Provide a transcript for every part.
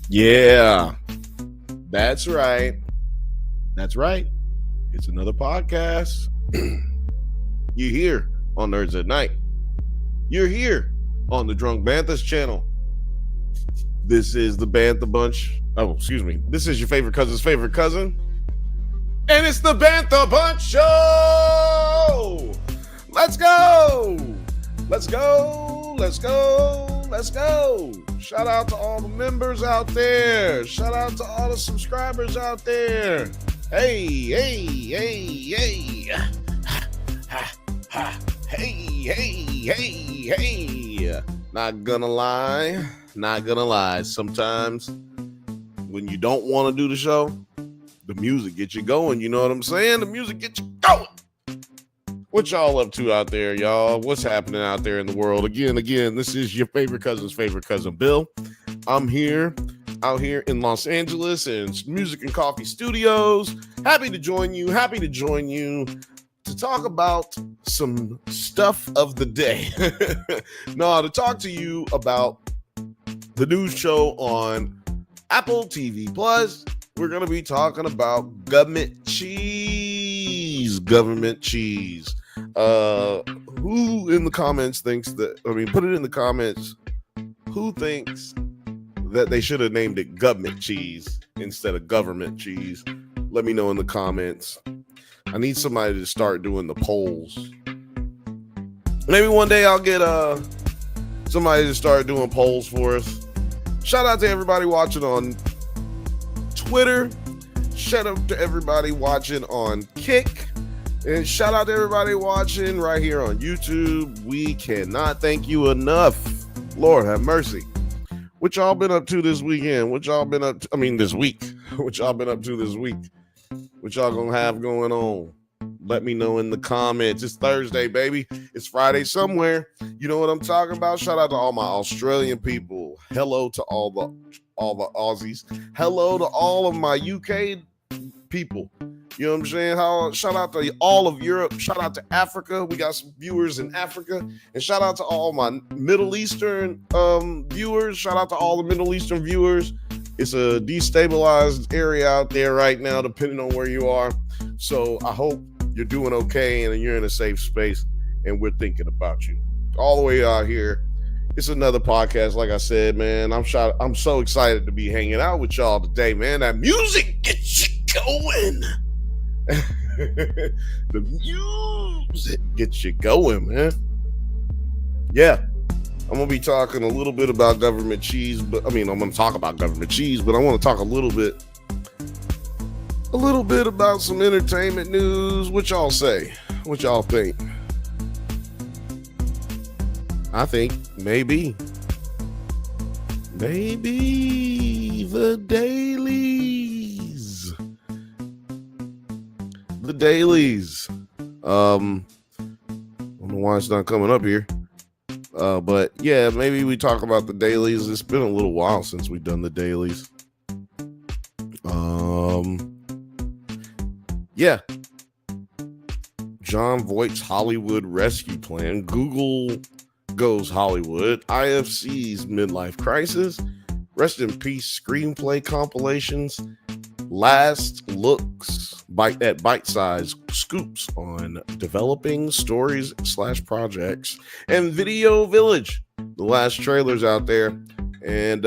Yeah, that's right. That's right. It's another podcast. You're here on Nerds at Night. You're here on the Drunk Bantha's channel. This is the Bantha Bunch. Oh, excuse me. This is your favorite cousin's favorite cousin. And it's the Bantha Bunch Show! Let's go! Let's go! Let's go! Let's go! Shout out to all the members out there. Shout out to all the subscribers out there. Hey, hey, hey, hey. Ha, ha, ha. Hey, hey, hey, hey. Not gonna lie. Sometimes when you don't want to do the show, the music gets you going. You know what I'm saying? The music gets you going. What y'all up to out there, y'all? What's happening out there in the world? Again, this is your favorite cousin's favorite cousin, Bill. I'm out here in Los Angeles in Music and Coffee Studios. Happy to join you to talk about some stuff of the day. No, to talk to you about the news show on AppleTv Plus. We're going to be talking about government cheese. Who in the comments thinks that, put it in the comments, who thinks that they should have named it government cheese instead of government cheese? Let me know in the comments. I need somebody to start doing the polls. Maybe one day I'll get somebody to start doing polls for us. Shout out to everybody watching on Twitter. Shout out to everybody watching on Kick. And shout out to everybody watching right here on YouTube. We cannot thank you enough. Lord have mercy. What y'all been up to this weekend? What y'all been up to, this week? What y'all been up to this week? What y'all gonna have going on? Let me know in the comments. It's Thursday, baby. It's Friday somewhere. You know what I'm talking about? Shout out to all my Australian people. Hello to all the Aussies. Hello to all of my UK people. You know what I'm saying? Shout out to all of Europe. Shout out to Africa. We got some viewers in Africa. And shout out to all my Middle Eastern viewers. Shout out to all the Middle Eastern viewers. It's a destabilized area out there right now, depending on where you are. So I hope you're doing okay and you're in a safe space, and we're thinking about you. All the way out here. It's another podcast, like I said, man. I'm so excited to be hanging out with y'all today, man. That music gets you going. The music gets you going, man. Yeah. I'm going to be talking a little bit about government cheese, but I'm going to talk about government cheese, but I want to talk a little bit about some entertainment news. What y'all say? What y'all think? I think maybe the Dailies. The Dailies. I don't know why it's not coming up here. But yeah, maybe we talk about the Dailies. It's been a little while since we've done the Dailies. Yeah. Jon Voight's Hollywood rescue plan. Google goes Hollywood. IFC's midlife crisis. Rest in peace screenplay compilations. Last looks at bite-sized scoops on developing stories / projects, and Video Village, the last trailers out there. And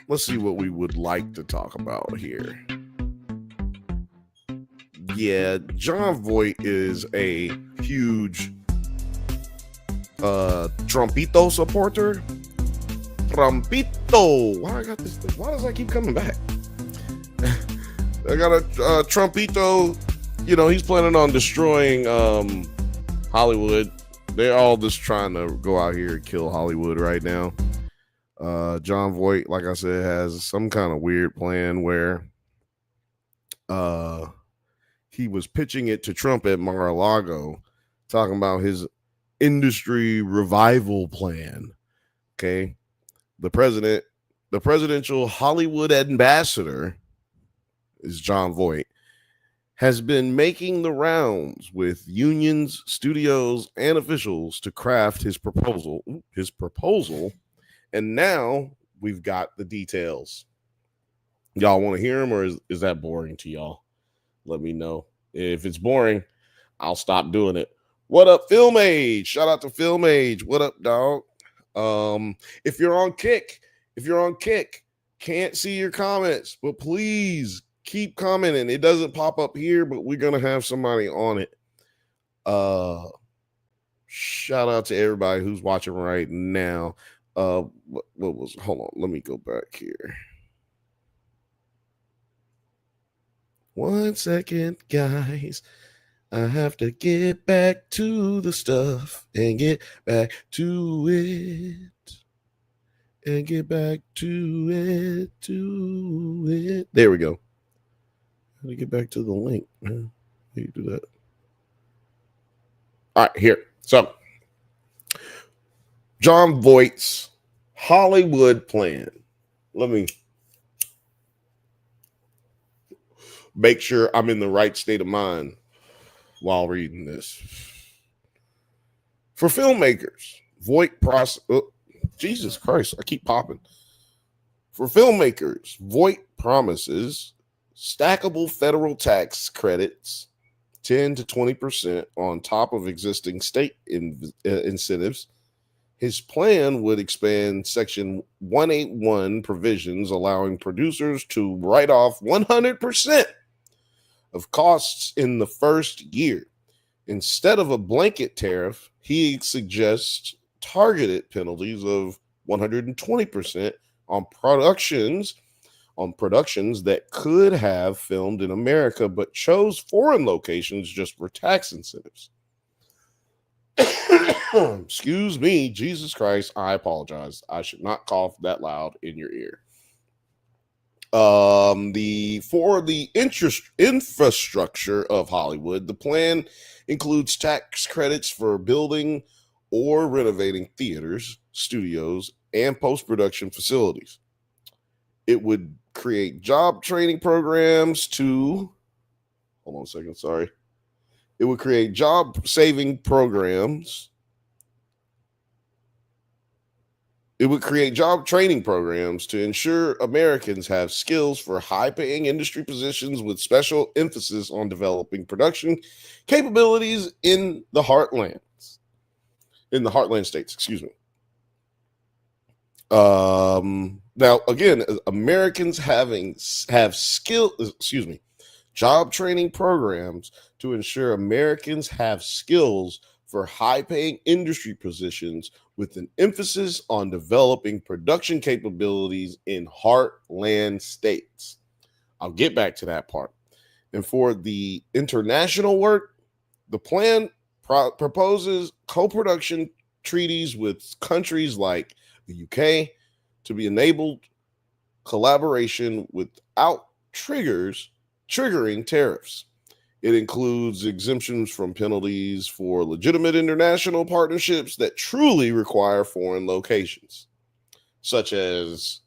let's see what we would like to talk about here. Yeah, Jon Voight is a huge Trumpito supporter. Trumpito. Why I got this thing? Why does that keep coming back? I got a Trumpito. You know, he's planning on destroying Hollywood. They're all just trying to go out here and kill Hollywood right now. Jon Voight, like I said, has some kind of weird plan where he was pitching it to Trump at Mar-a-Lago, talking about his industry revival plan. Okay. The presidential Hollywood ambassador is Jon Voight. has been making the rounds with unions, studios, and officials to craft his proposal. And now we've got the details. Y'all want to hear him, or is that boring to y'all? Let me know. If it's boring, I'll stop doing it. What up, Film Age? Shout out to Film Age. What up, dog? If you're on Kick, can't see your comments, but please keep commenting. It doesn't pop up here, but we're gonna have somebody on it. Shout out to everybody who's watching right now. What was? Hold on, let me go back here. 1 second, guys. I have to get back to the stuff and get back to it. And get back to it. There we go. How to get back to the link, man? How you do that? All right, here. So, Jon Voight's Hollywood plan. Let me make sure I'm in the right state of mind while reading this. For filmmakers, Jesus Christ, I keep popping. For filmmakers, Voight promises stackable federal tax credits, 10 to 20% on top of existing state incentives. His plan would expand Section 181 provisions, allowing producers to write off 100% of costs in the first year. Instead of a blanket tariff, he suggests targeted penalties of 120% on productions that could have filmed in America but chose foreign locations just for tax incentives. Excuse me, Jesus Christ, I apologize. I should not cough that loud in your ear. For the infrastructure of Hollywood, the plan includes tax credits for building or renovating theaters, studios, and post-production facilities. It would create job training programs to, hold on a second, sorry. It would create job-saving programs. It would create job training programs to ensure Americans have skills for high-paying industry positions with special emphasis on developing production capabilities in the heartland states, excuse me. Now, again, Americans job training programs to ensure Americans have skills for high-paying industry positions with an emphasis on developing production capabilities in heartland states. I'll get back to that part. And for the international work, the plan proposes co-production treaties with countries like the UK to be enabled collaboration without triggering tariffs. It includes exemptions from penalties for legitimate international partnerships that truly require foreign locations, such as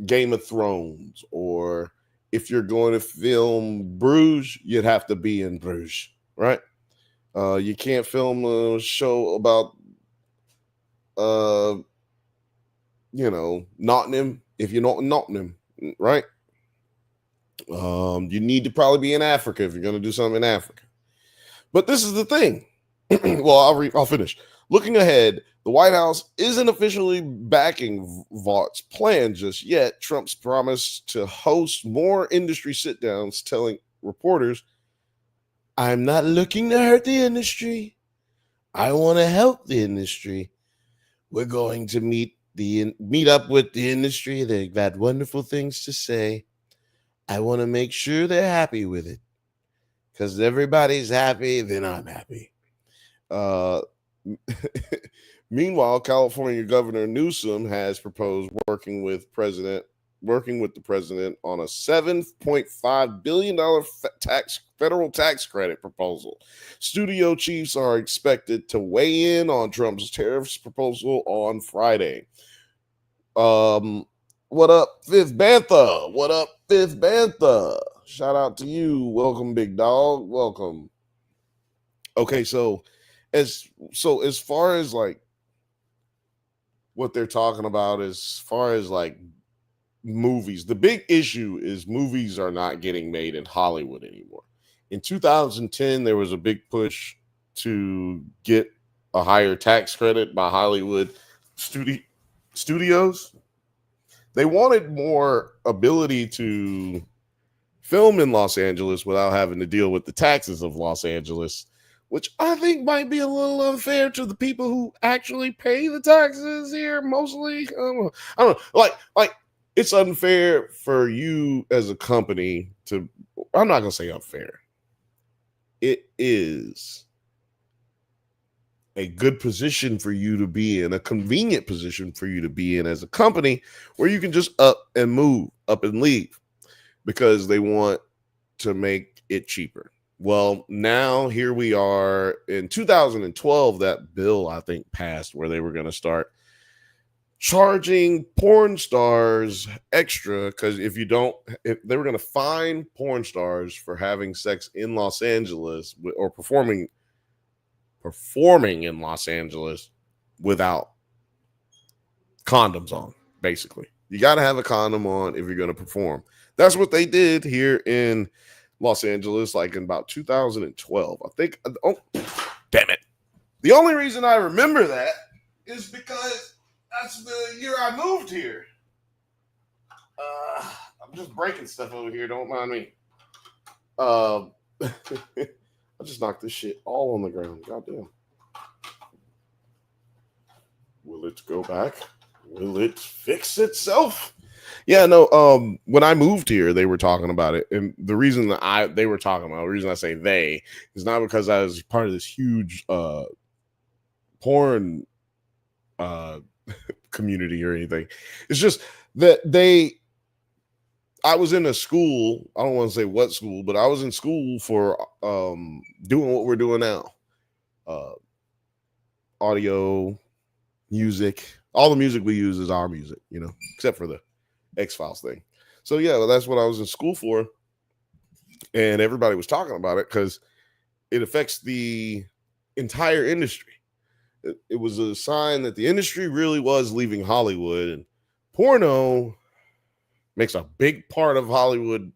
Game of Thrones, or if you're going to film Bruges, you'd have to be in Bruges, right? You can't film a show about, Nottingham if you're not in Nottingham, right? You need to probably be in Africa if you're going to do something in Africa. But this is the thing. Well, I'll finish. Looking ahead, the White House isn't officially backing Vaught's plan just yet. Trump's promised to host more industry sit-downs, telling reporters, "I'm not looking to hurt the industry. I want to help the industry. We're going to meet up with the industry. They've got wonderful things to say. I want to make sure they're happy with it, because everybody's happy, then I'm happy." Meanwhile, California Governor Newsom has proposed working with the president on a $7.5 billion federal tax credit proposal. Studio chiefs are expected to weigh in on Trump's tariffs proposal on Friday. What up, Fifth Bantha? Shout out to you. Welcome, big dog. Welcome. Okay, so as far as like what they're talking about, as far as like movies, the big issue is movies are not getting made in Hollywood anymore. In 2010, there was a big push to get a higher tax credit by Hollywood studios. They wanted more ability to film in Los Angeles without having to deal with the taxes of Los Angeles, which I think might be a little unfair to the people who actually pay the taxes here. Mostly, I don't know. Like it's unfair for you as a company to. I'm not gonna say unfair. It is a good position for you to be in, a convenient position for you to be in as a company where you can just up and move, up and leave, because they want to make it cheaper. Well, now here we are in 2012, that bill I think passed where they were going to start charging porn stars extra, because if they were going to fine porn stars for having sex in Los Angeles or performing in Los Angeles without condoms on. Basically, you got to have a condom on if you're going to perform. That's what they did here in Los Angeles, like in about 2012, I think. Oh, damn it. The only reason I remember that is because that's the year I moved here. I'm just breaking stuff over here. Don't mind me. I just knocked this shit all on the ground. Goddamn. Will it go back? Will it fix itself? Yeah, no. When I moved here, they were talking about it, and the reason that the reason I say they is not because I was part of this huge porn community or anything. It's just that I was in a school. I don't want to say what school, but I was in school for doing what we're doing now. Audio, music. All the music we use is our music, except for the X-Files thing. So yeah, well, that's what I was in school for. And everybody was talking about it because it affects the entire industry. It was a sign that the industry really was leaving Hollywood, and porno makes a big part of Hollywood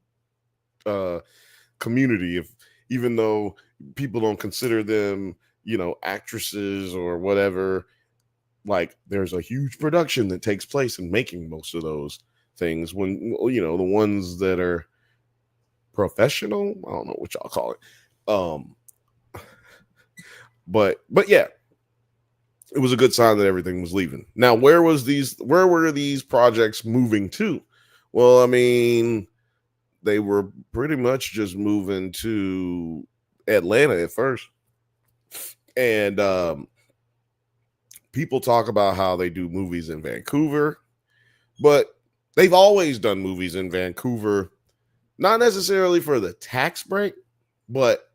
community. Even though people don't consider them, actresses or whatever, like there's a huge production that takes place in making most of those things. When the ones that are professional, I don't know what y'all call it. But yeah, it was a good sign that everything was leaving. Now, where were these projects moving to? Well, I mean, they were pretty much just moving to Atlanta at first. And people talk about how they do movies in Vancouver, but they've always done movies in Vancouver, not necessarily for the tax break, but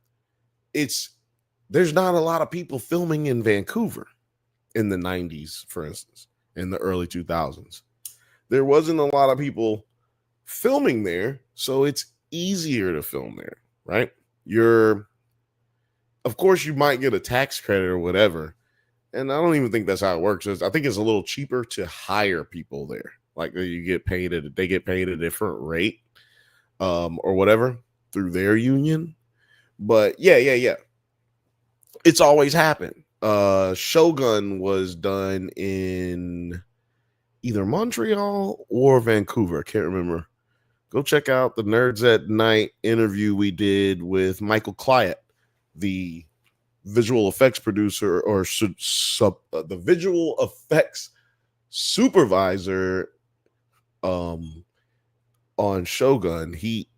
there's not a lot of people filming in Vancouver in the 90s, for instance, in the early 2000s. There wasn't a lot of people filming there, so it's easier to film there, right? Of course, you might get a tax credit or whatever, and I don't even think that's how it works. I think it's a little cheaper to hire people there. Like they get paid at a different rate, or whatever through their union. But yeah. It's always happened. Shogun was done in either Montreal or Vancouver. I can't remember. Go check out the Nerds at Night interview we did with Michael Clyett, the visual effects producer or the visual effects supervisor on Shogun. He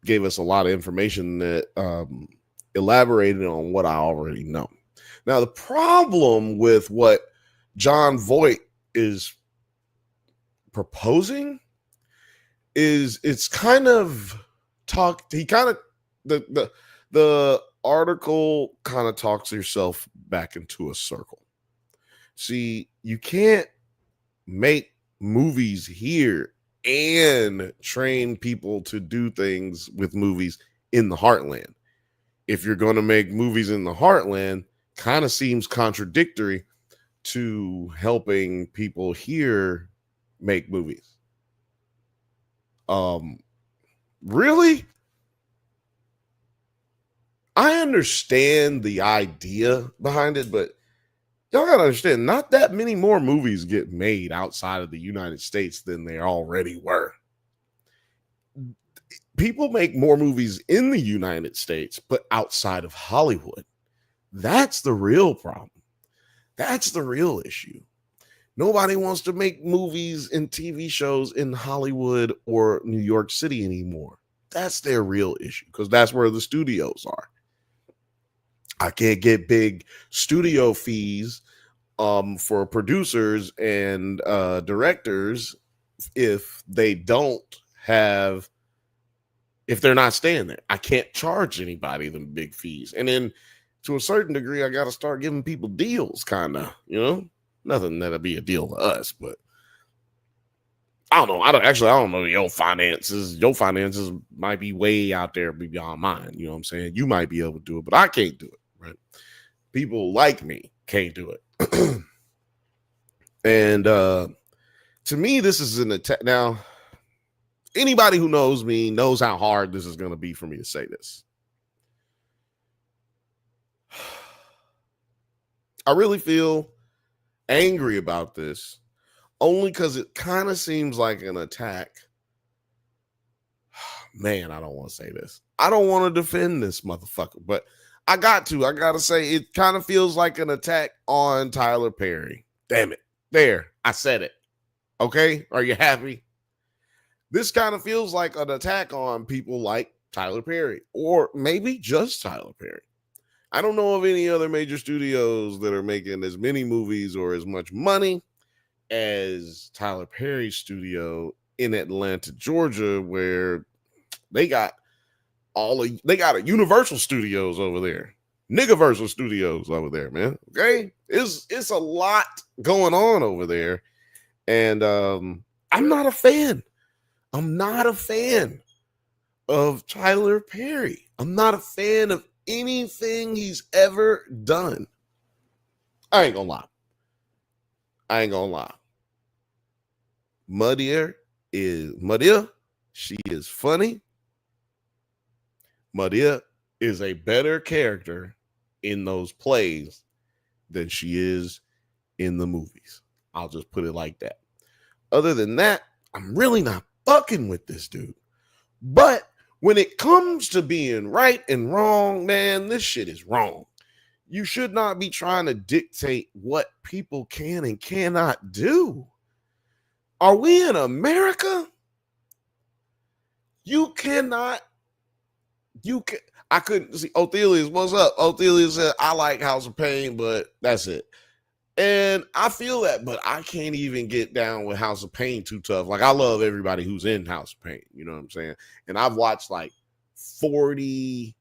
gave us a lot of information that elaborated on what I already know. Now, the problem with what John Voight is proposing is it's kind of the article kind of talks yourself back into a circle. See, you can't make movies here and train people to do things with movies in the heartland. If you're going to make movies in the heartland, kind of seems contradictory to helping people here make movies. Really? I understand the idea behind it, but y'all gotta understand, not that many more movies get made outside of the United States than there already were. People make more movies in the United States, but outside of Hollywood. That's the real problem. That's the real issue. Nobody wants to make movies and TV shows in Hollywood or New York City anymore. That's their real issue, because that's where the studios are. I can't get big studio fees for producers and directors if they're not staying there. I can't charge anybody them big fees. And then to a certain degree, I got to start giving people deals, kind of, nothing that'll be a deal to us, but I don't know. I don't know your finances. Your finances might be way out there beyond mine. You know what I'm saying? You might be able to do it, but I can't do it, right? People like me can't do it. And to me, this is an attack. Now, anybody who knows me knows how hard this is going to be for me to say this. I really feel angry about this, only because it kind of seems like an attack. Man, I don't want to say this. I don't want to defend this motherfucker, but I got to say it kind of feels like an attack on Tyler Perry. Damn it. There, I said it. Okay, are you happy? This kind of feels like an attack on people like Tyler Perry, or maybe just Tyler Perry. I don't know of any other major studios that are making as many movies or as much money as Tyler Perry's studio in Atlanta, Georgia, where they got a Universal Studios over there. Niggaversal Studios over there, man. Okay? It's a lot going on over there. And I'm not a fan. I'm not a fan of Tyler Perry. I'm not a fan of anything he's ever done. I ain't gonna lie. Madea, she is funny. Madea is a better character in those plays than she is in the movies. I'll just put it like that. Other than that, I'm really not fucking with this dude. But when it comes to being right and wrong, man, this shit is wrong. You should not be trying to dictate what people can and cannot do. Are we in America? I couldn't see Othelius. What's up? Othelius said, I like House of Pain, but that's it. And I feel that, but I can't even get down with House of Pain too tough. Like, I love everybody who's in House of Pain. You know what I'm saying? And I've watched like 40.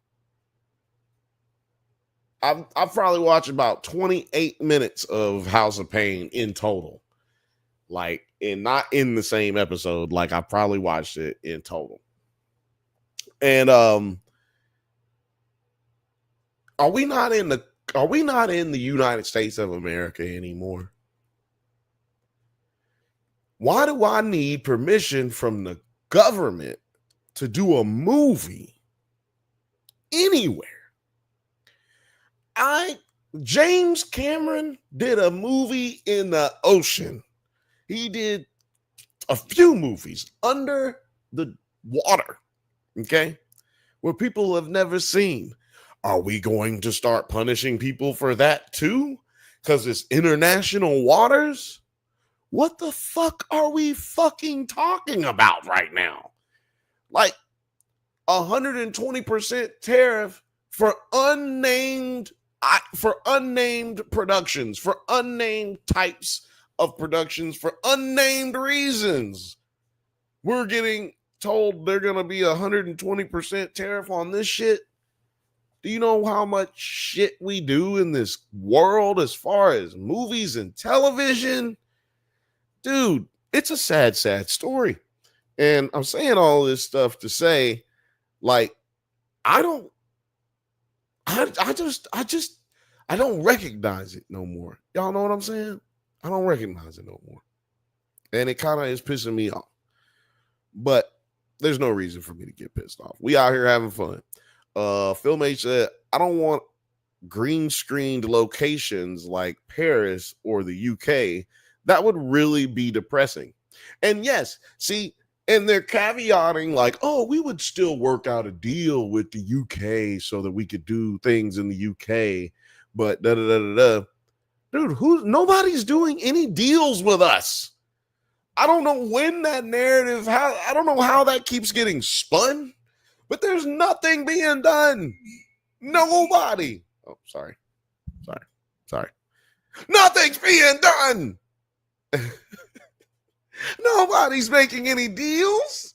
I've probably watched about 28 minutes of House of Pain in total. Like, and not in the same episode. Like, I probably watched it in total. And are we not in the United States of America anymore? Why do I need permission from the government to do a movie anywhere? James Cameron did a movie in the ocean. He did a few movies under the water, okay, where people have never seen. Are we going to start punishing people for that too? Because it's international waters? What the fuck are we fucking talking about right now? Like 120% tariff for unnamed productions, for unnamed types of productions, for unnamed reasons. We're getting told they're going to be 120% tariff on this shit. Do you know how much shit we do in this world as far as movies and television? Dude, it's a sad, sad story. And I'm saying all this stuff to say, like, I don't, I don't recognize it no more. Y'all know what I'm saying? I don't recognize it no more. And it kind of is pissing me off. But there's no reason for me to get pissed off. We out here having fun. Film H said, I don't want green screened locations like Paris or the UK. That would really be depressing. And yes, see, and they're caveating like, oh, we would still work out a deal with the UK so that we could do things in the UK, but da da da da da. Dude, nobody's doing any deals with us. I don't know when that narrative, I don't know how that keeps getting spun, but there's nothing being done. Nobody. Oh, sorry. Nothing's being done. Nobody's making any deals.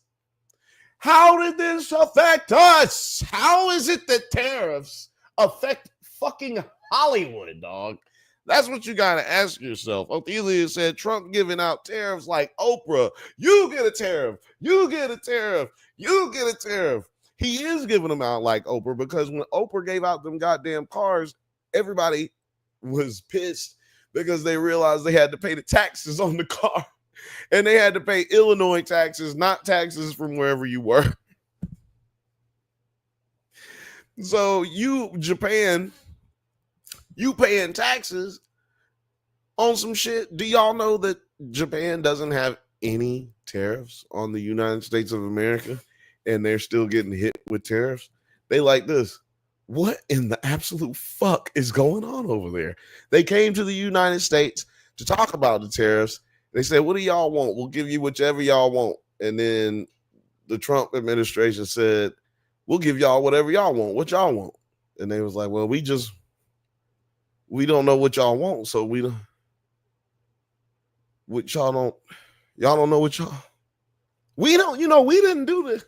How did this affect us? How is it that tariffs affect fucking Hollywood, dog? That's what you got to ask yourself. Ophelia said Trump giving out tariffs like Oprah. You get a tariff. You get a tariff. You get a tariff. He is giving them out like Oprah because when Oprah gave out them goddamn cars, everybody was pissed because they realized they had to pay the taxes on the car. And they had to pay Illinois taxes, not taxes from wherever you were. So you, Japan, you paying taxes on some shit. Do y'all know that Japan doesn't have any tariffs on the United States of America and they're still getting hit with tariffs? They like this. What in the absolute fuck is going on over there? They came to the United States to talk about the tariffs. They said, what do y'all want? We'll give you whichever y'all want. And then the Trump administration said, we'll give y'all whatever y'all want. What y'all want? And they was like, well, we don't know what y'all want. So y'all don't know what we didn't do this.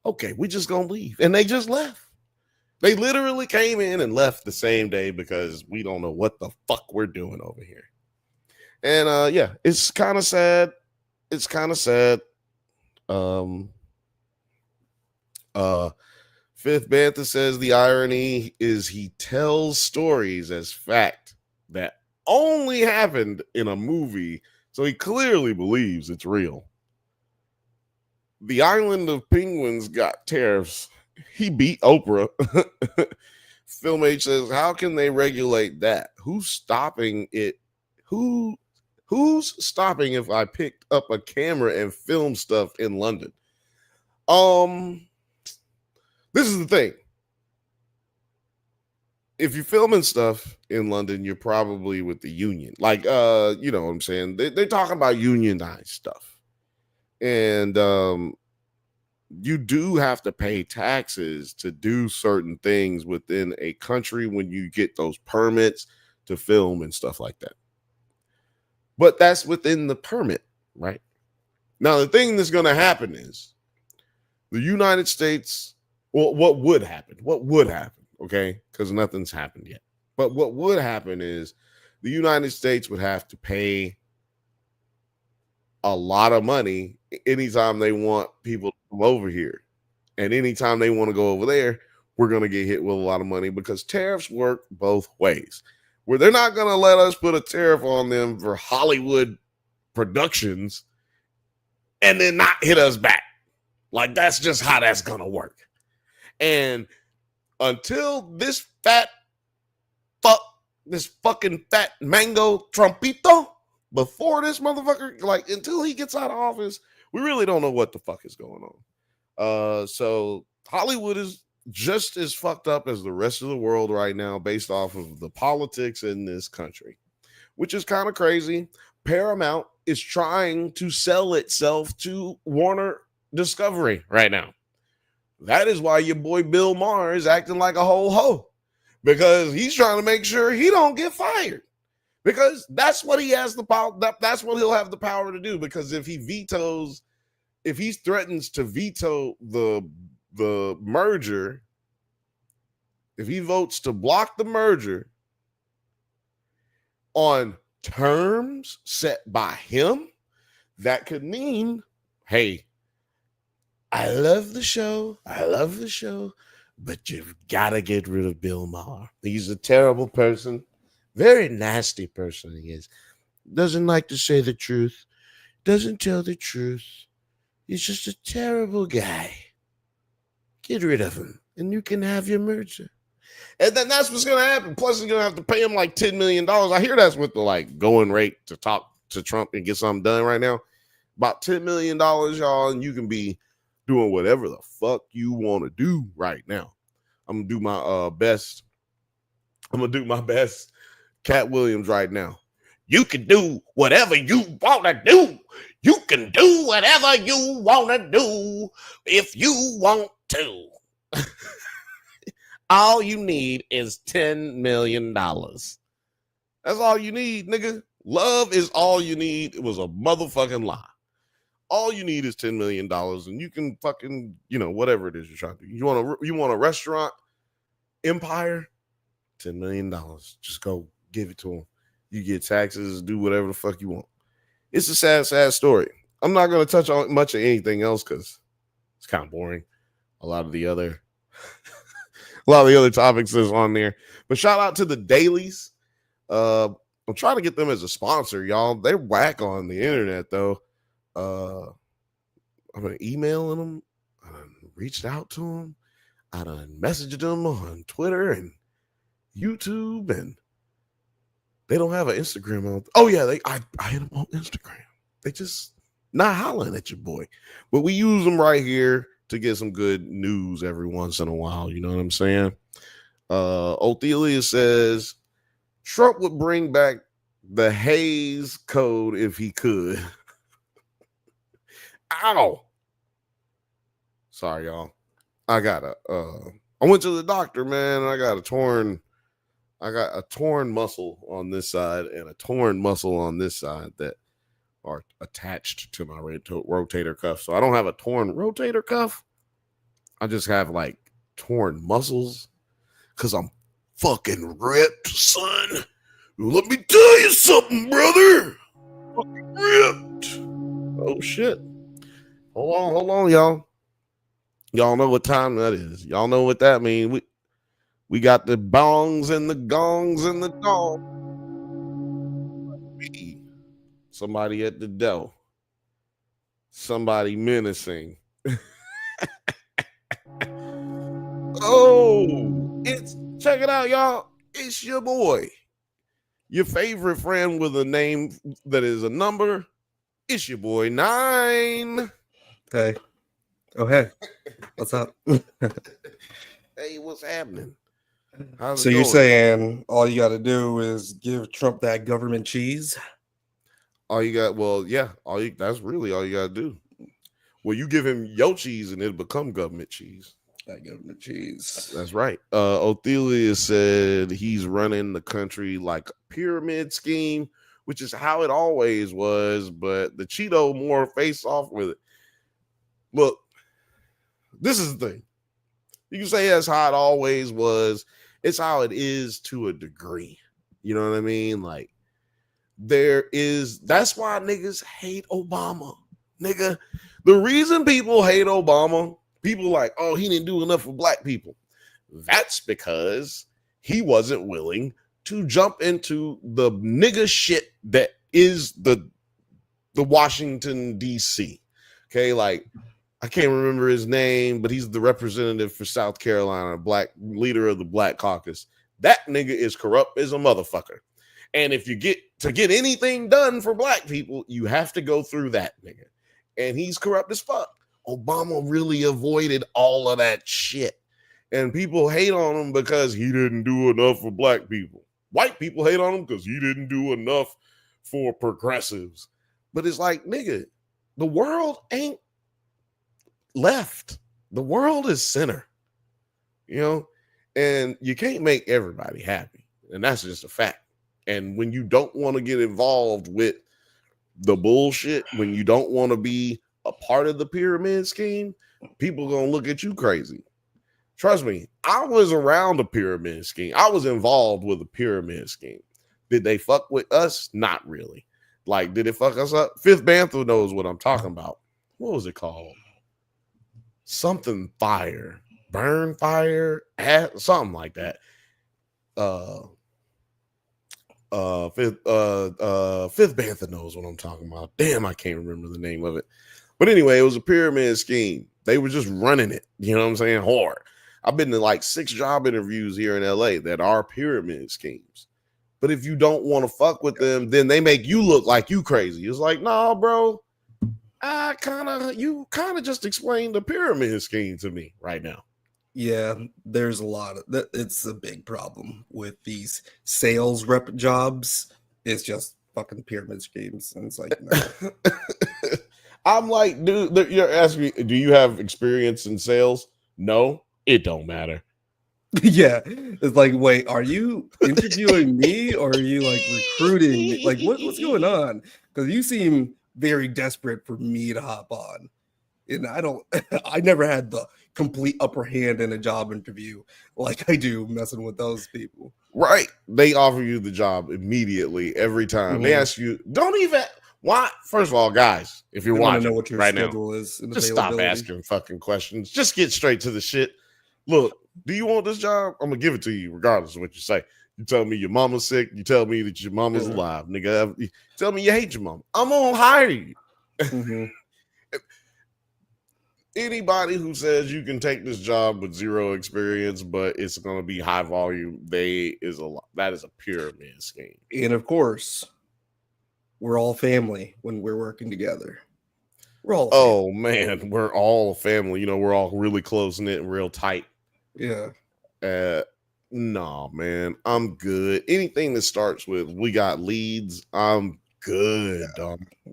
Okay, we just gonna leave. And they just left. They literally came in and left the same day because we don't know what the fuck we're doing over here. And yeah, it's kind of sad. It's kind of sad. Fifth Bantha says the irony is he tells stories as fact that only happened in a movie, so he clearly believes it's real. The island of penguins got tariffs. He beat Oprah. Film H says, how can they regulate that? Who's stopping it? Who's stopping if I picked up a camera and filmed stuff in London? This is the thing. If you're filming stuff in London, you're probably with the union. Like, you know what I'm saying? They're talking about unionized stuff. And you do have to pay taxes to do certain things within a country when you get those permits to film and stuff like that. But that's within the permit, right? Now, the thing that's going to happen is the United States, well, what would happen? Okay? Because nothing's happened yet. But what would happen is the United States would have to pay a lot of money anytime they want people to come over here. And anytime they want to go over there, we're going to get hit with a lot of money because tariffs work both ways. Where they're not going to let us put a tariff on them for Hollywood productions and then not hit us back. Like, that's just how that's going to work. And until this fucking fat mango Trumpito, before this motherfucker, like, until he gets out of office, we really don't know what the fuck is going on. So Hollywood is just as fucked up as the rest of the world right now based off of the politics in this country, which is kind of crazy. Paramount is trying to sell itself to Warner Discovery right now. That is why your boy Bill Maher is acting like a whole hoe, because he's trying to make sure he don't get fired, because that's what he has the power. That's what he'll have the power to do. Because if he threatens to veto the merger, if he votes to block the merger on terms set by him, that could mean hey, I love the show, but you've got to get rid of Bill Maher. He's a terrible person, very nasty person. He is. Doesn't like to say the truth, doesn't tell the truth. He's just a terrible guy. Get rid of him, and you can have your merger. And then that's what's going to happen. Plus, he's going to have to pay him like $10 million. I hear that's what the like going rate to talk to Trump and get something done right now. About $10 million, y'all, and you can be doing whatever the fuck you want to do right now. I'm going to do my best. I'm going to do my best Cat Williams right now. You can do whatever you want to do. You can do whatever you want to do if you want to. All you need is $10 million. That's all you need, nigga. Love is all you need. It was a motherfucking lie. All you need is $10 million, and you can fucking, whatever it is you're trying to do. You want a restaurant empire? $10 million. Just go give it to them. You get taxes, do whatever the fuck you want. It's a sad, sad story. I'm not going to touch on much of anything else because it's kind of boring. A lot of the other topics is on there. But shout out to the Dailies. I'm trying to get them as a sponsor, y'all. They're whack on the internet, though. I'm going to email them. I done reached out to them. I done messaged them on Twitter and YouTube, and they don't have an Instagram. Oh, yeah, I hit them on Instagram. They just not hollering at your boy. But we use them right here to get some good news every once in a while. You know what I'm saying? Othelia says Trump would bring back the Hayes Code if he could. Ow. Sorry, y'all. I went to the doctor, man, and I got a torn muscle on this side and a torn muscle on this side that are attached to my rotator cuff. So I don't have a torn rotator cuff. I just have like torn muscles because I'm fucking ripped, son. Let me tell you something, brother. Fucking ripped. Oh, shit. Hold on, y'all. Y'all know what time that is. Y'all know what that means. We got the bongs and the gongs and the dong. Somebody at the door. Somebody menacing. Check it out, y'all. It's your boy. Your favorite friend with a name that is a number. It's your boy 9. Hey. Oh, hey. What's up? Hey, what's happening? So you're saying all you got to do is give Trump that government cheese? All you got, that's really all you got to do. Well, you give him your cheese and it'll become government cheese. That government cheese. That's right. Othelia said he's running the country like a pyramid scheme, which is how it always was, but the Cheeto more face off with it. Look, this is the thing. You can say that's how it always was. It's how it is to a degree. You know what I mean? Like, that's why niggas hate Obama. Nigga, the reason people hate Obama, people like, oh, he didn't do enough for black people. That's because he wasn't willing to jump into the nigga shit that is the Washington, D.C. Okay, like, I can't remember his name, but he's the representative for South Carolina, black leader of the Black Caucus. That nigga is corrupt as a motherfucker. And if you get anything done for black people, you have to go through that nigga. And he's corrupt as fuck. Obama really avoided all of that shit. And people hate on him because he didn't do enough for black people. White people hate on him because he didn't do enough for progressives. But it's like, nigga, the world ain't left. The world is center. You know? And you can't make everybody happy. And that's just a fact. And when you don't want to get involved with the bullshit, when you don't want to be a part of the pyramid scheme, people gonna look at you crazy. Trust me, I was around a pyramid scheme. I was involved with a pyramid scheme. Did they fuck with us? Not really. Like, did it fuck us up? Fifth Bantha knows what I'm talking about. what was it called? Something fire, burn fire, something like that. Fifth Bantha knows what I'm talking about. Damn, I can't remember the name of it. But anyway, it was a pyramid scheme. They were just running it. You know what I'm saying? Hard. I've been to like 6 job interviews here in LA that are pyramid schemes. But if you don't want to fuck with them, then they make you look like you crazy. It's like, nah, bro. You kind of just explained the pyramid scheme to me right now. Yeah, there's a lot of that. It's a big problem with these sales rep jobs. It's just fucking pyramid schemes. And it's like, no. I'm like, dude, you're asking me, do you have experience in sales? No, it don't matter. Yeah, it's like, wait, are you interviewing me or are you like recruiting me? Like, what's going on? Because you seem very desperate for me to hop on, and I never had the complete upper hand in a job interview like I do messing with those people. Right? They offer you the job immediately every time. They ask you, don't even. Why? First of all, guys, if you're watching, know what your right schedule now, is, just stop asking fucking questions. Just get straight to the shit. Look, do you want this job? I'm gonna give it to you, regardless of what you say. You tell me your mama's sick. You tell me that your mama's alive, nigga. You tell me you hate your mama. I'm gonna hire you. Anybody who says you can take this job with 0 experience, but it's gonna be high volume, that is a pyramid scheme. And of course, we're all family when we're working together. We're all family. Man, we're all family. You know, we're all really close knit and real tight. Yeah. No, man, I'm good. Anything that starts with we got leads, I'm good.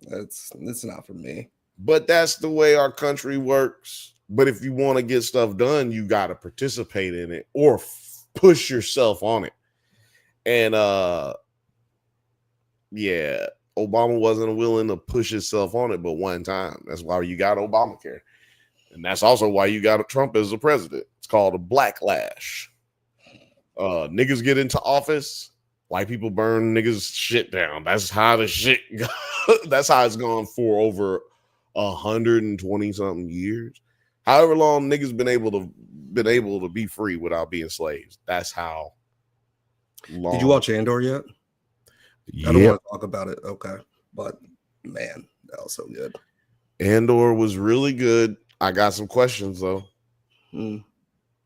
That's not for me. But that's the way our country works. But if you want to get stuff done, you got to participate in it or push yourself on it. And yeah, Obama wasn't willing to push himself on it but one time. That's why you got Obamacare. And that's also why you got Trump as a president. It's called a blacklash. Niggas get into office, white people burn niggas shit down. That's how the shit that's how it's gone for over 120 something years. However long niggas been able to be free without being slaves. That's how long. Did you watch Andor yet? Yeah. I don't want to talk about it. Okay. But man, that was so good. Andor was really good. I got some questions though. You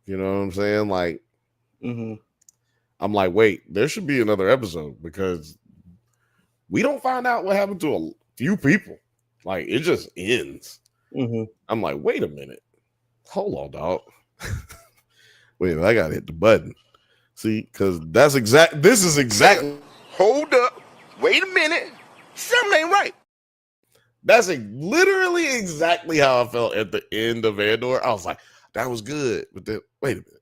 know what I'm saying? Like, I'm like, wait, there should be another episode because we don't find out what happened to a few people. Like, it just ends. I'm like, wait a minute. Hold on, dog. Wait, I gotta hit the button. See, because this is exactly. Hold up. Wait a minute. Something ain't right. That's literally exactly how I felt at the end of Andor. I was like, that was good. But then, wait a minute.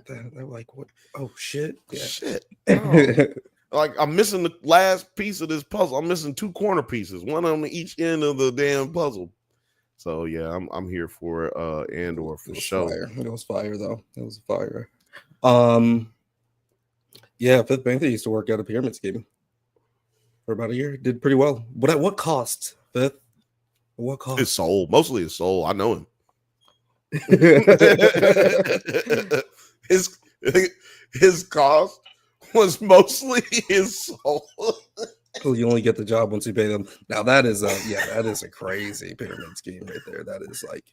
They're like, what? Oh, shit. Yeah. Shit. Oh. Like, I'm missing the last piece of this puzzle. I'm missing 2 corner pieces, one on each end of the damn puzzle. So yeah, I'm here for Andor for sure. Fire. It was fire though. It was fire. Yeah, Fifth Bantha used to work at a pyramid scheme for about a year. Did pretty well. But at what cost, Fifth? At what cost? His soul, mostly his soul. I know him. his cost was mostly his soul. Well, you only get the job once you pay them. Now that is a crazy pyramid scheme right there. That is like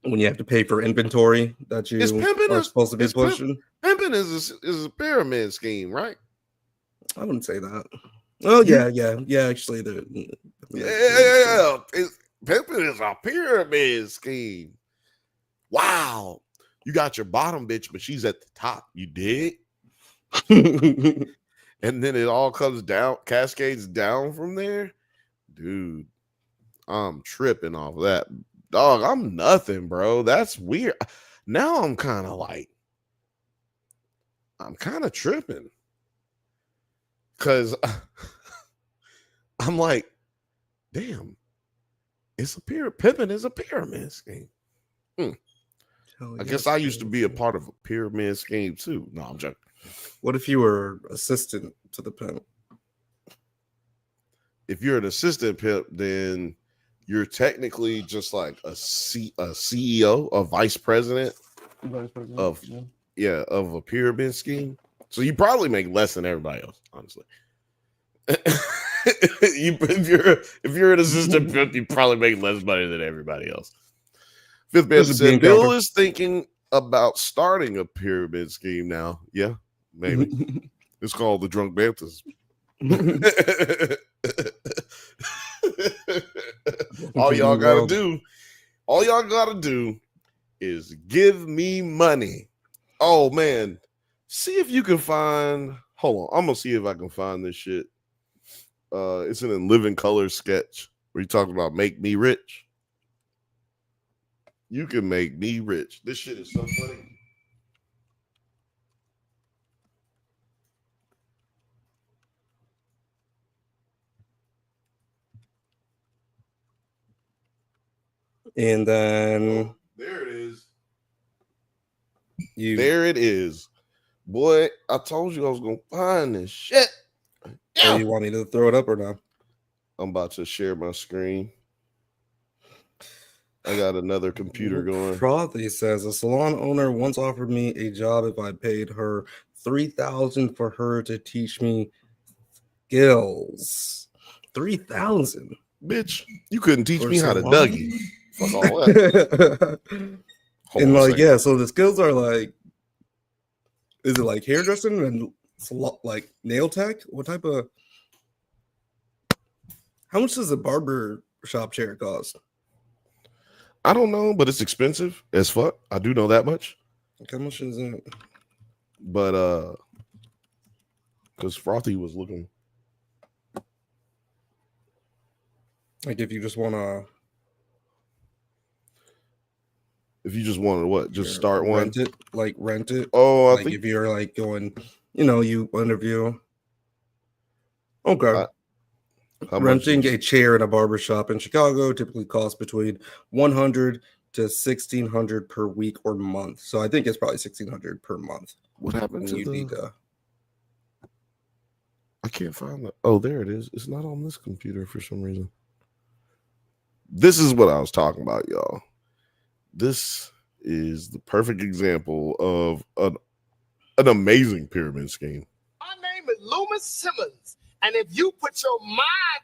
when you have to pay for inventory that you are supposed to be pushing. Pimping is a pyramid scheme, right? I wouldn't say that. Oh yeah. Actually, pimping is a pyramid scheme. Wow, you got your bottom bitch, but she's at the top. You dig? And then it all comes down, cascades down from there. Dude, I'm tripping off of that. Dog, I'm nothing, bro. That's weird. Now I'm kind of tripping. Because I'm like, damn, pimping is a pyramid scheme. I guess I used to be a part of a pyramid scheme too. No, I'm joking. What if you were assistant to the pimp? if you're an assistant pimp, then you're technically just like a CEO, a vice president of of a pyramid scheme. So you probably make less than everybody else, honestly. if you're an assistant pimp, you probably make less money than everybody else. Fifth man said Bill is thinking about starting a pyramid scheme now. Yeah, maybe. It's called the Drunk Banthas. all y'all gotta do is give me money. Oh man, see if you can find. Hold on, I'm gonna see if I can find this shit. It's in a Living Color sketch where you talking about make me rich. You can make me rich. This shit is so funny. And then there it is. There it is. Boy, I told you I was gonna find this shit. Oh, you want me to throw it up or not? I'm about to share my screen. I got another computer going. Frothy says a salon owner once offered me a job if I paid her $3,000 for her to teach me skills. $3,000, bitch. You couldn't teach me how to Dougie. Fuck all that. And like, yeah, so the skills are like, is it like hairdressing and like nail tech? What type of? How much does a barber shop chair cost? I don't know, but it's expensive as fuck. I do know that much. How much is it? But because Frothy was looking. Like if you just want to. If you just want to what? Just start one? Rent it. Oh, I like think if you're like going, you interview. Okay. Renting a chair in a barbershop in Chicago typically costs between $100 to $1,600 per week or month. So I think it's probably $1,600 per month. What happened to need to... I can't find it. Oh, there it is. It's not on this computer for some reason. This is what I was talking about, y'all. This is the perfect example of an amazing pyramid scheme. My name is Loomis Simmons, and if you put your mind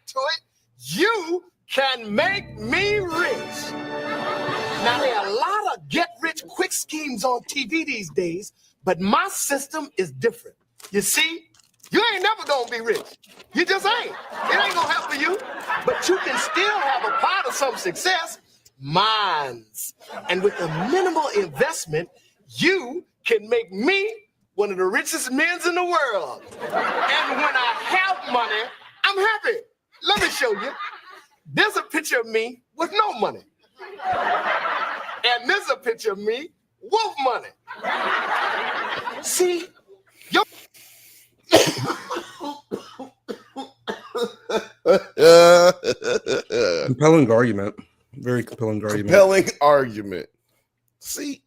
to it, you can make me rich. Now, there are a lot of get-rich-quick schemes on TV these days, but my system is different. You see, you ain't never gonna be rich. You just ain't. It ain't gonna happen for you, but you can still have a part of some success. Mines. And with a minimal investment, you can make me one of the richest men in the world. And when I have money, I'm happy. Let me show you. There's a picture of me with no money. And there's a picture of me with money. See? Compelling argument. Very compelling argument. Compelling argument. See,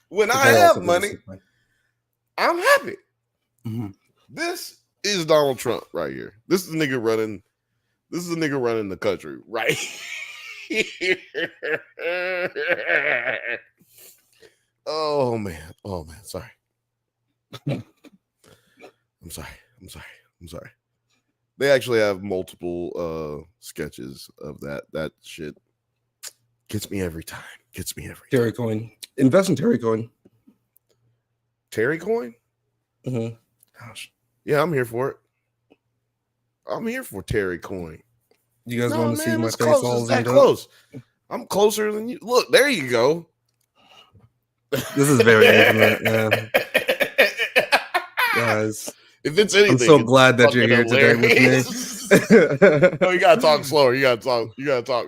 when I have money, I'm happy. Mm-hmm. This is Donald Trump right here. This is a nigga running. This is a nigga running the country right here. Oh man. Sorry. I'm sorry. They actually have multiple sketches of that. That shit gets me every time. Terry Coin. Invest in Terry Coin. Terry Coin? Mm-hmm. Gosh. Yeah, I'm here for it. I'm here for Terry Coin. You guys want to see my face all that close? I'm closer than you. Look, there you go. This is very intimate, man. Guys. If it's anything, I'm so glad that you're here today with me. No, you gotta talk slower. You gotta talk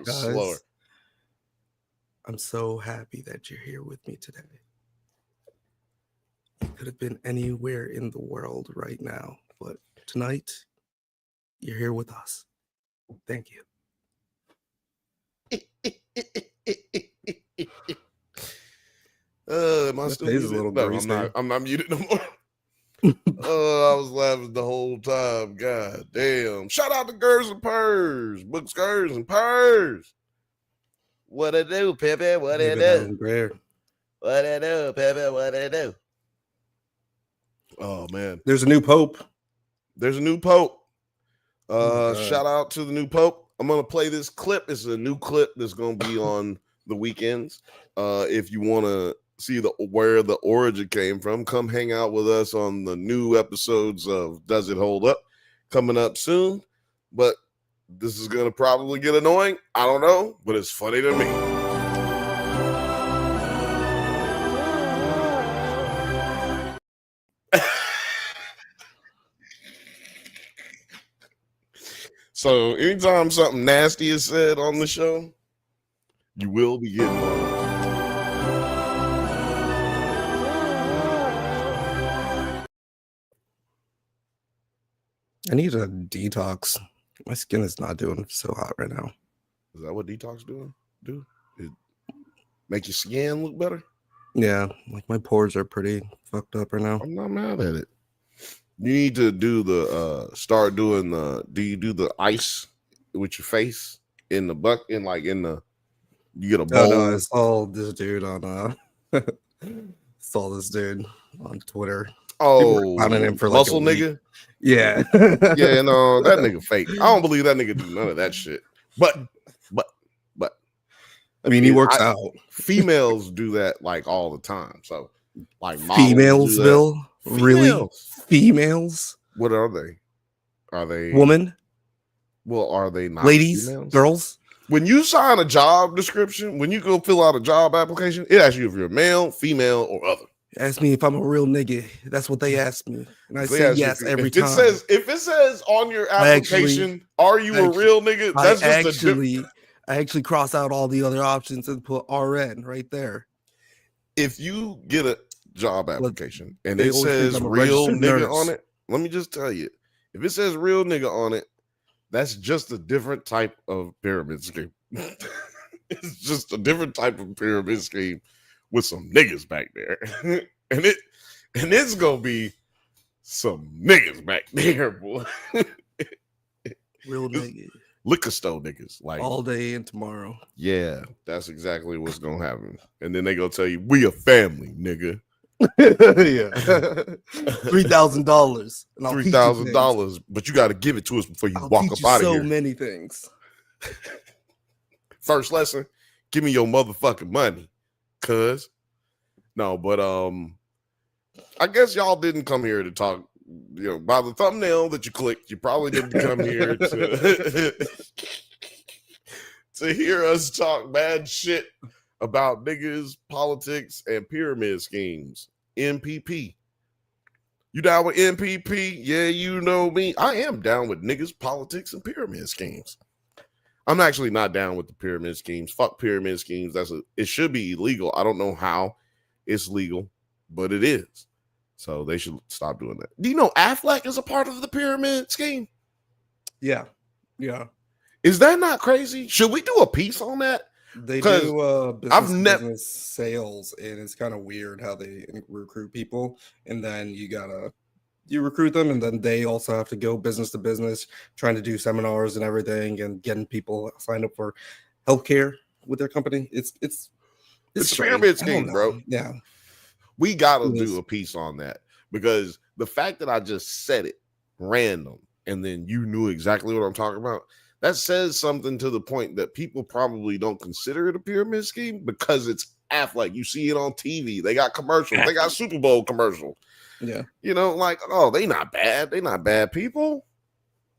Guys, slower. I'm so happy that you're here with me today. You could have been anywhere in the world right now, but tonight you're here with us. Thank you. Am I still muted? A little No, I'm not muted no more. Oh, I was laughing the whole time. God damn. Shout out to Girls and Purrs. Books, Girls and Purrs. What it do, Pepe? What it do? What it do, Pepe? What it do? Oh, man. There's a new pope. There's a new pope. Oh, shout out to the new pope. I'm going to play this clip. It's a new clip that's going to be on the weekends. If you want to see where the origin came from, come hang out with us on the new episodes of Does It Hold Up coming up soon. But this is going to probably get annoying. I don't know, but it's funny to me. So anytime something nasty is said on the show, you will be getting one. I need a detox. My skin is not doing so hot right now. Is that what detox do? It make your skin look better? Yeah, like my pores are pretty fucked up right now. I'm not mad at it. You need to do do you do the ice with your face in the bucket, you get a bowl? No, I saw this dude on saw this dude on Twitter. Oh, on him for muscle nigga. Yeah. Yeah, no, that nigga fake. I don't believe that nigga do none of that shit. But I mean, he works out. Females do that like all the time. So like females, Bill? Females. Really? Females? What are they? Are they woman? Well, are they not ladies? Females? Girls? When you sign a job description, when you go fill out a job application, it asks you if you're male, female, or other. Ask me if I'm a real nigga. That's what they ask me. And I say yes every time. If it says on your application, are you a real nigga? That's I actually cross out all the other options and put RN right there. If you get a job application and it says real nigga on it, let me just tell you, if it says real nigga on it, that's just a different type of pyramid scheme. It's just a different type of pyramid scheme with some niggas back there. and it's gonna be some niggas back there, boy. Real niggas. Liquor store niggas, like all day and tomorrow. Yeah, that's exactly what's gonna happen. And then they gonna tell you, we a family, nigga. Yeah. $3,000. $3,000, but you got to give it to us before you walk up out of here. So many things. First lesson: give me your motherfucking money, cuz. No, but I guess y'all didn't come here to talk. You know, by the thumbnail that you clicked, you probably didn't come here to hear us talk bad shit about niggas, politics, and pyramid schemes. MPP. You down with MPP? Yeah, you know me. I am down with niggas, politics, and pyramid schemes. I'm actually not down with the pyramid schemes. Fuck pyramid schemes. It should be illegal. I don't know how it's legal, but it is. So they should stop doing that. Do you know Affleck is a part of the pyramid scheme? Yeah. Yeah. Is that not crazy? Should we do a piece on that? They do business sales, and it's kind of weird how they recruit people, and then you recruit them, and then they also have to go business to business, trying to do seminars and everything, and getting people signed up for healthcare with their company. It's pyramid scheme, bro. Yeah. We gotta do a piece on that, because the fact that I just said it random and then you knew exactly what I'm talking about, that says something to the point that people probably don't consider it a pyramid scheme because it's Affleck. You see it on TV. They got commercials. They got Super Bowl commercial. Yeah. You know, like, oh, they not bad. They not bad people.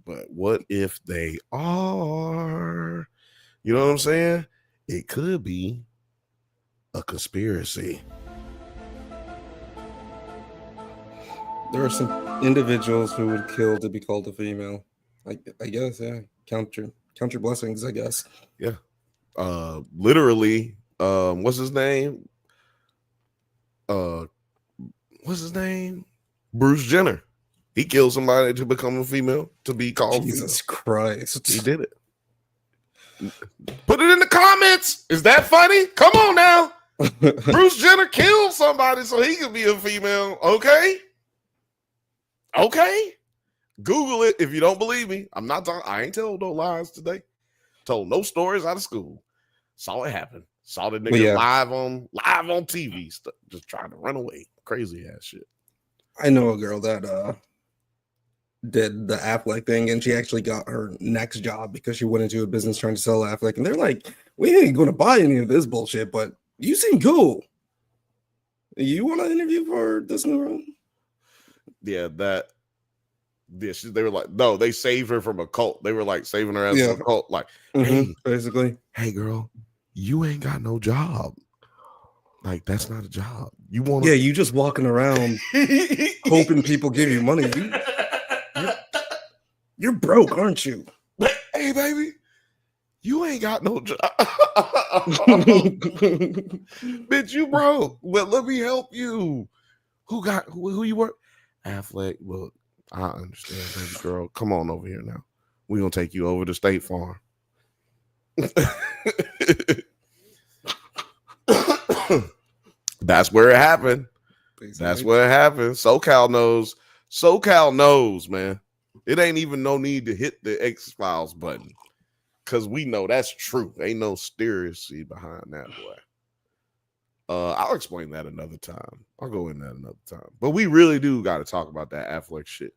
But what if they are? You know what I'm saying? It could be a conspiracy. There are some individuals who would kill to be called a female. I guess, yeah. Count your blessings, I guess. Yeah. Literally, what's his name? Bruce Jenner. He killed somebody to become a female, to be called Jesus female. Christ. He did it. Put it in the comments. Is that funny? Come on now. Bruce Jenner killed somebody so he could be a female. Okay. Okay. Google it if you don't believe me. I'm not talking. I ain't told no lies today. Told no stories out of school. Saw it happen. Saw the nigga live on TV. Just trying to run away. Crazy ass shit. I know a girl that did the Affleck thing, and she actually got her next job because she went into a business trying to sell Affleck, and they're like, "We ain't going to buy any of this bullshit, but you seem cool. You want to interview for this new role?" Yeah, they were like, no, they saved her from a cult. They were like saving her as a cult. Like, hey, basically, hey, girl, you ain't got no job. Like, that's not a job. You want? Yeah, you just walking around hoping people give you money. You're broke, aren't you? Hey, baby, you ain't got no job. Bitch, you broke. But let me help you. Who you work? Affleck. Look, I understand, baby girl. Come on over here now. We're gonna take you over to State Farm. That's where it happened. Basically. That's where it happened. SoCal knows, man. It ain't even no need to hit the X-Files button. Cause we know that's true. Ain't no conspiracy behind that, boy. I'll explain that another time. I'll go in that another time. But we really do got to talk about that Affleck shit.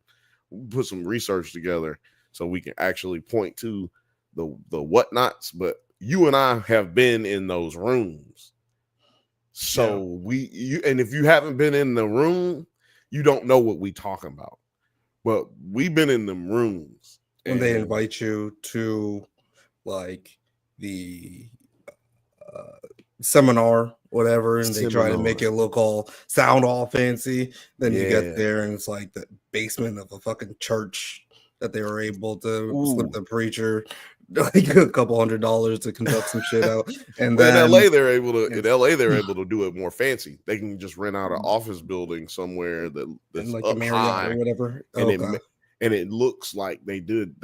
We'll put some research together so we can actually point to the whatnots. But you and I have been in those rooms. So and if you haven't been in the room, you don't know what we talking about. But we've been in them rooms. When they invite you to like the seminar, whatever, and they try to make it sound all fancy. Then you get there and it's like the basement of a fucking church that they were able to slip the preacher like a couple $100 to conduct some shit out. And then in LA they're able to do it more fancy. They can just rent out an office building somewhere that's like up a Marriott high or whatever. And it looks like they doing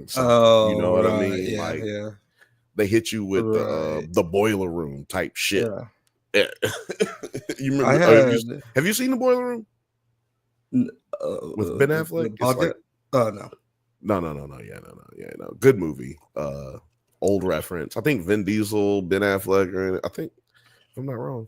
something. You know what I mean? Yeah. They hit you with the boiler room type shit. Yeah. You remember? Have you seen the boiler room with Ben Affleck? No. Yeah, no. Good movie. Old reference. I think Vin Diesel, Ben Affleck, I think, if I'm not wrong,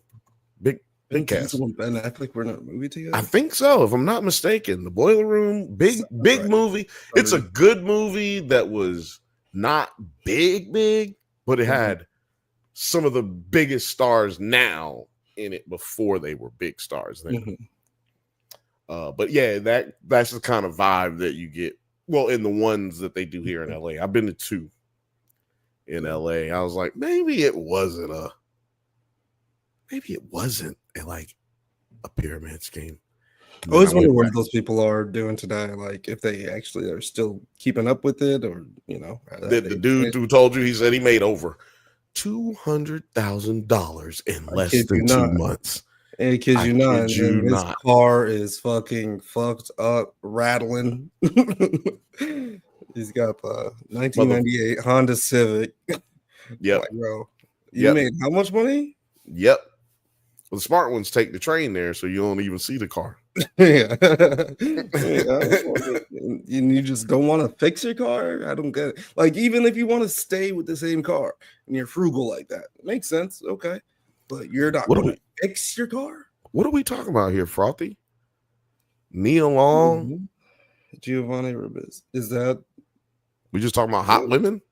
big cast. Diesel and Ben Affleck were in a movie together. I think so, if I'm not mistaken. The Boiler Room, big movie. It's a good movie that was not big, but it had some of the biggest stars now in it before they were big stars then. But yeah, that's the kind of vibe that you get. Well, in the ones that they do here in LA. I've been to 2 in LA. I was like, maybe it wasn't like a pyramid scheme. I always wonder what those people are doing today. Like if they actually are still keeping up with it, or the dude who told you, he said he made over $200,000 in less than 2 months. Hey, kid you not. His car is fucking fucked up, rattling. He's got the 1998 Honda Civic. Yep. Like, bro, you made how much money? Yep. Well, the smart ones take the train there, so you don't even see the car. Yeah. You just don't want to fix your car? I don't get it. Like, even if you want to stay with the same car and you're frugal like that, it makes sense. Okay. But you're not going to fix your car? What are we talking about here, Frothy? Nia Long? Giovanni Ribis. Is that? We just talking about hot women?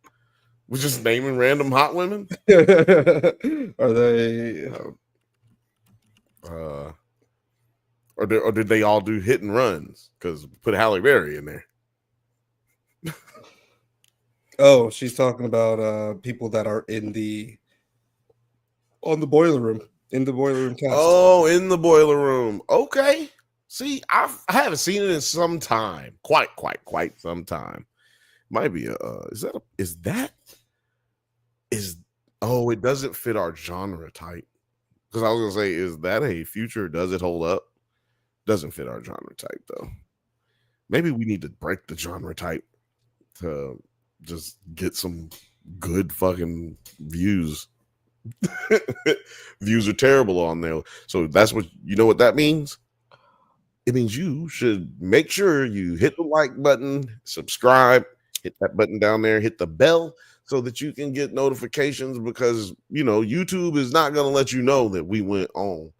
We're just naming random hot women? Are they? Or did they all do hit and runs? Because put Halle Berry in there. Oh, she's talking about people that are in the boiler room. In the boiler room cast. Oh, in the boiler room. Okay. See, I haven't seen it in some time. Quite some time. Might be it doesn't fit our genre type. Because I was gonna say, is that a future? Does it hold up? Doesn't fit our genre type though. Maybe we need to break the genre type to just get some good fucking views. Views are terrible on there. So that's what that means? it means you should make sure you hit the like button, subscribe, hit that button down there, hit the bell so that you can get notifications, because YouTube is not going to let you know that we went on.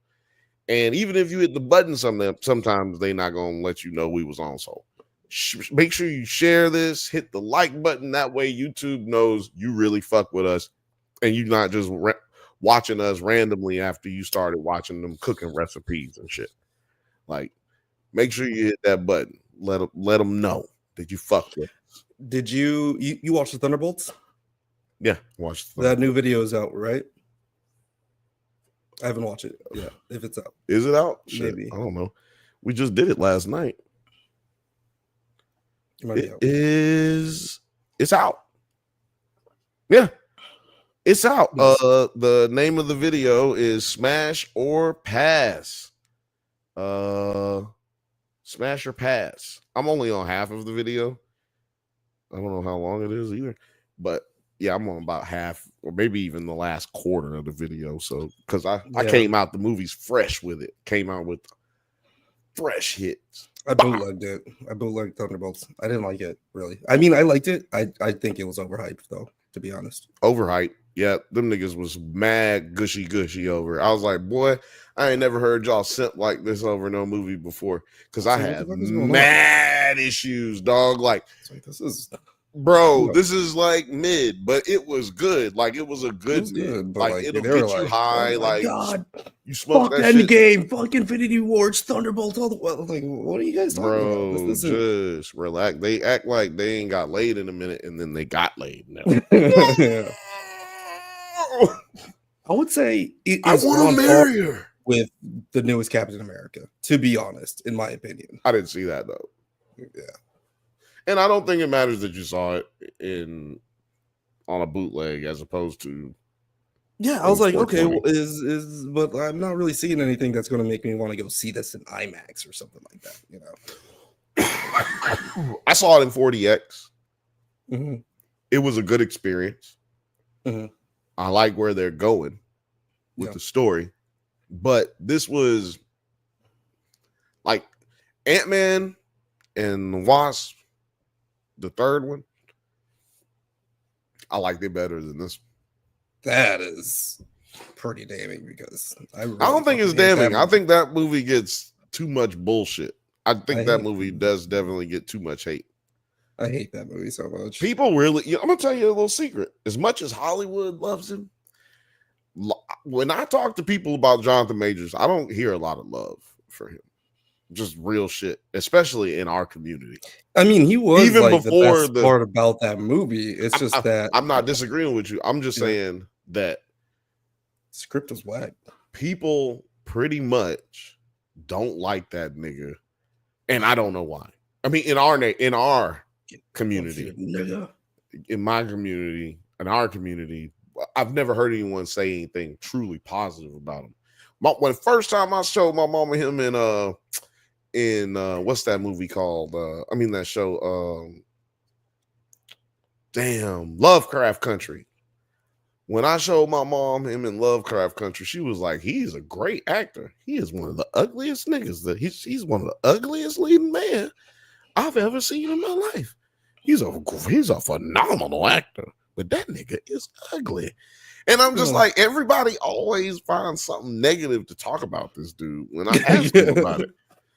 And even if you hit the button, sometimes they're not going to let you know we was on. So make sure you share this, hit the like button. That way YouTube knows you really fuck with us and you're not just watching us randomly after you started watching them cooking recipes and shit. Like, make sure you hit that button. Let them know that you fucked with us. Did you watch the Thunderbolts? Yeah, watch that new video is out, right? I haven't watched it yet. If it's out, is it out? Shit, maybe. I don't know. We just did it last night. It's out. Yeah, it's out. Nice. The name of the video is Smash or Pass. Smash or Pass. I'm only on half of the video. I don't know how long it is either, but yeah, I'm on about half or maybe even the last quarter of the video. So because I came out the movies fresh with it. Came out with fresh hits. I bootlegged it. I bootlegged Thunderbolts. I didn't like it, really. I mean, I liked it. I think it was overhyped, though, to be honest. Overhyped. Yeah, them niggas was mad gushy over. I was like, boy, I ain't never heard y'all simp like this over no movie before. Because I had mad issues, dog. Like this is... Bro, this is like mid, but it was good. Like it was a good, like it'll get you high. Oh like God, you smoke fuck that shit. Endgame, fuck Infinity Wars, Thunderbolts, all the like. What are you guys talking about? Just relax. They act like they ain't got laid in a minute, and then they got laid. Now. Yeah. I would say it is on par with the newest Captain America. To be honest, in my opinion, I didn't see that though. Yeah. And I don't think it matters that you saw it on a bootleg as opposed to. Yeah, I was like, okay, well, but I'm not really seeing anything that's going to make me want to go see this in IMAX or something like that. I saw it in 40X. Mm-hmm. It was a good experience. Mm-hmm. I like where they're going with the story, but this was like Ant-Man and the Wasp. The third one, I liked it better than this. That is pretty damning because I don't think it's damning. I think that movie gets too much bullshit. I think that movie does definitely get too much hate. I hate that movie so much. People really, I'm gonna tell you a little secret. As much as Hollywood loves him, when I talk to people about Jonathan Majors, I don't hear a lot of love for him. Just real shit, especially in our community. I mean, he was even like before the best part about that movie. It's just that I'm not disagreeing with you. I'm just saying that script was whack. People pretty much don't like that nigga, and I don't know why. I mean, in our community, in my community, in our community, I've never heard anyone say anything truly positive about him. When first time I showed my mama him in what's that movie called? That show. Lovecraft Country. When I showed my mom him in Lovecraft Country, she was like, "He's a great actor. He is one of the ugliest niggas. He's one of the ugliest leading men I've ever seen in my life. He's a phenomenal actor, but that nigga is ugly." And I'm just like, everybody always finds something negative to talk about this dude when I ask him about it.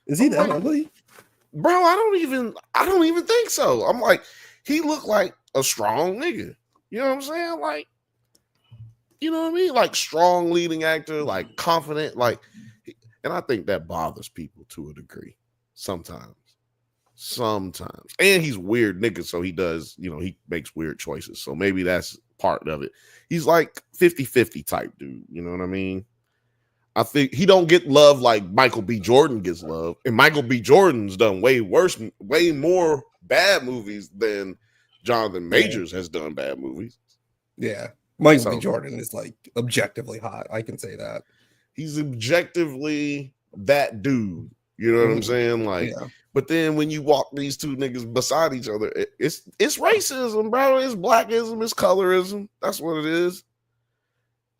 Is he that ugly? Bro, I don't even think so. I'm like, he looked like a strong nigga. You know what I'm saying? Like, you know what I mean? Like strong leading actor, like confident, like, and I think that bothers people to a degree sometimes. And he's weird nigga, so he does, he makes weird choices. So maybe that's part of it. He's like 50-50 type dude. You know what I mean? I think he don't get love like Michael B. Jordan gets love. And Michael B. Jordan's done way more bad movies than Jonathan Majors has done bad movies. Yeah. Michael B. Jordan is like objectively hot. I can say that. He's objectively that dude. You know what I'm saying? Like, but then when you walk these two niggas beside each other, it's racism, bro. It's blackism. It's colorism. That's what it is.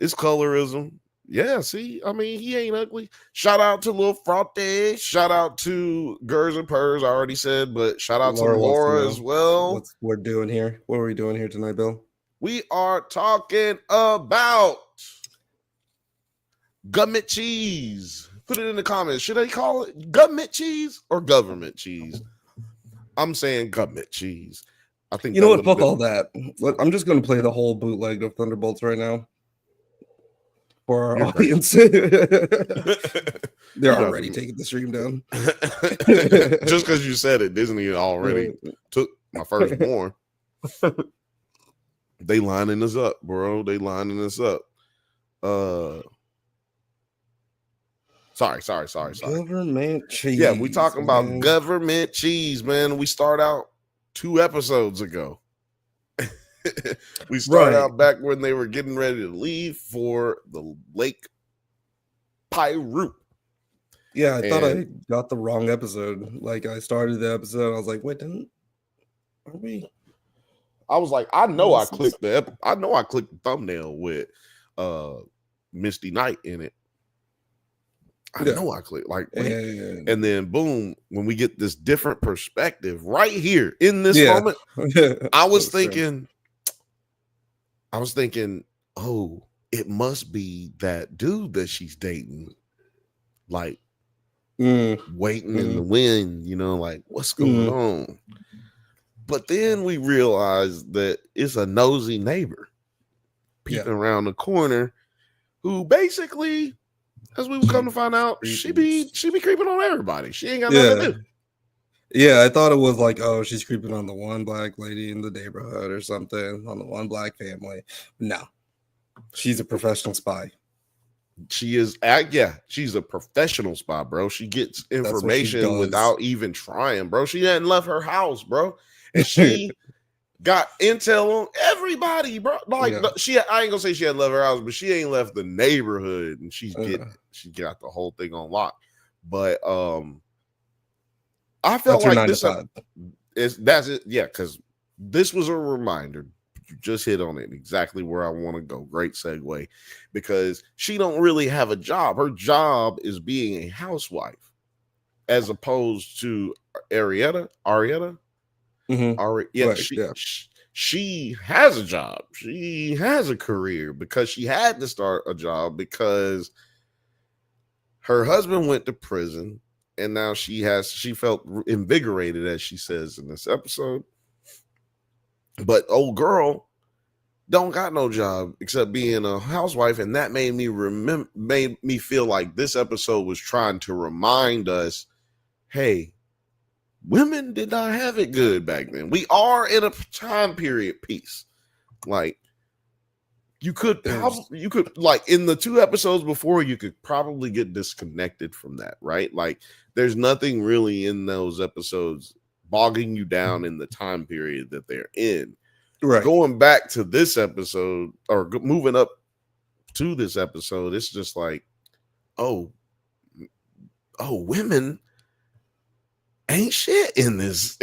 It's colorism. Yeah, see, I mean, he ain't ugly. Shout out to Lil Fraude. Shout out to Gers and Purrs. I already said, but shout out to Laura wants to Laura know as well. what we're doing here. What are we doing here tonight, Bill? We are talking about government cheese. Put it in the comments. Should I call it government cheese or government cheese? I'm saying government cheese. I think You know what? Fuck all that. I'm just going to play the whole bootleg of Thunderbolts right now for our audience. They're already taking the stream down. Just because you said it, Disney already took my firstborn. They lining us up, bro. They lining us up. Sorry. Government cheese. Yeah, we talking about government cheese, man. We start out 2 episodes ago. We start out back when they were getting ready to leave for the Lake Pyru. Yeah, I thought I got the wrong episode. Like, I started the episode, I was like, wait, are we? I was like, I know I clicked the thumbnail with Misty Knight in it. I know I clicked and then boom, when we get this different perspective right here in this moment, I was thinking, oh, it must be that dude that she's dating, like waiting in the wind, you know, like what's going on? But then we realized that it's a nosy neighbor peeping around the corner who basically, as we would come to find out, she be creeping on everybody. She ain't got nothing to do. Yeah, I thought it was like, oh, she's creeping on the one black lady in the neighborhood or something, on the one black family. No, she's a professional spy. She is, she's a professional spy, bro. She gets information without even trying, bro. She hadn't left her house, bro, and she got intel on everybody, bro. Like I ain't gonna say she had left her house, but she ain't left the neighborhood, and she got the whole thing on lock. But I felt like that's it. Yeah, because this was a reminder. You just hit on it exactly where I want to go. Great segue, because she don't really have a job. Her job is being a housewife, as opposed to Arietta. She has a job. She has a career because she had to start a job because her husband went to prison, and now she felt invigorated, as she says in this episode. But old girl don't got no job except being a housewife, and that made me feel like this episode was trying to remind us, hey, women did not have it good back then. We are in a time period piece. Like you could like in the 2 episodes before, you could probably get disconnected from that, right? Like there's nothing really in those episodes bogging you down in the time period that they're in. Right. Going back to this episode or moving up to this episode, it's just like, oh, women ain't shit in this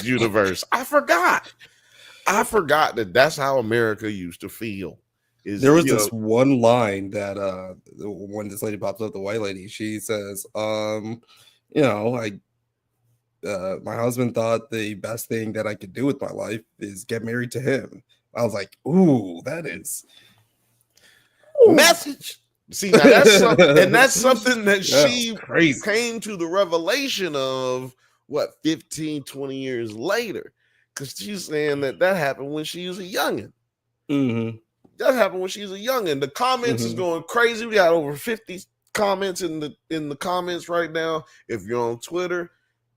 universe. I forgot that that's how America used to feel. There was this one line that when this lady pops up, the white lady, she says, my husband thought the best thing that I could do with my life is get married to him. I was like, ooh, that is message. See, now that's something that she came to the revelation of 15-20 years later, because she's saying that happened when she was a youngin. That happened when she was a youngin. The comments is going crazy. We got over 50 comments in the comments right now. If you're on Twitter,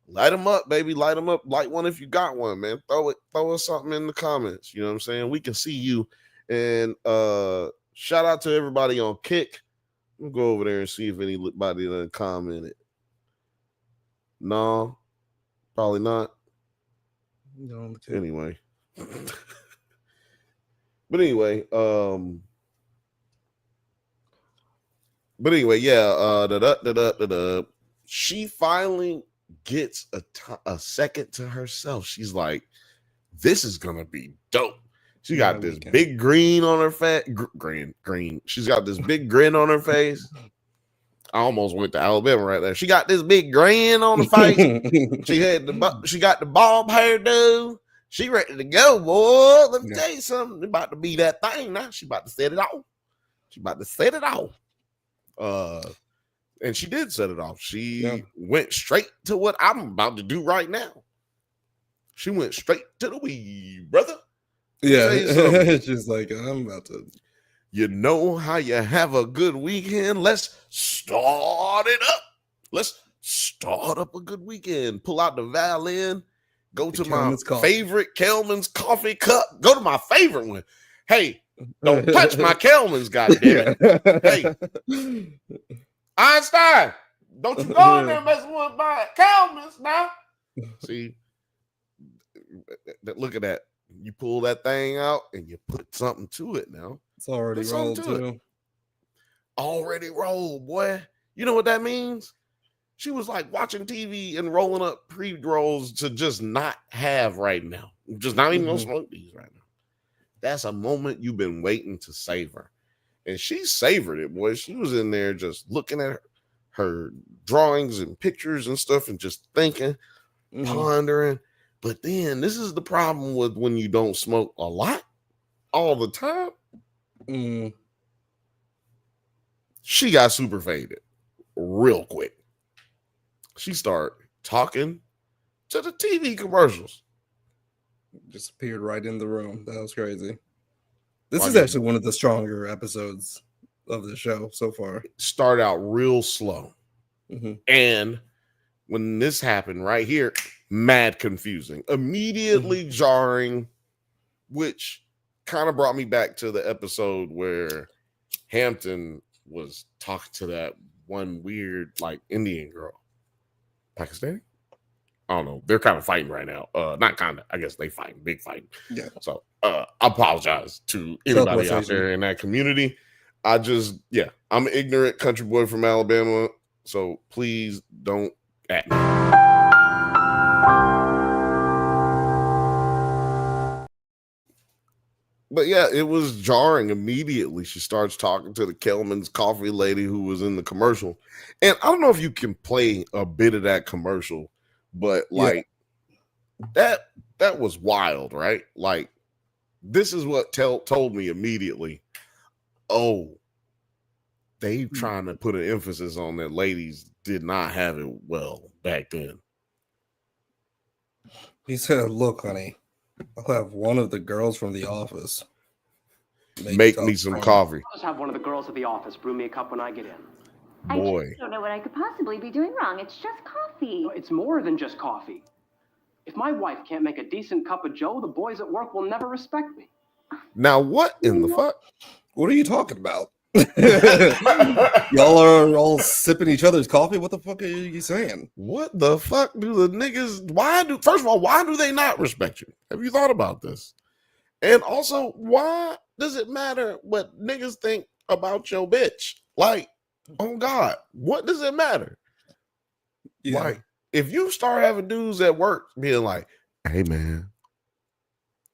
light them up, baby. Light them up. Light one if you got one, man. Throw us something in the comments. You know what I'm saying? We can see you. And shout out to everybody on Kick. We'll go over there and see if anybody done commented. No, probably not. No. Anyway. But anyway, she finally gets a second to herself. She's like, this is gonna be dope. She got this big green on her face. Green. She's got this big grin on her face. I almost went to Alabama right there. She got this big grin on her face. She got the bob hairdo. She ready to go, boy. Let me tell you something. It's about to be that thing now. She about to set it off. And she did set it off. She went straight to what I'm about to do right now. She went straight to the weed, brother. Yeah, it's just like, I'm about to. You know how you have a good weekend? Let's start it up. Let's start up a good weekend. Pull out the violin. Go to my favorite Kelman's coffee cup. Go to my favorite one. Hey, don't touch my Kelman's, goddamn it. Hey, Einstein, don't you go in there messing with my Kelman's now. See, look at that. You pull that thing out and you put something to it now. It's already rolled too. Already rolled, boy. You know what that means? She was like watching TV and rolling up pre-rolls to just not have right now. Just not even gonna smoke these right now. That's a moment you've been waiting to savor. And she savored it, boy. She was in there just looking at her drawings and pictures and stuff and just thinking, pondering. But then this is the problem with when you don't smoke a lot all the time. She got super faded real quick. She started talking to the TV commercials. Just appeared right in the room. That was crazy. This is actually one of the stronger episodes of the show so far. Start out real slow. And when this happened right here, mad confusing, immediately jarring, which kind of brought me back to the episode where Hampton was talking to that one weird like Indian girl. Pakistani? I don't know. They're kind of fighting right now. Not kind of. I guess they fighting. Big fighting. Yeah. So I apologize to anybody out there in that community. I'm an ignorant country boy from Alabama. So please don't at me. But yeah, it was jarring immediately. She starts talking to the Kelman's coffee lady who was in the commercial. And I don't know if you can play a bit of that commercial, but like that was wild, right? Like this is what told me immediately. Oh, they trying to put an emphasis on that ladies did not have it well back then. He said, look, honey, I'll have one of the girls from the office make me some coffee. I'll just have one of the girls at the office brew me a cup when I get in. Boy. I just don't know what I could possibly be doing wrong. It's just coffee. It's more than just coffee. If my wife can't make a decent cup of joe, the boys at work will never respect me. Now, what in the fuck? What are you talking about? Y'all are all sipping each other's coffee. What the fuck are you saying? What the fuck do the niggas? First of all, why do they not respect you? Have you thought about this? And also, why does it matter what niggas think about your bitch? Like, oh God, what does it matter? Yeah. Like, if you start having dudes at work being like, "Hey man,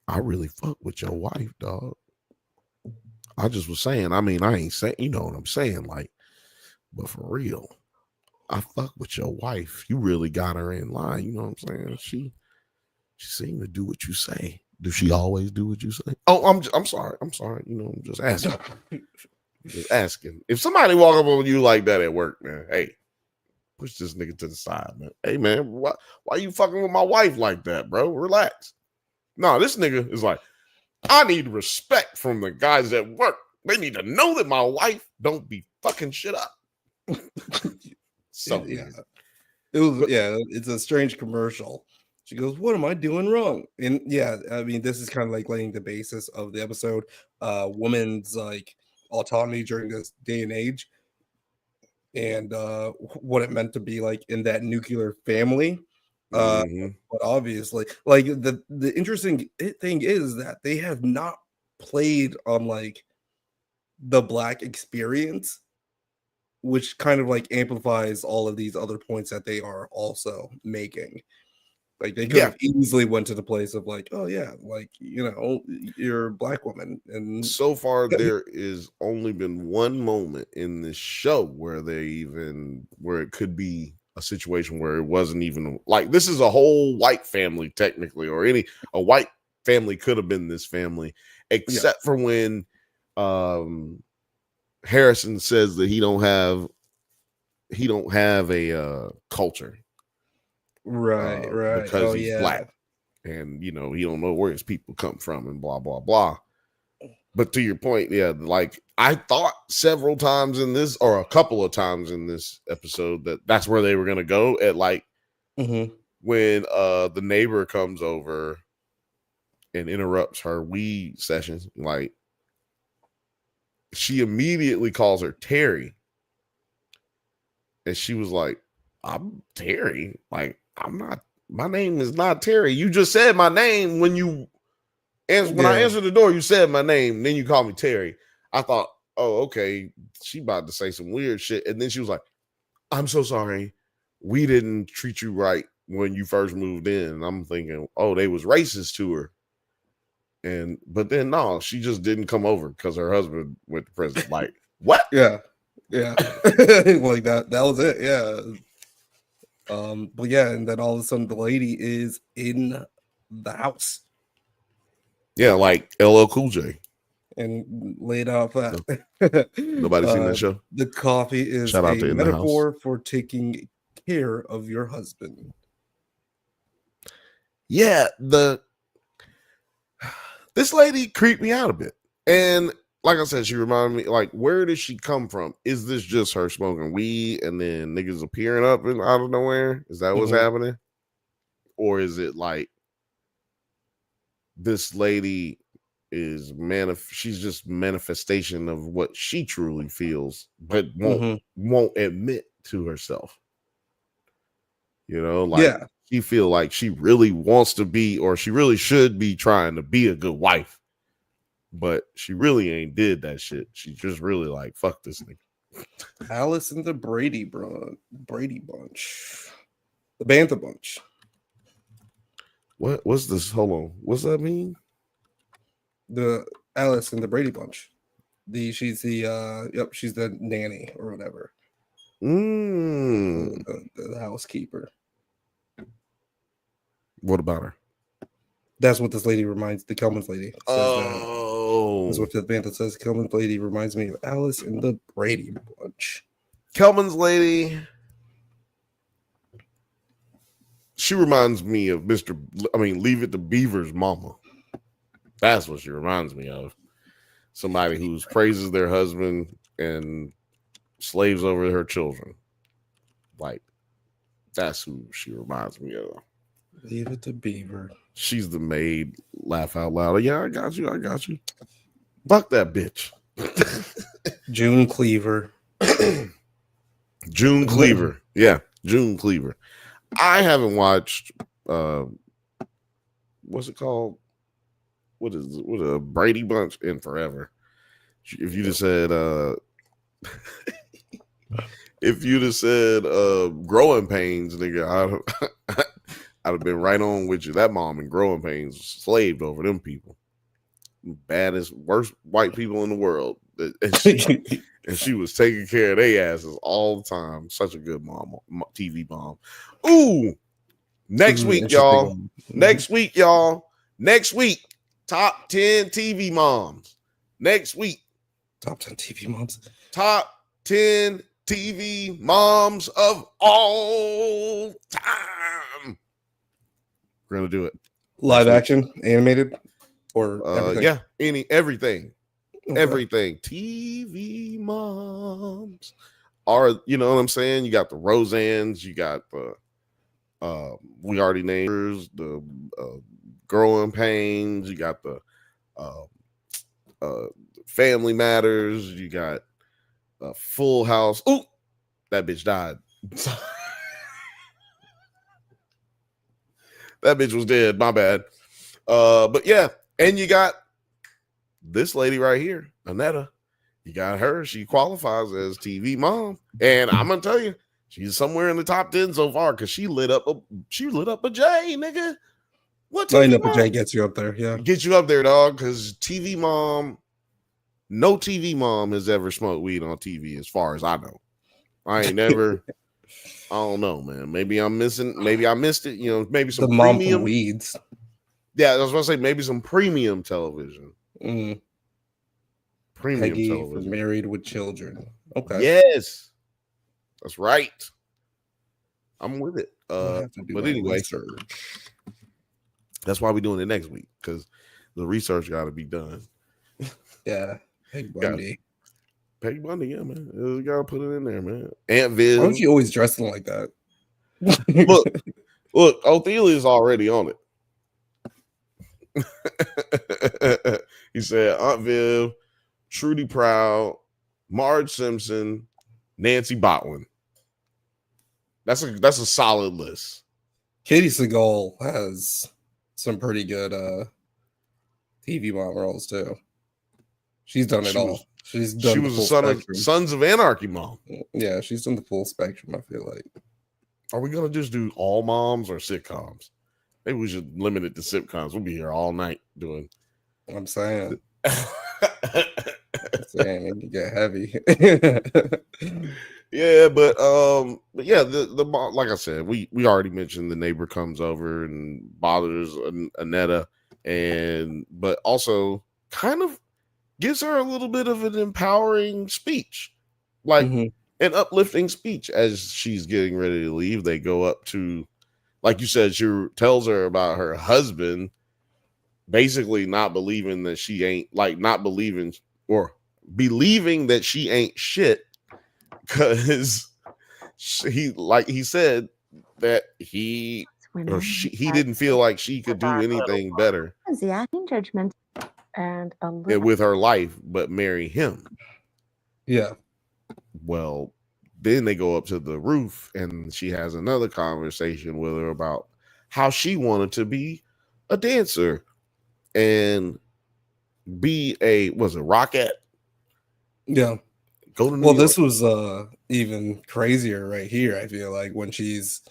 I really fuck with your wife, dog." I just was saying, I mean, I ain't saying, you know what I'm saying, like, but for real, I fuck with your wife. You really got her in line, you know what I'm saying? She seemed to do what you say. Does she always do what you say? Oh, I'm sorry. You know, I'm just asking. Just asking. If somebody walk up on you like that at work, man, hey, push this nigga to the side, man. Hey, man, why you fucking with my wife like that, bro? Relax. No, this nigga is like, I need respect from the guys at work. They need to know that my wife don't be fucking shit up. So yeah, it's a strange commercial. She goes, "What am I doing wrong?" And yeah, I mean, this is kind of like laying the basis of the episode. Women's like autonomy during this day and age, and what it meant to be like in that nuclear family. But obviously, like the interesting thing is that they have not played on like the Black experience, which kind of like amplifies all of these other points that they are also making. Like they could have easily went to the place of like, oh yeah, like you're a black woman, and so far there is only been one moment in this show where where it could be a situation where it wasn't even like this is a whole white family technically, or a white family could have been this family, except for when Harrison says that he don't have a culture. Right. Because he's black, and he don't know where his people come from, and blah blah blah. But to your point, like I thought several times in this, or a couple of times in this episode, that's where they were gonna go at, like when the neighbor comes over and interrupts her weed sessions, like she immediately calls her Terry, and she was like, "I'm Terry, like I'm not. My name is not Terry. You just said my name when I answered the door. You said my name, then you called me Terry." I thought, oh, okay, she about to say some weird shit, and then she was like, "I'm so sorry. We didn't treat you right when you first moved in." And I'm thinking, oh, they was racist to her. But then no, she just didn't come over because her husband went to prison. Like, what? Yeah. Like that was it. Yeah. But yeah, and then all of a sudden the lady is in the house. Yeah, like LL Cool J. And laid out that. Nobody seen that show? The coffee is Shout out a to In the metaphor House. for taking care of your husband. Yeah, this lady creeped me out a bit. And like I said, she reminded me, like, where does she come from? Is this just her smoking weed and then niggas appearing up and out of nowhere? Is that what's happening? Or is it like this lady is she's just manifestation of what she truly feels, but won't admit to herself? Like she feel like she really wants to be, or she really should be trying to be a good wife, but she really ain't did that shit. She just really like, fuck this thing. Alice and the Brady Bunch, the Bantha Bunch. What's this? Hold on. What's that mean? The Alice and the Brady Bunch. She's the nanny or whatever. The housekeeper. What about her? That's what this lady reminds the Kelman's lady. That's what the Bantha says. Kelman's lady reminds me of Alice and the Brady Bunch. Kelman's lady. She reminds me of Leave It to Beaver's mama. That's what she reminds me of. Somebody who praises their husband and slaves over her children. Like, that's who she reminds me of. Leave It to Beaver. She's the maid. Laugh out loud. Yeah, I got you. Fuck that bitch. June Cleaver. June Cleaver. Yeah, June Cleaver. I haven't watched what's it called? What a Brady Bunch in forever. If you'd have said Growing Pains, nigga, I'd have been right on with you. That mom in Growing Pains slaved over them people. Baddest, worst white people in the world. And she was taking care of their asses all the time. Such a good mom, TV mom. Ooh, next week, y'all. Next week, top 10 TV moms. Next week. Top 10 TV moms. Top 10 TV moms of all time. We're going to do it. Live action, animated, or everything? Yeah, everything. Okay. Everything. TV moms are, you know what I'm saying? You got the Roseannes, you got the we already named the Growing Pains, you got the Family Matters, you got Full House. Ooh, that bitch died. That bitch was dead. My bad. But yeah, and you got this lady right here, Annetta. You got her. She qualifies as TV mom. And I'm going to tell you, She's somewhere in the top 10 so far because she lit up a J, nigga. What I TV know, but Jay mom? gets you up there. Yeah. Get you up there, dog, because TV mom, no TV mom has ever smoked weed on TV as far as I know. I ain't never. I don't know, man. Maybe I'm missing. Maybe I missed it. You know, maybe some The mom from premium. Weeds. Yeah, I was going to say maybe some premium television. Mm. Premium Peggy for television. Married with Children. Okay. Yes, that's right. I'm with it. We'll have to do But our anyway, research. that's why we're doing it next week because the research got to be done. Yeah. Peggy Bundy. Peggy Bundy, yeah, man. You got to put it in there, man. Aunt Why Viv. don't you always dressing like that? Look, Othelia's already on it. He said Aunt Viv, Trudy Proud, Marge Simpson, Nancy Botwin. That's a solid list. Katie Seagal has some pretty good TV mom roles too. She's done it all. She's done She the was full a son spectrum. of Sons of Anarchy mom. Yeah, she's done the full spectrum, I feel like. Are we gonna just do all moms or sitcoms? Maybe we should limit it to sitcoms. We'll be here all night doing. I'm saying. Saying it can get heavy. Yeah, but yeah, the like I said, we already mentioned the neighbor comes over and bothers Annetta, but also kind of gives her a little bit of an empowering speech, like an uplifting speech as she's getting ready to leave. They go up to, like you said, she tells her about her husband basically not believing that she ain't, like, not believing or believing that she ain't shit because he said that he didn't feel like she could do anything better judgment and with her life but marry him. Yeah. Well, then they go up to the roof and she has another conversation with her about how she wanted to be a dancer and be a rockette. Yeah. Go to New Well, York. this was even crazier right here, I feel like, when she's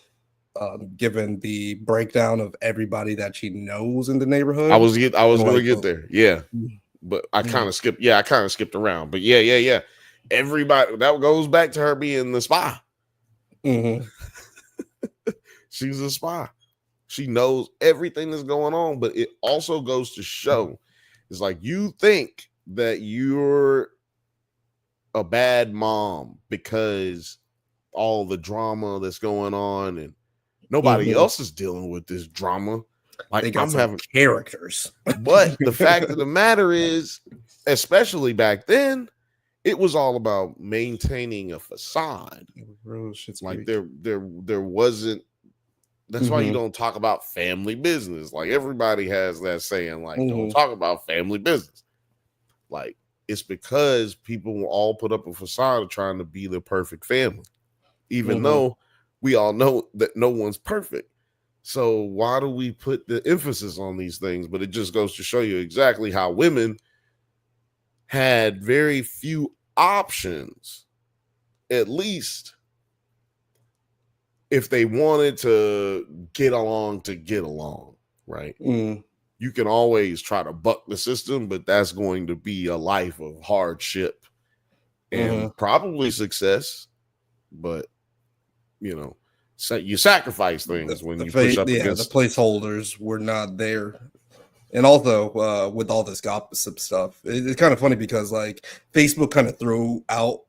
given the breakdown of everybody that she knows in the neighborhood. I was going to get there. Yeah. But I kind of skipped. Yeah, I kind of skipped around. But yeah. Everybody, that goes back to her being the spy. She's a spy. She knows everything that's going on, but it also goes to show, it's like, you think that you're a bad mom because all the drama that's going on and nobody else is dealing with this drama. Like, I'm having characters. But the fact of the matter is, especially back then, it was all about maintaining a facade. Like there wasn't. That's why you don't talk about family business. Like, everybody has that saying, like, don't talk about family business. Like, it's because people will all put up a facade of trying to be the perfect family, even though we all know that no one's perfect. So why do we put the emphasis on these things? But it just goes to show you exactly how women had very few options, at least if they wanted to get along, right? You can always try to buck the system, but that's going to be a life of hardship and probably success. But, you know, so you sacrifice things when you push up against. The placeholders were not there. And also with all this gossip stuff, it's kind of funny because, like, Facebook kind of threw out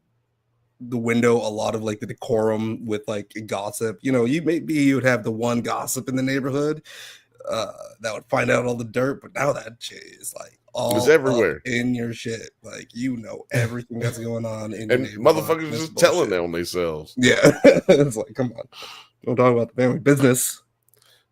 the window a lot of, like, the decorum with, like, gossip. You know, you would have the one gossip in the neighborhood that would find out all the dirt, but now that shit is, like, all everywhere in your shit. Like, you know everything that's going on in and your motherfuckers just telling on themselves. Yeah. It's like, come on, don't talk about the family business.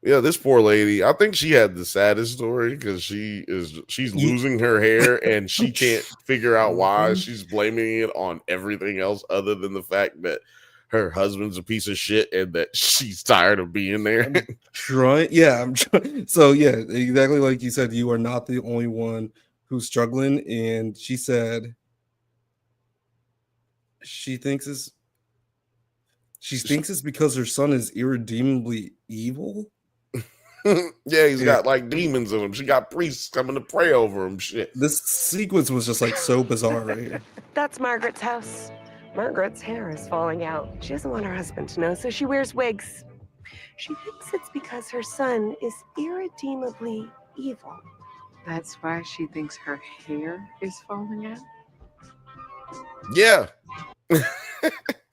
Yeah, this poor lady, I think she had the saddest story because she's losing her hair and she can't figure out why. She's blaming it on everything else other than the fact that her husband's a piece of shit and that she's tired of being there. I'm trying. So yeah, exactly like you said, you are not the only one who's struggling. And she said she thinks She thinks it's because her son is irredeemably evil. Yeah, he's got like demons in him. She got priests coming to pray over him. Shit. This sequence was just like so bizarre right here. That's Margaret's house. Margaret's hair is falling out. She doesn't want her husband to know, so she wears wigs. She thinks it's because her son is irredeemably evil. That's why she thinks her hair is falling out? Yeah.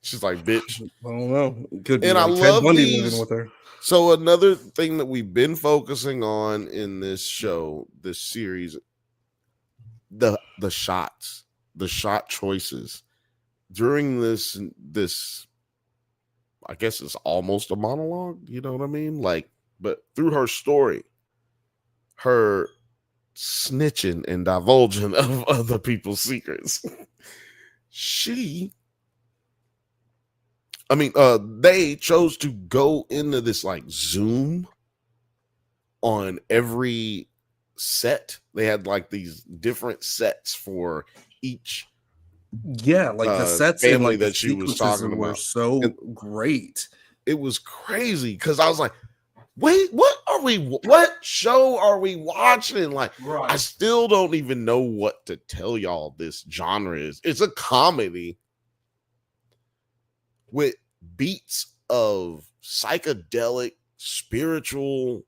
She's like, bitch. I don't know. It could be And like I Ted love Bundy these. living with her. So another thing that we've been focusing on in this show, this series, the shots, the shot choices during this I guess it's almost a monologue, you know what I mean? Like, but through her story, her snitching and divulging of other people's secrets, they chose to go into this like zoom on every set. They had like these different sets for each Yeah, like the sets family and like that the she was sequences talking were about. so And great. it was crazy because I was like, wait, what show are we watching? Like, I still don't even know what to tell y'all this genre is. It's a comedy with beats of psychedelic, spiritual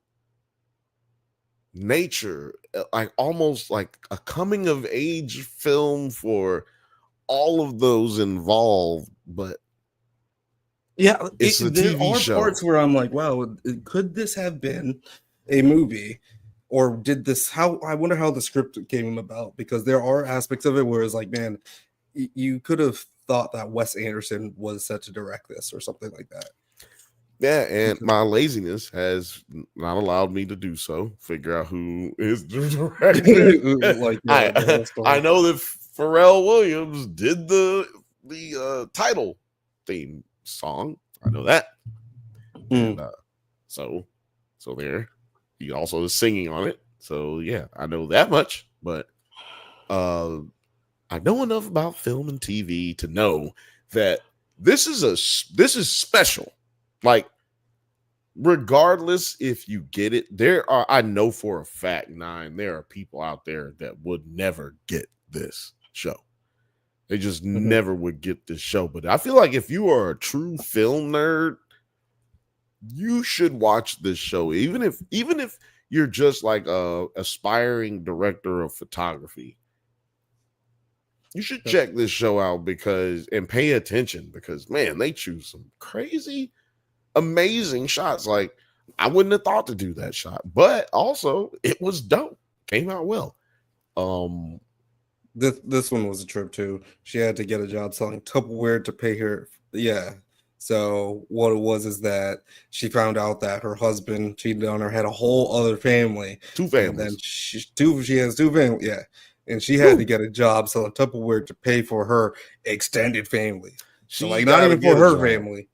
nature, like almost like a coming of age film for all of those involved. But Yeah, it's a there TV are show. parts where I'm like, wow, could this have been a movie? Or did this, I wonder how the script came about, because there are aspects of it where it's like, man, you could have thought that Wes Anderson was set to direct this or something like that. Yeah, and my laziness has not allowed me to do so. Figure out who is the director. Like, yeah, the whole story. I know that Pharrell Williams did the title theme song. I know that. And, so there. He also is singing on it. So yeah, I know that much. But I know enough about film and TV to know that this is special. Like, regardless if you get it, I know for a fact, there are people out there that would never get this show. They just never would get this show. But I feel like if you are a true film nerd, you should watch this show. Even if you're just like a aspiring director of photography, you should check this show out and pay attention, because man, they choose some crazy, amazing shots. Like, I wouldn't have thought to do that shot, but also it was dope. Came out well. This one was a trip too. She had to get a job selling Tupperware to pay her. Yeah. So what it was is that she found out that her husband cheated on her, had a whole other family. 2 families. And then she has 2 families. Yeah. And she had to get a job selling Tupperware to pay for her extended family. So like, not even for her family,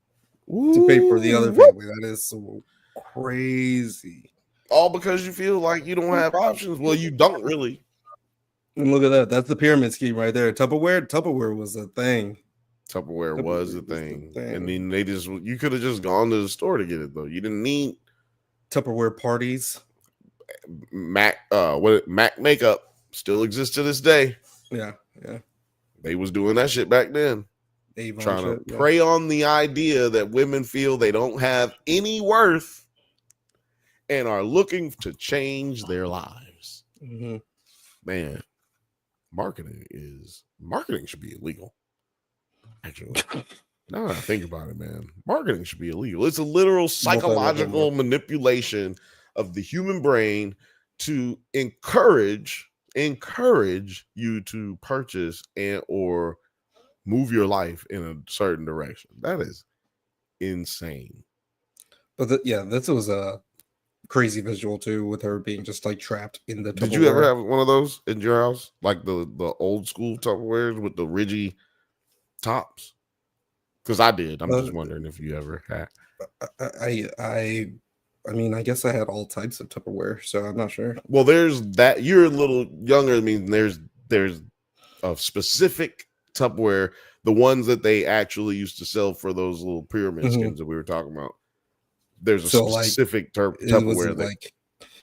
to pay for the other family. That is so crazy. All because you feel like you don't have options. Well, you don't really. And look at that. That's the pyramid scheme right there. Tupperware was a thing. Tupperware was a thing. And then you could have just gone to the store to get it, though. You didn't need Tupperware parties. Mac makeup still exists to this day. Yeah. They was doing that shit back then. Avon trying shit, to prey on the idea that women feel they don't have any worth and are looking to change their lives. Mm-hmm. Man, marketing should be illegal. Actually, now that I think about it, man, marketing should be illegal. It's a literal psychological manipulation of the human brain to encourage you to purchase and or move your life in a certain direction. That is insane. But this was a crazy visual too, with her being just like trapped in the Tupperware. Did you ever have one of those in your house, like the old school Tupperwares with the ridgy tops? Because I did. I'm just wondering if you ever had. I mean, I guess I had all types of Tupperware, so I'm not sure. Well, there's that. You're a little younger. I mean, there's a specific Tupperware the ones that they actually used to sell for those little pyramid skins that we were talking about. There's a specific Tupperware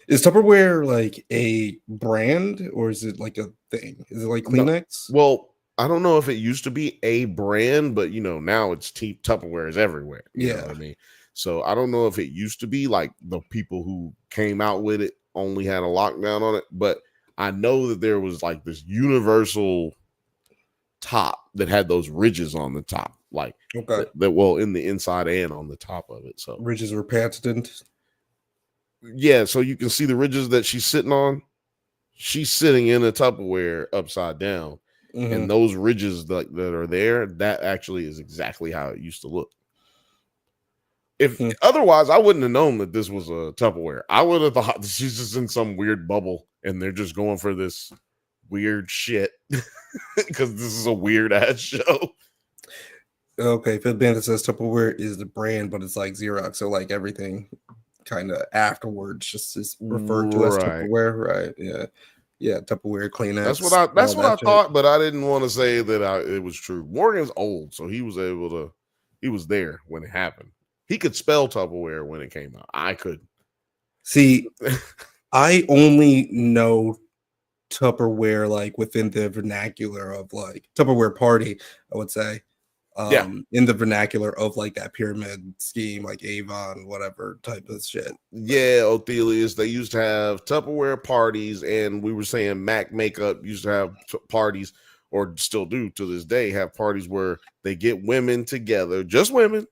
is Tupperware like a brand or is it like a thing? Is it like Kleenex? No, well, I don't know if it used to be a brand, but now it's Tupperware is everywhere. You know what I mean? So I don't know if it used to be like the people who came out with it only had a lockdown on it, but I know that there was like this universal top that had those ridges on the top, like that in the inside and on the top of it. So ridges were patented. Yeah, so you can see the ridges that she's sitting on. She's sitting in a Tupperware upside down, and those ridges that are there, that actually is exactly how it used to look. If otherwise, I wouldn't have known that this was a Tupperware. I would have thought that she's just in some weird bubble, and they're just going for this weird shit because this is a weird ass show. Okay, Fifth Bantha says Tupperware is the brand, but it's like Xerox, so like everything kind of afterwards just is referred to as Tupperware, right? Yeah, Tupperware, Kleenex. That's what I thought, but I didn't want to say that it was true. Morgan's old, so he was there when it happened. He could spell Tupperware when it came out. I couldn't. See, I only know Tupperware like within the vernacular of like Tupperware party, I would say. In the vernacular of like that pyramid scheme, like Avon, whatever type of shit. Yeah, Othelius, they used to have Tupperware parties, and we were saying Mac Makeup used to have parties, or still do to this day, have parties where they get women together, just women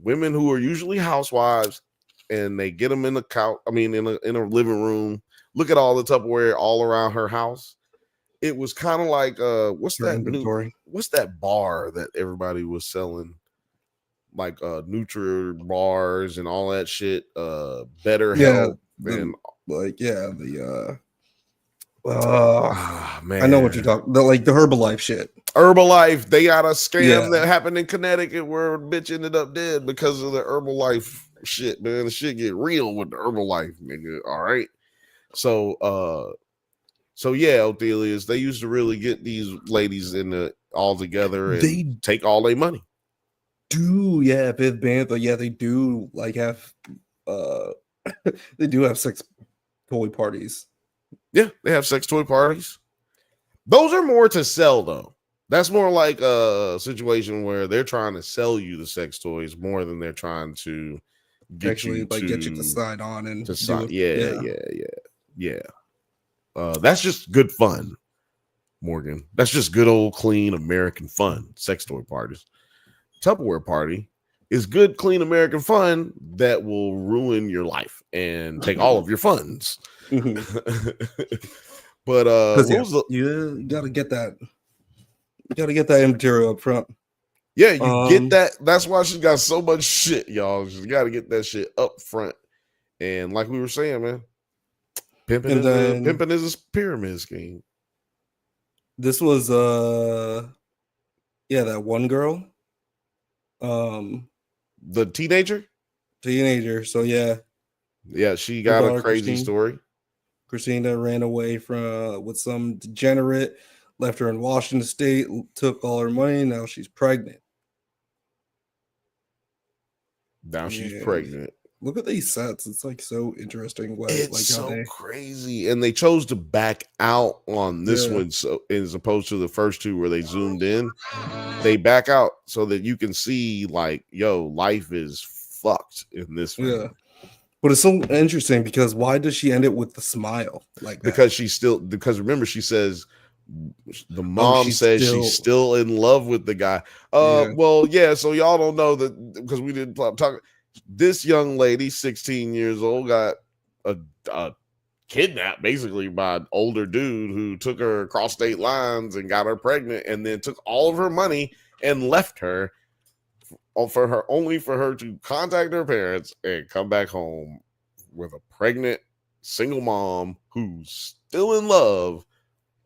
who are usually housewives, and they get them in the couch. I mean, in a living room. Look at all the Tupperware all around her house. It was kind of like what's that bar that everybody was selling, like Nutri bars and all that shit, Better Health and man, I know what you're talking about, like the Herbalife shit. Herbalife, they got a scam that happened in Connecticut where a bitch ended up dead because of the Herbalife shit, man. The shit get real with the Herbalife, nigga. All right. So yeah, Othelius, they used to really get these ladies all together and they take all their money. Fifth Bantha, yeah, they do like have they do have sex toy parties. Yeah, they have sex toy parties. Those are more to sell though. That's more like a situation where they're trying to sell you the sex toys more than they're trying to get you to sign on and to sign. Yeah. That's just good fun, Morgan. That's just good old clean American fun. Sex toy parties. Tupperware party is good, clean American fun that will ruin your life and take all of your funds. But you gotta get that. You gotta get that material up front. Yeah, you get that. That's why she's got so much shit, y'all. She's got to get that shit up front. And like we were saying, man, pimping is a pyramid scheme. This was that one girl. The teenager. So yeah, she got a crazy story. Christina ran away with some degenerate, left her in Washington State, took all her money. Now she's pregnant. Pregnant. Look at these sets. It's like so interesting. It's so crazy. And they chose to back out on this one, so as opposed to the first two where they zoomed in. They back out so that you can see, like, life is fucked in this one. Yeah. But it's so interesting because why does she end it with the smile? Like that? Because remember, she says the mom says she's still in love with the guy. Well, yeah, so y'all don't know that because we didn't talk. This young lady, 16 years old, got a kidnapped basically by an older dude who took her across state lines and got her pregnant, and then took all of her money and left her only for her to contact her parents and come back home with a pregnant single mom who's still in love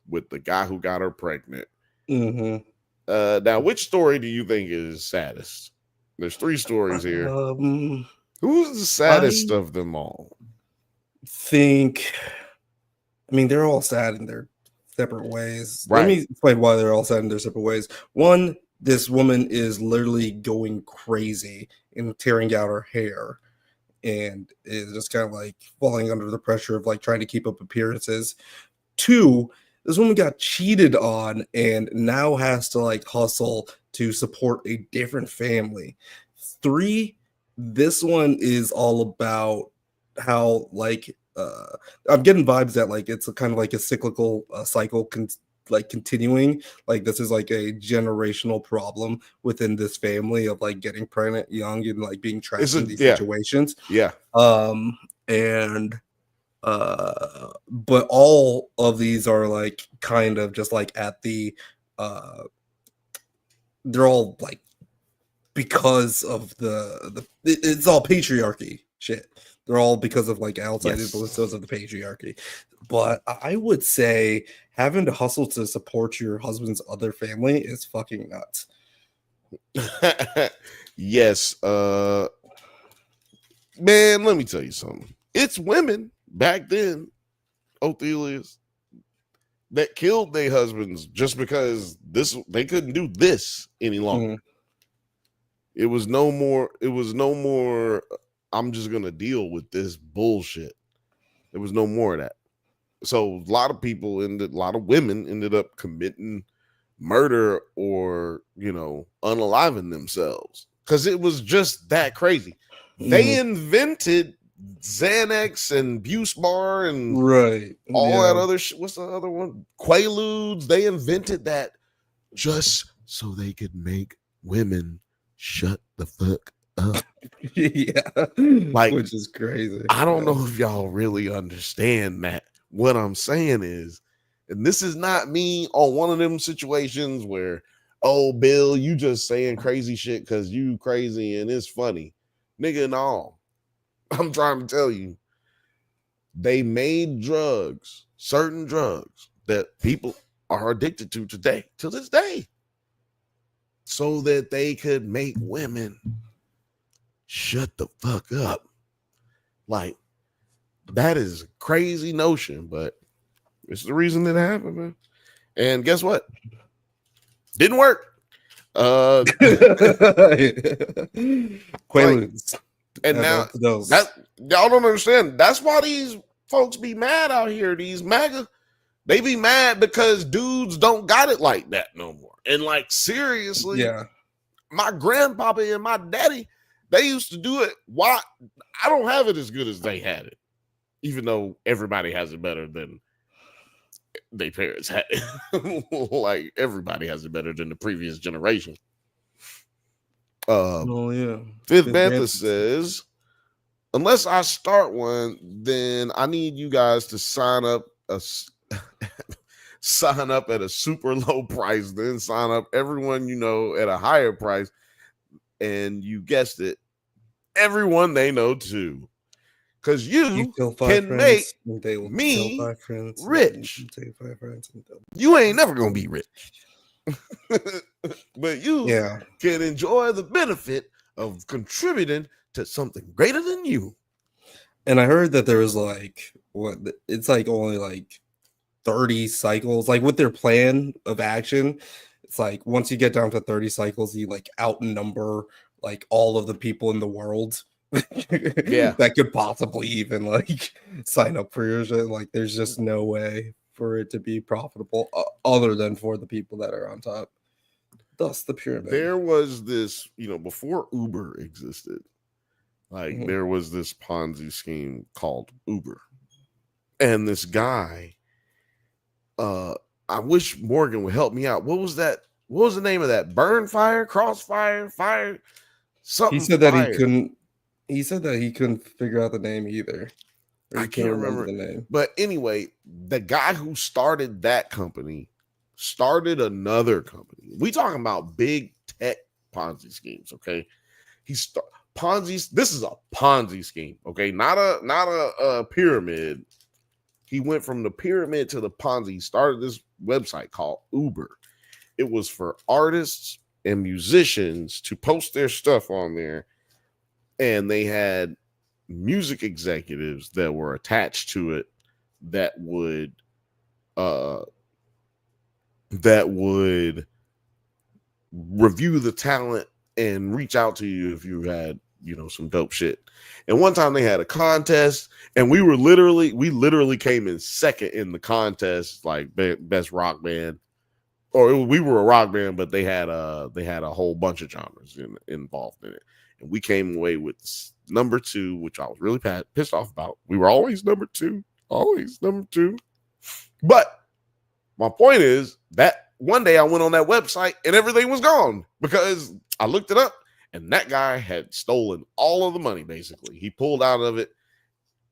with the guy who got her pregnant. Now, which story do you think is saddest? There's 3 stories here. Who's the saddest of them all? They're all sad in their separate ways. Right. Let me explain why they're all sad in their separate ways. One, this woman is literally going crazy and tearing out her hair and is just kind of like falling under the pressure of like trying to keep up appearances. 2, this woman got cheated on and now has to like hustle to support a different family. 3, this one is all about how like I'm getting vibes that like it's a kind of like a cyclical cycle like continuing. Like this is like a generational problem within this family of like getting pregnant young and like being trapped in these situations. Yeah. And but all of these are like kind of just like at the they're all like because of it's all patriarchy shit. They're all because of like outside influences of the patriarchy. But I would say having to hustle to support your husband's other family is fucking nuts. Yes. Man, let me tell you something. It's women back then, Othelius, that killed their husbands just because they couldn't do this any longer. It was no more I'm just gonna deal with this bullshit. There was no more of that. So a lot of women ended up committing murder or unaliving themselves because it was just that crazy. They invented Xanax and Buspar and all that other shit. What's the other one? Quaaludes. They invented that just so they could make women shut the fuck up. Like, which is crazy. I don't know if y'all really understand that. What I'm saying is, and this is not me on one of them situations where, oh, Bill, you just saying crazy shit because you crazy and it's funny. Nigga, no. I'm trying to tell you, they made drugs, certain drugs that people are addicted to today, to this day, so that they could make women shut the fuck up. Like, that is a crazy notion, but it's the reason it happened, man. And guess what? Didn't work. Quaaludes. And now that y'all don't understand. That's why these folks be mad out here. These MAGA, they be mad because dudes don't got it like that no more. And like seriously, my grandpapa and my daddy, they used to do it. Why? I don't have it as good as they had it, even though everybody has it better than their parents had it. Like everybody has it better than the previous generation. Fifth Bantha says, unless I start one, then I need you guys to sign up at a super low price, then sign up everyone you know at a higher price, and you guessed it, everyone they know too, because you can make me rich. You ain't never gonna be rich. But you can enjoy the benefit of contributing to something greater than you. And I heard that there was like it's like only like 30 cycles, like with their plan of action. It's like once you get down to 30 cycles, you like outnumber like all of the people in the world that could possibly even like sign up for your shit. Like there's just no way for it to be profitable other than for the people that are on top. Thus the pyramid. There was this, before Uber existed, like there was this Ponzi scheme called Uber. And this guy, I wish Morgan would help me out. What was that? What was the name of that? Burn fire, crossfire, fire, something. He said that he couldn't. He said that he couldn't figure out the name either. I can't remember the name. But anyway, the guy who started that company started another company. We talking about big tech Ponzi schemes, okay? Ponzi. This is a Ponzi scheme, okay? Not a pyramid. He went from the pyramid to the Ponzi. He started this website called Uber. It was for artists and musicians to post their stuff on there, and they had music executives that were attached to it that would review the talent and reach out to you if you had, some dope shit. And one time they had a contest, and we literally came in second in the contest, like best rock band, or we were a rock band, but they had a whole bunch of genres involved in it, and we came away with number 2, which I was really pissed off about. We were always number 2, But my point is that one day I went on that website and everything was gone because I looked it up. And that guy had stolen all of the money, basically. He pulled out of it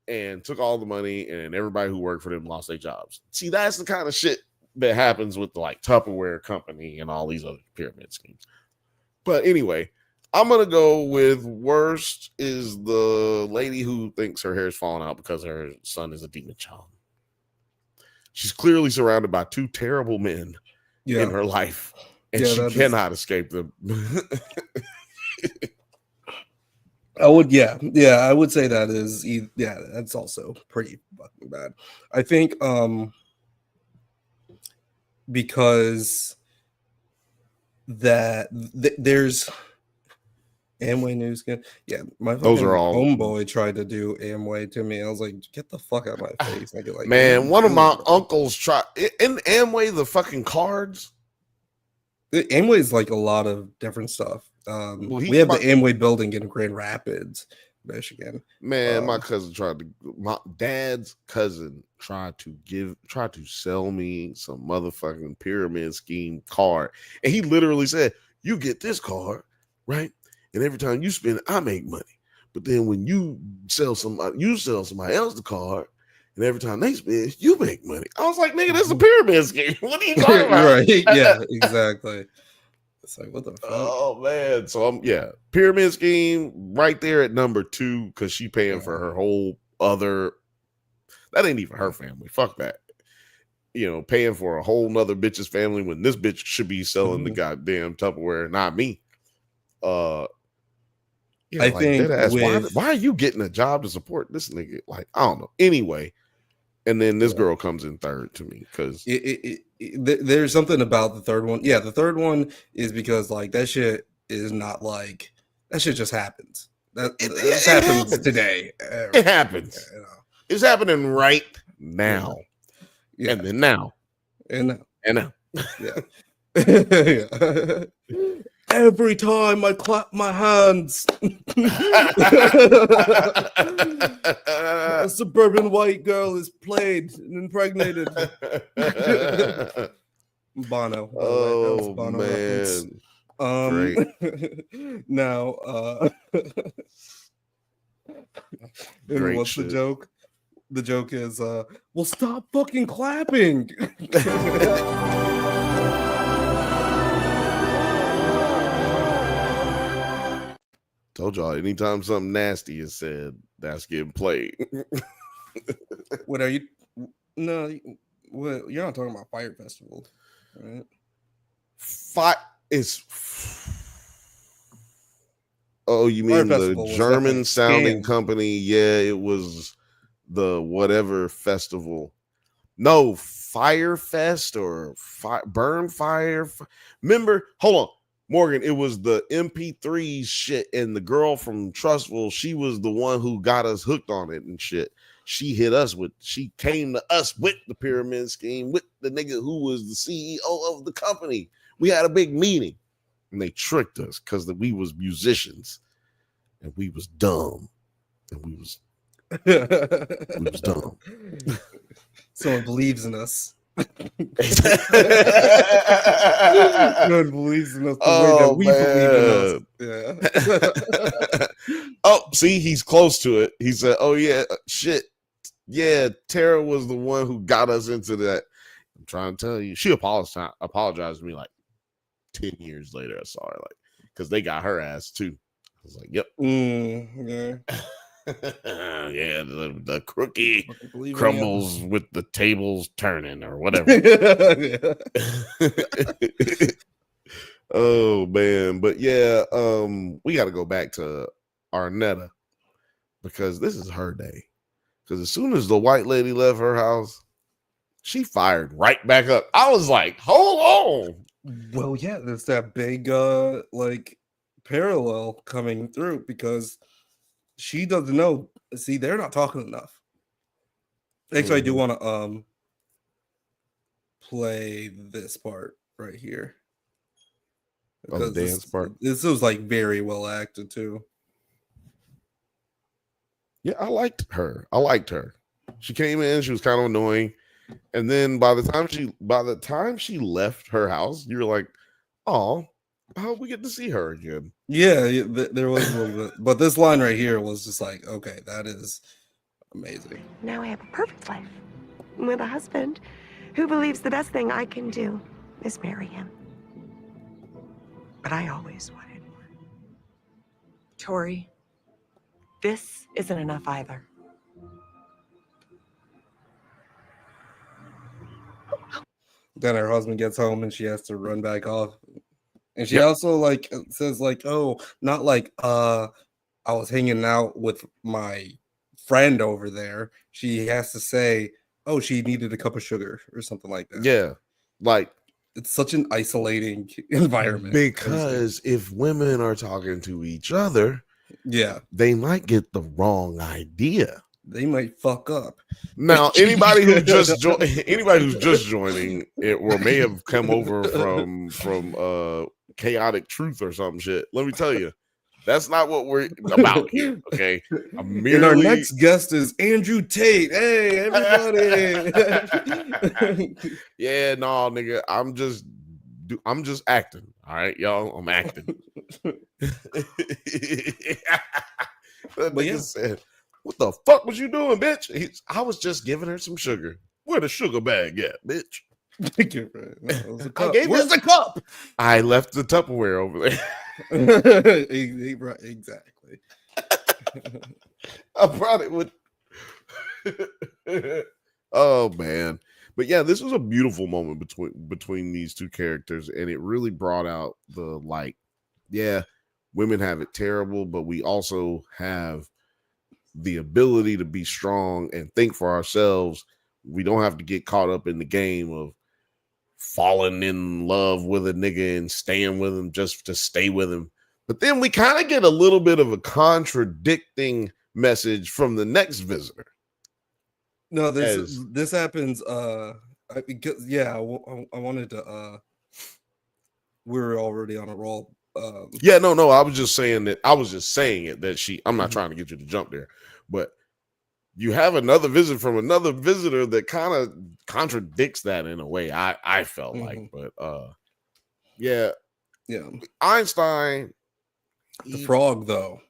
and took all the money, and everybody who worked for them lost their jobs. See, that's the kind of shit that happens with the Tupperware company and all these other pyramid schemes. But anyway, I'm going to go with worst is the lady who thinks her hair is falling out because her son is a demon child. She's clearly surrounded by 2 terrible men in her life, and she cannot escape them. I would say that is, that's also pretty fucking bad. I think because there's Amway news again. Yeah, my those are all homeboy tried to do Amway to me. I was like, get the fuck out of my face. Man, one of my uncles tried in Amway the fucking cards. Amway is like a lot of different stuff. We have the Amway building in Grand Rapids, Michigan. Man, my dad's cousin tried to sell me some motherfucking pyramid scheme card. And he literally said, you get this card, right? And every time you spend it, I make money. But then when you sell somebody else the card, and every time they spend, you make money. I was like, nigga, that's a pyramid scheme. What are you talking about? Right. Yeah, exactly. It's like, what the fuck? Oh man. So pyramid scheme right there at number 2 because she paying for her whole other. That ain't even her family. Fuck that. Paying for a whole nother bitch's family when this bitch should be selling the goddamn Tupperware, not me. I think why are you getting a job to support this nigga? Like, I don't know. Anyway, and then this girl comes in third to me because there's something about the third one. Yeah, the third one is because that shit is not that shit just happens. That happens today. It happens. It's happening right now. Yeah. And then now. And now. Yeah. Yeah. Every time I clap my hands, a suburban white girl is played and impregnated. Bono. Oh, Bono man. Great. Now, Great what's shit. the joke? The joke is, well, stop fucking clapping. Told y'all, anytime something nasty is said, that's getting played. What are you? No, well, you're not talking about Fire Festival, right? Oh, you mean the German sounding scam company? Yeah, it was the whatever festival. No, Fire Fest or Burn Fire. Remember? Hold on. Morgan, it was the MP3 shit, and the girl from Trustful, she was the one who got us hooked on it and shit. She came to us with the pyramid scheme, with the nigga who was the CEO of the company. We had a big meeting, and they tricked us because we was musicians, and we was dumb, and we was dumb. Someone believes in us. No one believes in us the way that we believe in us. Yeah. Oh, see, he's close to it. He said, "Oh yeah, shit, yeah." Tara was the one who got us into that. I'm trying to tell you, she apologized to me 10 years later. I saw her because they got her ass too. I was like, "Yep, yeah." Yeah, the cookie crumbles with the tables turning or whatever. Oh man, but yeah, we got to go back to Arnetta because this is her day. Because as soon as the white lady left her house, she fired right back up. I was like, hold on, Well, yeah, there's that big like parallel coming through because she doesn't know. See, they're not talking enough. Actually, I do want to play this part right here Oh, the because dance part. this was like very well acted too. Yeah, I liked her. She came in, she was kind of annoying. And then by the time she left her house, you were like, oh, how we get to see her again. Yeah, there was a little bit, but this line right here was just like, okay, that is amazing. Now I have a perfect life with a husband who believes the best thing I can do is marry him. But I always wanted more. Tori, this isn't enough either. Then her husband gets home and she has to run back off. And she also like says like, oh, not like I was hanging out with my friend over there. She has to say, oh, she needed a cup of sugar or something like that. Yeah. Like, it's such an isolating environment. Because if women are talking to each other, yeah, they might get the wrong idea. They might fuck up. Now, anybody who's just joining it or may have come over from Chaotic Truth or some shit, let me tell you, that's not what we're about here. Okay, and our next guest is Andrew Tate. Hey, everybody! Yeah, no, nigga, I'm just acting. All right, y'all, I'm acting. That nigga said, "What the fuck was you doing, bitch?" I was just giving her some sugar. Where the sugar bag at, bitch? I gave Where's the cup? I left the Tupperware over there. Exactly. I probably would. Oh man, but yeah, this was a beautiful moment between these two characters, and it really brought out the like, yeah, women have it terrible, but we also have the ability to be strong and think for ourselves. We don't have to get caught up in the game of falling in love with a nigga and staying with him just to stay with him. But then we kind of get a little bit of a contradicting message from the next visitor. No, this happens. Because I wanted to. We were already on a roll. Yeah, no. I was just saying it that she. I'm not trying to get you to jump there, but you have another visit from another visitor that kind of contradicts that in a way. I felt like, but yeah. Einstein, the frog, though.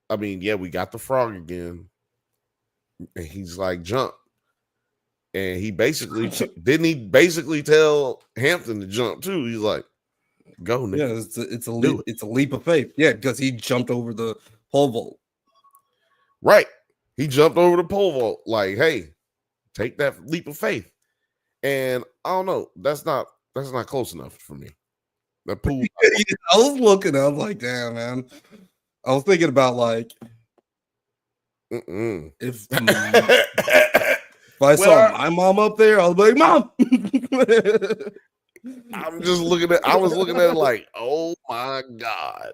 I mean, yeah, we got the frog again, and he's like, jump, and he basically didn't he basically tell Hampton to jump too? He's like, go, nigga. Yeah, it's a leap. It's a leap of faith. Yeah, because he jumped over the pole vault. Right. He jumped over the pole vault like, hey, take that leap of faith. And I don't know. That's not close enough for me. That pool. I was looking, I was like, damn, man. I was thinking about like if I saw my mom up there, I was like, Mom. I was looking at it like, oh my God.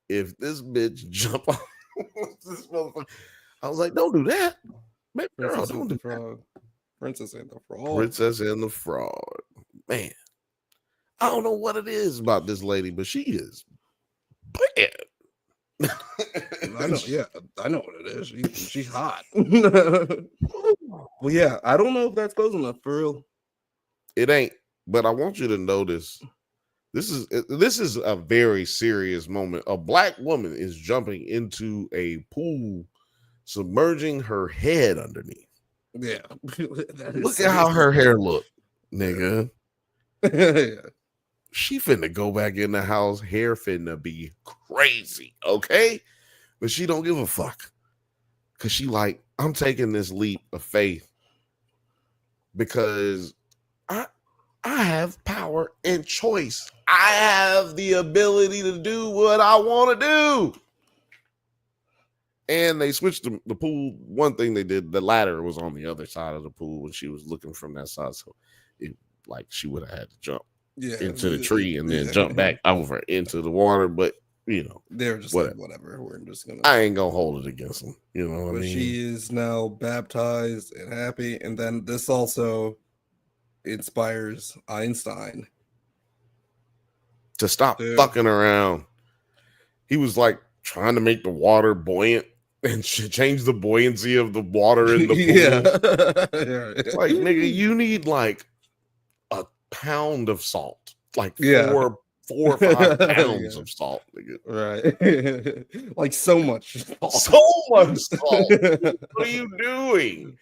If this bitch jump off this motherfucker. I was like, don't do that. Baby girl, don't do that. Princess and the Frog. Princess and the Frog. Man. I don't know what it is about this lady, but she is bad. I know what it is. She's hot. Well, yeah, I don't know if that's close enough for real. It ain't, but I want you to notice this is a very serious moment. A black woman is jumping into a pool, submerging her head underneath. Yeah. Look at how her hair look, nigga. Yeah. She finna go back in the house, hair finna be crazy, okay? But she don't give a fuck. Cause she like, I'm taking this leap of faith because I have power and choice. I have the ability to do what I want to do. And they switched the pool. One thing they did, the ladder was on the other side of the pool when she was looking from that side. So like she would have had to jump Yeah, into the tree and then jump back over into the water. But they're just whatever. like, whatever. We're just gonna. I ain't gonna hold it against them. You know what I But mean? she is now baptized and happy, and then this also inspires Einstein to stop Dude. fucking around. He was like trying to make the water buoyant and change the buoyancy of the water in the pool. Yeah. It's like, nigga, you need like a pound of salt, like Yeah. 4 or 5 pounds Yeah. of salt, nigga. Right. Like so much salt. So much salt. What are you doing?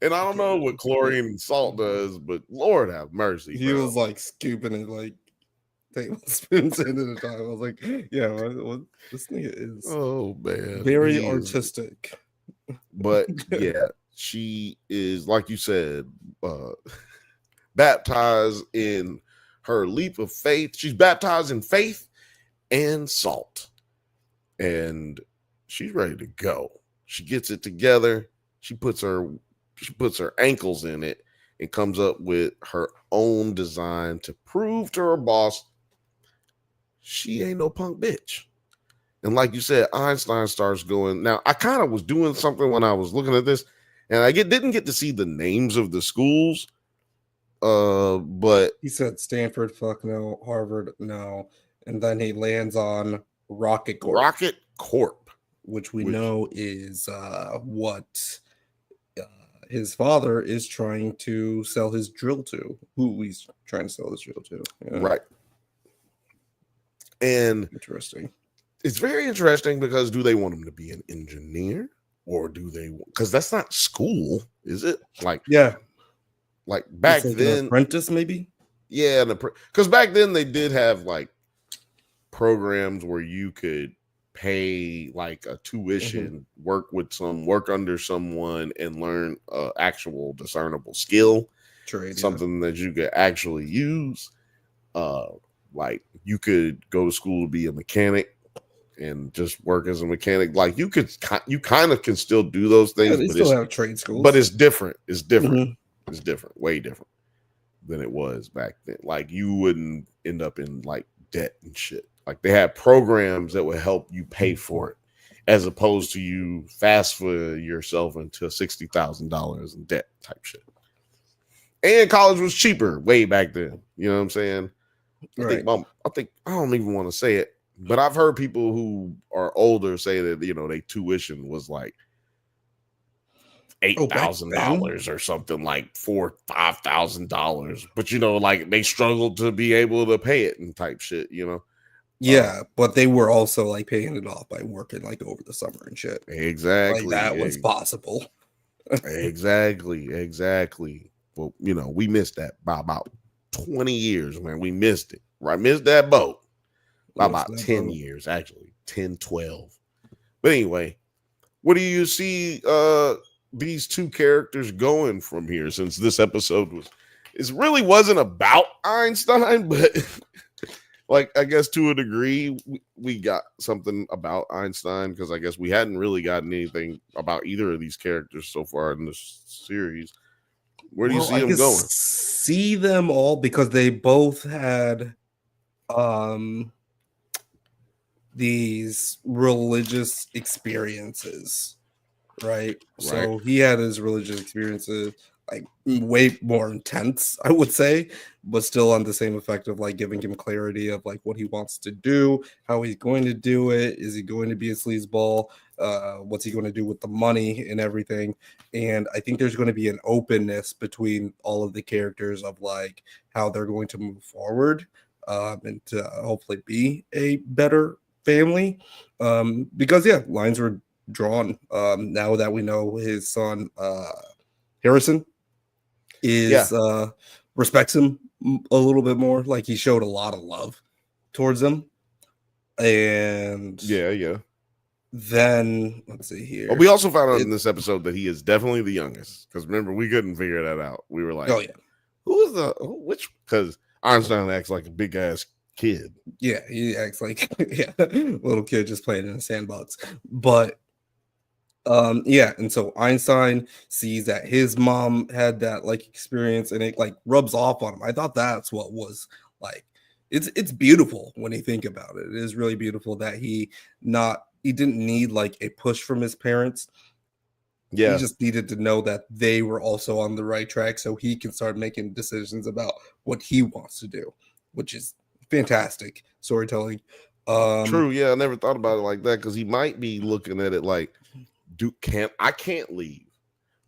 And I don't know what chlorine and salt does, but Lord have mercy. He bro. was like scooping it like tablespoons into the time. I was like, yeah, what this nigga is Oh man, very he is- artistic. But yeah, she is, like you said, baptized in her leap of faith. She's baptized in faith and salt, and she's ready to go. She gets it together. She puts her ankles in it and comes up with her own design to prove to her boss she ain't no punk bitch. And like you said, Einstein starts going. Now, I kind of was doing something when I was looking at this, and I didn't get to see the names of the schools. But He said Stanford, fuck no, Harvard, no. And then he lands on Rocket Corp, which we know is what his father is trying to sell his drill to. Who he's trying to sell his drill to. Yeah. Right. And interesting. It's very interesting because do they want him to be an engineer or do they? Because that's not school, is it? Like, yeah, like back like then, an apprentice maybe. Yeah, because back then they did have like programs where you could pay like a tuition, work under someone, and learn actual discernible skill, something that you could actually use. Like you could go to school to be a mechanic and just work as a mechanic. Like you kind of can still do those things. Yeah, they still have trade schools, but it's different. It's different. It's different, way different than it was back then. Like you wouldn't end up in like debt and shit. Like they had programs that would help you pay for it, as opposed to you fast for yourself into $60,000 in debt type shit. And college was cheaper way back then. You know what I'm saying? Right. I think I don't even want to say it, but I've heard people who are older say that their tuition was like $8,000 or something, like $5,000. But like they struggled to be able to pay it and type shit. Yeah, but they were also like paying it off by working like over the summer and shit. Exactly, like that was possible. Exactly. Well, we missed that by about 20 years, man. We missed it. Right, missed that boat by about 10 years, actually 10, 12. But anyway, what do you see these two characters going from here? Since this episode really wasn't about Einstein, but like I guess to a degree we got something about Einstein, because I guess we hadn't really gotten anything about either of these characters so far in this series. Where do you see them going? See them all because they both had these religious experiences, right? So he had his religious experiences like way more intense, I would say, but still on the same effect of like giving him clarity of like what he wants to do, how he's going to do it. Is he going to be a sleazeball? What's he going to do with the money and everything? And I think there's going to be an openness between all of the characters of like how they're going to move forward and to hopefully be a better family. Because lines were drawn. Now that we know his son Harrison is respects him a little bit more. Like he showed a lot of love towards him. And then let's see here. Well, we also found out in this episode that he is definitely the youngest, because remember we couldn't figure that out. We were like, which? Because Einstein acts like a big ass kid. Yeah, he acts like little kid just playing in a sandbox. But Yeah, and so Einstein sees that his mom had that like experience, and it like rubs off on him. I thought that's what was like. It's beautiful when you think about it. It is really beautiful that he didn't need like a push from his parents. He Yeah, just needed to know that they were also on the right track, so he can start making decisions about what he wants to do, which is fantastic storytelling. true. Yeah, I never thought about it like that because he might be looking at it like, I can't leave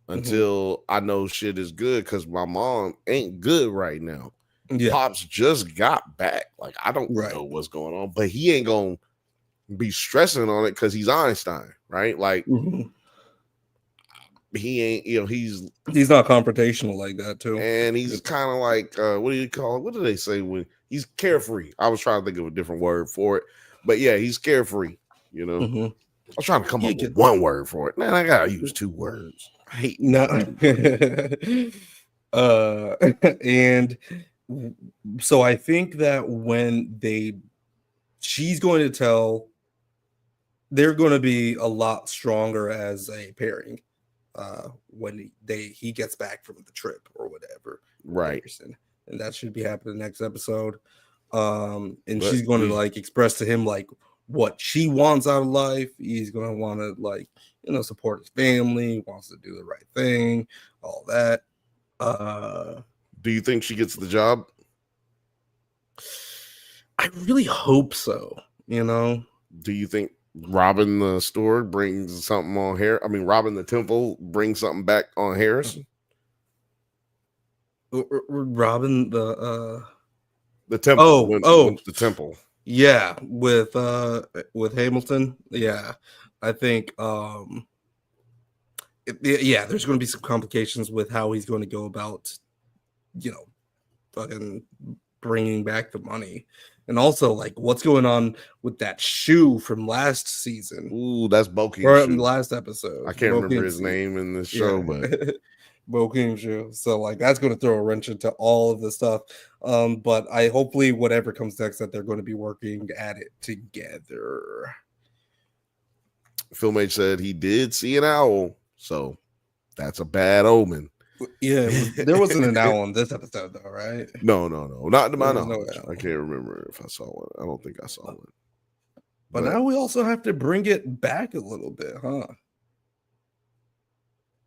until I know shit is good because my mom ain't good right now. Yeah, Pops just got back. Like, I don't right. know what's going on, but he ain't gonna be stressing on it because he's Einstein, right? Like, Mhm. he ain't, he's He's not confrontational like that too. and he's kind of like, what do you call it? What do they say when he's carefree? I was trying to think of a different word for it, but yeah, he's carefree. Mhm. I was trying to come Yeah, up with one word for it. Man, I gotta use two words. I hate No. And so I think that when she's going to tell, they're going to be a lot stronger as a pairing when he gets back from the trip or whatever with Right. Anderson. And that should be happening next episode. And But she's going to like express to him like what she wants out of life. He's going to want to like, support his family, wants to do the right thing, all that. do you think she gets the job? I really hope so. Do you think robbing the store brings something on Harris? I mean, robbing the temple brings something back on Harrison? Robin the temple. The temple. Yeah, with Hamilton. Yeah. I think yeah, there's going to be some complications with how he's going to go about fucking bringing back the money. And also like what's going on with that shoe from last season. Ooh, that's Bokeem's Or shoe. last episode. I can't remember Bokeem's his name in this show, but Bokeem's shoe. So like that's going to throw a wrench into all of the stuff. But I hopefully whatever comes next that they're going to be working at it together. Film H said he did see an owl, so that's a bad omen. Yeah, there wasn't an owl in this episode though, right? No, not to my knowledge. No I can't remember if I saw one. I don't think I saw one. But now we also have to bring it back a little bit, huh?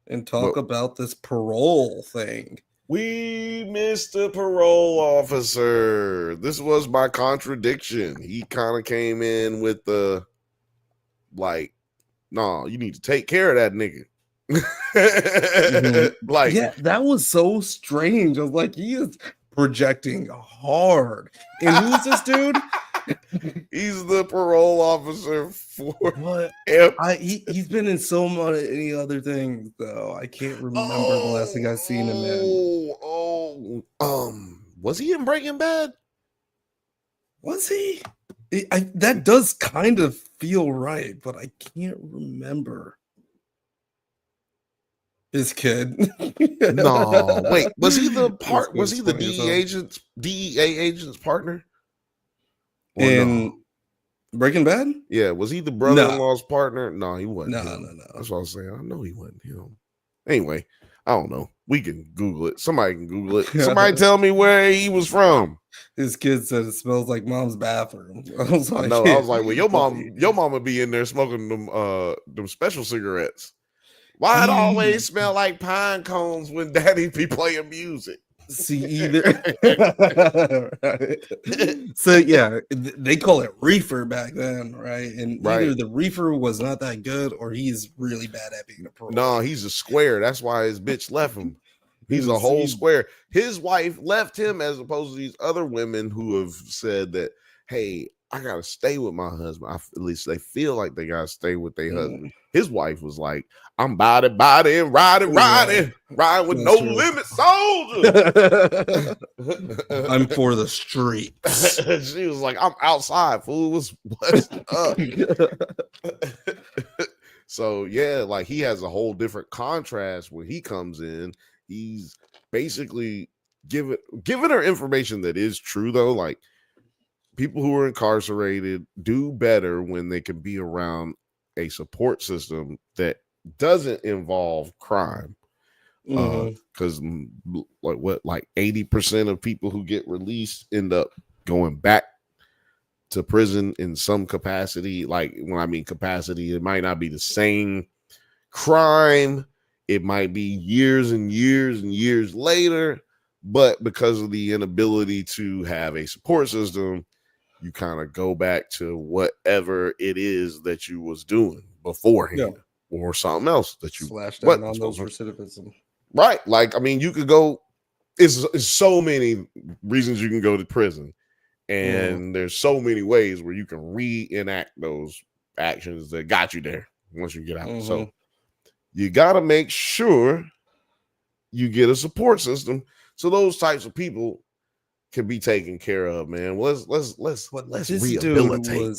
And talk about this parole thing. We missed the parole officer. This was my contradiction. He kind of came in with the like, no, you need to take care of that nigga. Like, yeah, that was so strange. I was like, he is projecting hard. And who's this dude? He's the parole officer for what? He's been in so many other things though. I can't remember the last thing I've seen him in. Was he in Breaking Bad? Was he? That does kind of feel right, but I can't remember. His kid. No, wait. Was he the DEA agent's partner? In Breaking Bad? Yeah, was he the brother-in-law's partner? No, he wasn't. No. That's what I was saying. I know he wasn't him. Anyway, I don't know. We can Google it. Somebody can Google it. Somebody tell me where he was from. His kid said it smells like mom's bathroom. I was like, well, your mom would be in there smoking them special cigarettes. Why it always smell like pine cones when daddy be playing music? See, either so yeah, they call it reefer back then, right? And either the reefer was not that good or he's really bad at being a pro. No, he's a square. That's why his bitch left him. He's a whole square. His wife left him as opposed to these other women who have said that, hey, I gotta stay with my husband. At least they feel like they gotta stay with their husband. His wife was like, I'm body, riding with no limit soldier. I'm for the streets. She was like, I'm outside, fool. What's up? So yeah, like he has a whole different contrast when he comes in. He's basically giving her information that is true though. Like people who are incarcerated do better when they can be around a support system that doesn't involve crime. Mhm. Because like 80% of people who get released end up going back to prison in some capacity. Like when I mean capacity, it might not be the same crime. It might be years and years and years later, but because of the inability to have a support system, you kind of go back to whatever it is that you was doing beforehand, or something else that you slash down on those supposed to- recidivism. Right. Like, I mean, you could go, it's so many reasons you can go to prison. And there's so many ways where you can reenact those actions that got you there once you get out. So you got to make sure you get a support system so those types of people can be taken care of, man. Let's rehabilitate.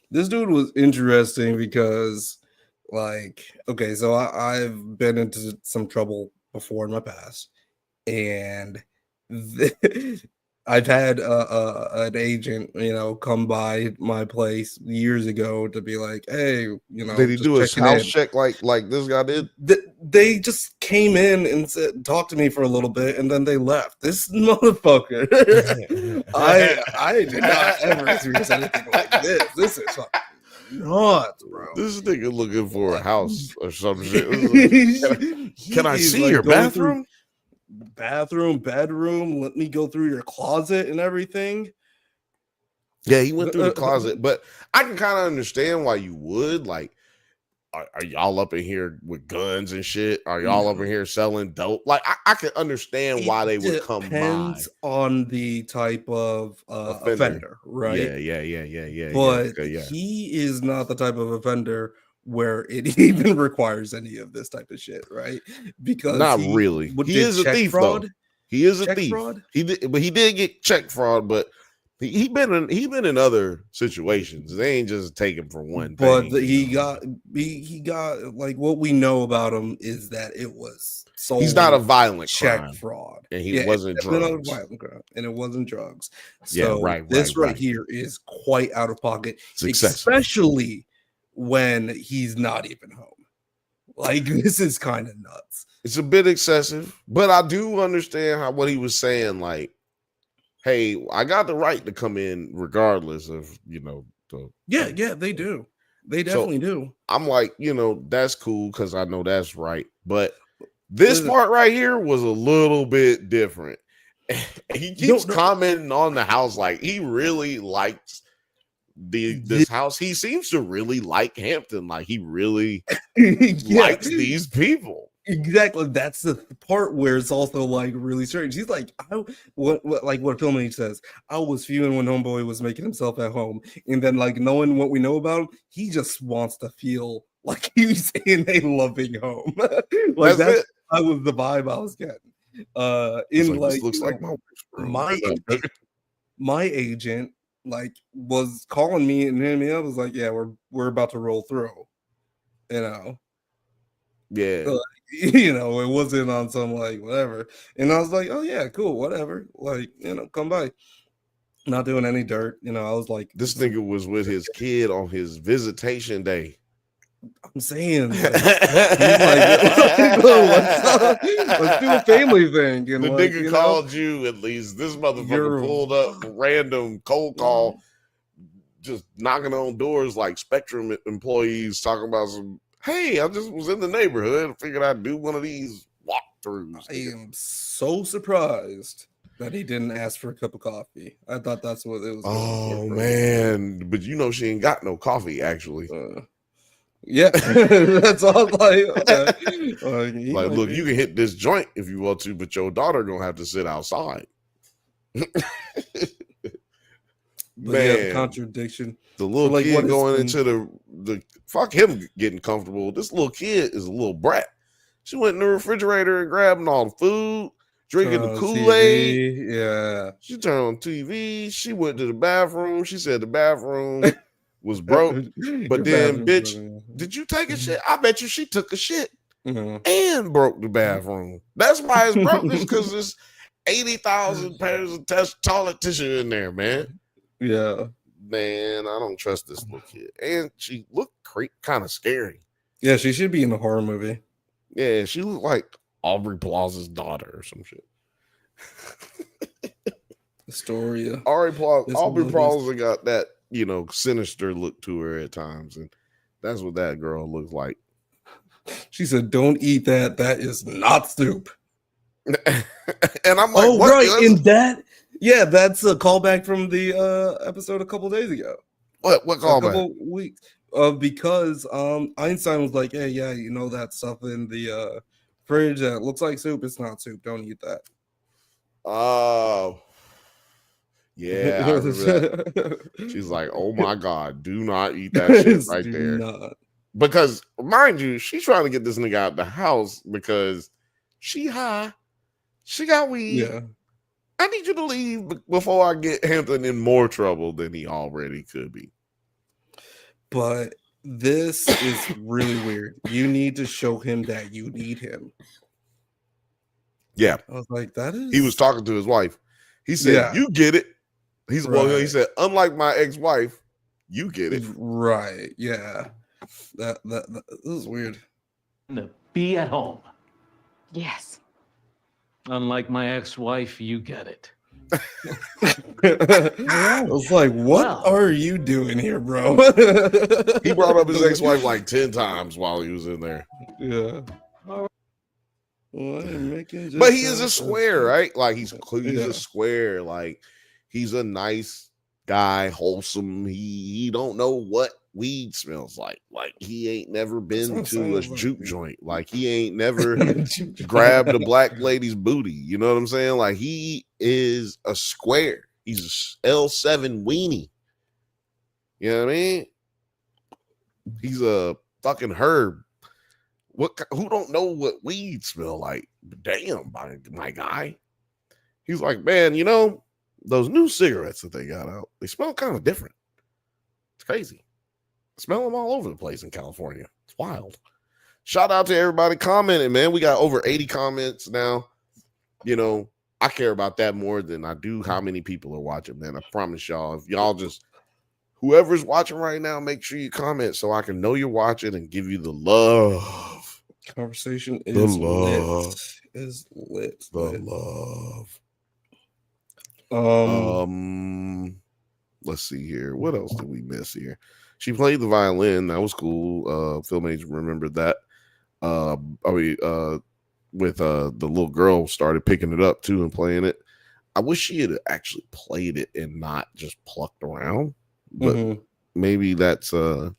This dude was interesting because, like, okay, so I've been into some trouble before in my past, and I've had an agent, come by my place years ago to be like, hey, did he do a house check like this guy did? They just came in and talked to me for a little bit, and then they left. This motherfucker, I did not ever experience anything like this. This is nuts, bro. This nigga looking for a house or some shit. Can I see your bathroom? Bedroom. Let me go through your closet and everything. Yeah, he went through the closet, but I can kind of understand why you would. Like, are y'all up in here with guns and shit? Are y'all up in here selling dope? Like, I can understand why they would come by. Depends on the type of offender, right? Yeah. But he is not the type of offender where it even requires any of this type of shit, right? Because not really. He is a thief, though. He is a thief. Fraud? He did get check fraud, but he been in other situations. They ain't just take him for one thing. But he got like, what we know about him is that it was he's not a violent check crime. Fraud, and he wasn't drugs. Not a violent crime, and it wasn't drugs. So this right here is quite out of pocket, especially when he's not even home. Like, this is kind of nuts. It's a bit excessive, but I do understand what he was saying. Like, hey, I got the right to come in regardless of, Yeah, they do. They definitely do. I'm like, that's cool because I know that's right. But this part right here was a little bit different. He keeps commenting on the house like he really likes this house. He seems to really like Hampton. Like, he really likes these people. Exactly. That's the part where it's also like really strange. He's like, what Filmage says, I was fuming when Homeboy was making himself at home, and then, like, knowing what we know about him, he just wants to feel like he's in a loving home. Like, that was the vibe I was getting. This looks like my agent like was calling me and hitting me up. Was like, yeah, we're about to roll through. Yeah. It wasn't on some like whatever. And I was like, oh yeah, cool, whatever. Like, come by. Not doing any dirt. I was like, this nigga was with his kid on his visitation day. I'm saying, he's like, let's do a family thing. And the nigga called you, at least. This motherfucker pulled up random cold call, just knocking on doors like Spectrum employees talking about some, hey, I just was in the neighborhood and figured I'd do one of these walkthroughs. I am so surprised that he didn't ask for a cup of coffee. I thought that's what it was. Oh, man. But she ain't got no coffee, actually. Yeah, that's all. Like, look, you can hit this joint if you want to, but your daughter gonna have to sit outside. Man, contradiction. The little kid going into the fuck him getting comfortable. This little kid is a little brat. She went in the refrigerator and grabbing all the food, drinking the Kool-Aid. Yeah, she turned on TV. She went to the bathroom. She said the bathroom was broke, but then, bitch, did you take a shit? I bet you she took a shit and broke the bathroom. That's why it's broke. It's because there's 80,000 pairs of toilet tissue in there, man. Yeah, man, I don't trust this little kid. And she looked kind of scary. Yeah, she should be in a horror movie. Yeah, she looked like Aubrey Plaza's daughter or some shit. Astoria. Aubrey Plaza got that, sinister look to her at times, and that's what that girl looks like. She said, "Don't eat that. That is not soup." And I'm like, "Oh, what? right." In that, yeah, that's a callback from the episode a couple days ago. What callback? A couple weeks. Because Einstein was like, "Hey, yeah, that stuff in the fridge that looks like soup. It's not soup. Don't eat that." Oh. Yeah, I remember that. She's like, "Oh my God, do not eat that shit right there." Not. Because, mind you, she's trying to get this nigga out the house because she high. She got weed. Yeah. I need you to leave before I get Hampton in more trouble than he already could be. But this is really weird. You need to show him that you need him. Yeah. I was like, that is... He was talking to his wife. He said, Yeah. "You get it." He said, "Unlike my ex-wife, you get it." Right. Yeah. That is weird. Be at home. Yes. Unlike my ex-wife, you get it. I was like, what are you doing here, bro? He brought up his ex-wife like 10 times while he was in there. Yeah. But he is a square, right? Like he's a square. Like he's a nice guy, wholesome. He don't know what weed smells like. Like he ain't never been to a juke joint. Like he ain't never grabbed a black lady's booty. You know what I'm saying? Like he is a square. He's a L7 weenie. You know what I mean? He's a fucking herb. Who don't know what weed smell like? Damn, my guy. He's like, "Man, those new cigarettes that they got out, they smell kind of different. It's crazy. Smell them all over the place in California. It's wild." Shout out to everybody commenting, man. We got over 80 comments now. I care about that more than I do how many people are watching, man. I promise y'all. If y'all just, whoever's watching right now, make sure you comment so I can know you're watching and give you the love. Conversation is lit. Is lit. The love. Let's see here. What else did we miss here? She played the violin. That was cool. Film agent remembered that. With the little girl started picking it up too and playing it. I wish she had actually played it and not just plucked around. But maybe that's all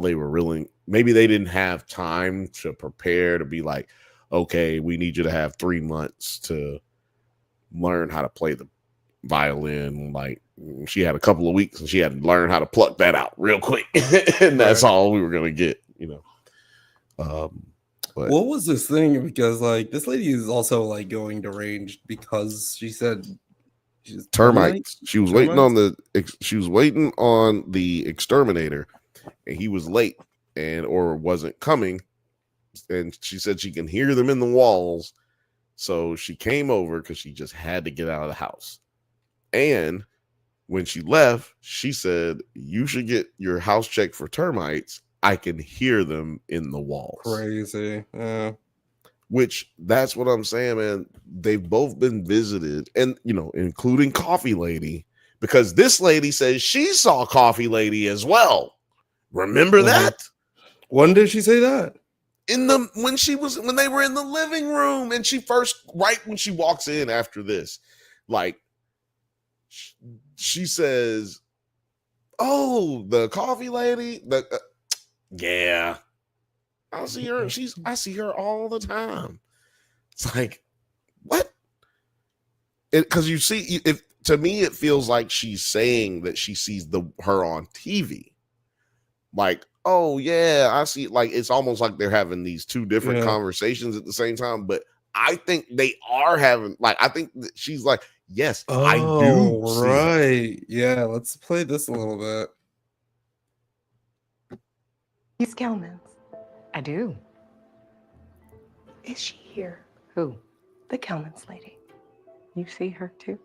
they were really. Maybe they didn't have time to prepare to be like, okay, we need you to have 3 months to learn how to play the violin. Like she had a couple of weeks and she had to learn how to pluck that out real quick. And that's all we were going to get, But what was this thing? Because this lady is also going deranged because she said she's termites. She was waiting on the exterminator, and he was late or wasn't coming. And she said she can hear them in the walls. So she came over because she just had to get out of the house. And when she left, she said, "You should get your house checked for termites. I can hear them in the walls." Crazy. Yeah. Which that's what I'm saying, man. They've both been visited, and including Coffee Lady, because this lady says she saw Coffee Lady as well. Remember that? When did she say that? When they were in the living room, and right when she walks in after this, she says, "Oh, the Coffee Lady, yeah, I see her. I see her all the time." It's like, what? Because you see, to me, it feels like she's saying that she sees her on TV. Like, oh yeah, I see. Like, it's almost like they're having these two different conversations at the same time. But I think they are having. I think that she's like, yes, I do. Right. Yeah. Let's play this a little bit. These Kelmans. I do. Is she here? Who? The Kelmans lady. You see her too?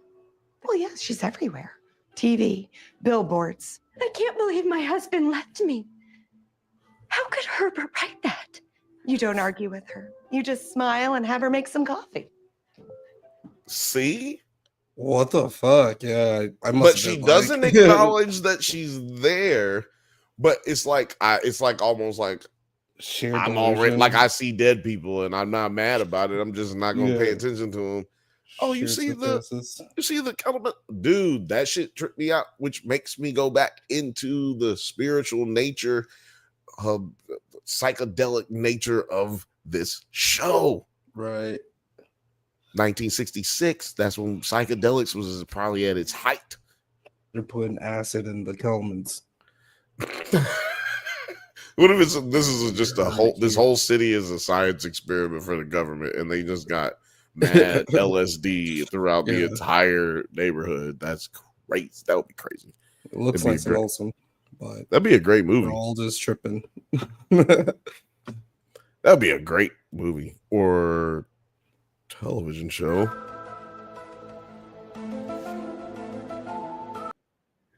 Well, yes, she's everywhere. TV, billboards. I can't believe my husband left me. How could Herbert write that? You don't argue with her. You just smile and have her make some coffee. See? What the fuck? Yeah, I must. But have she been doesn't like... acknowledge that she's there. But it's like almost like Sheer I'm delusion. already like I see dead people and I'm not mad about it. I'm just not gonna pay attention to them. Oh, you see the element, dude. That shit tripped me out, which makes me go back into the spiritual nature, psychedelic nature of this show. Right. 1966. That's when psychedelics was probably at its height. They're putting acid in the Kelmans. What if this whole city is a science experiment for the government and they just got mad LSD throughout the entire neighborhood? That's crazy. That would be crazy. It looks nice and wholesome, but that'd be a great movie. We're all just tripping. That'd be a great movie or television show.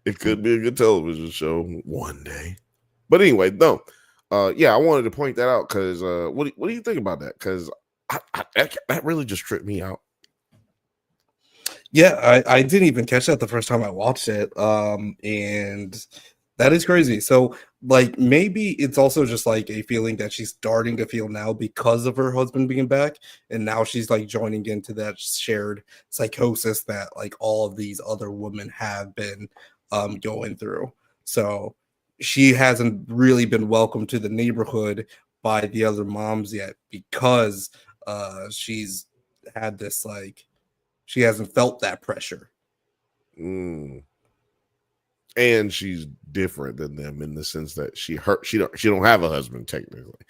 It could be a good television show one day. But anyway, no. I wanted to point that out because what do you think about that? Because that really just tripped me out. Yeah, I didn't even catch that the first time I watched it. And that is crazy. So, like, maybe it's also just like a feeling that she's starting to feel now because of her husband being back. And now she's like joining into that shared psychosis that like all of these other women have been going through. So she hasn't really been welcomed to the neighborhood by the other moms yet because she's had this like she hasn't felt that pressure. And she's different than them in the sense that she don't have a husband technically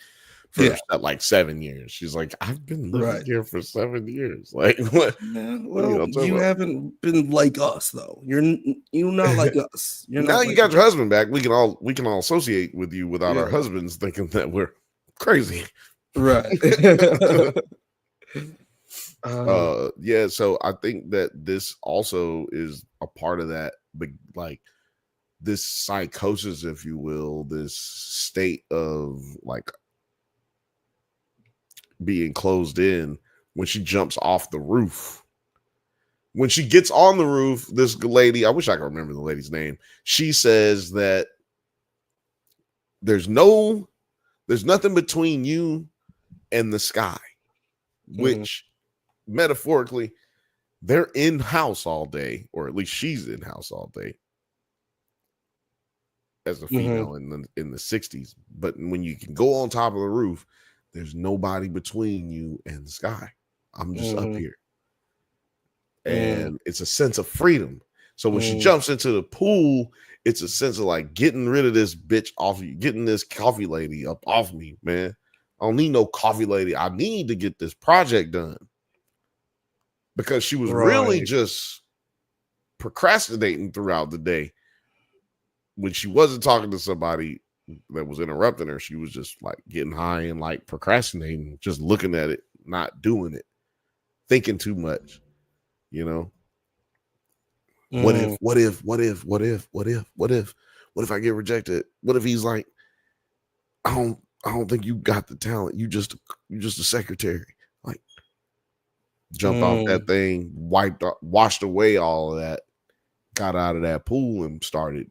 for like 7 years. She's like, I've been living here for 7 years. Like, what? Yeah, well, you haven't been like us though. You're not like us. You're now not you like got your husband back. We can all associate with you without our husbands thinking that we're crazy. Right. So I think that this also is a part of that, like this psychosis, if you will, this state of like being closed in when she jumps off the roof. When she gets on the roof, this lady, I wish I could remember the lady's name. She says that there's nothing between you and the sky, which metaphorically they're in house all day, or at least she's in house all day as a female in the 60s. But when you can go on top of the roof, there's nobody between you and the sky. I'm just up here. And it's a sense of freedom. So when she jumps into the pool, it's a sense of like getting rid of this bitch off you, getting this coffee lady up off me, man. I don't need no coffee lady. I need to get this project done. Because she was really just procrastinating throughout the day. When she wasn't talking to somebody that was interrupting her, she was just like getting high and like procrastinating, just looking at it, not doing it, thinking too much, you know. What if I get rejected? What if he's like, I don't think you got the talent. You just a secretary. Like, jumped off that thing, washed away all of that, got out of that pool and started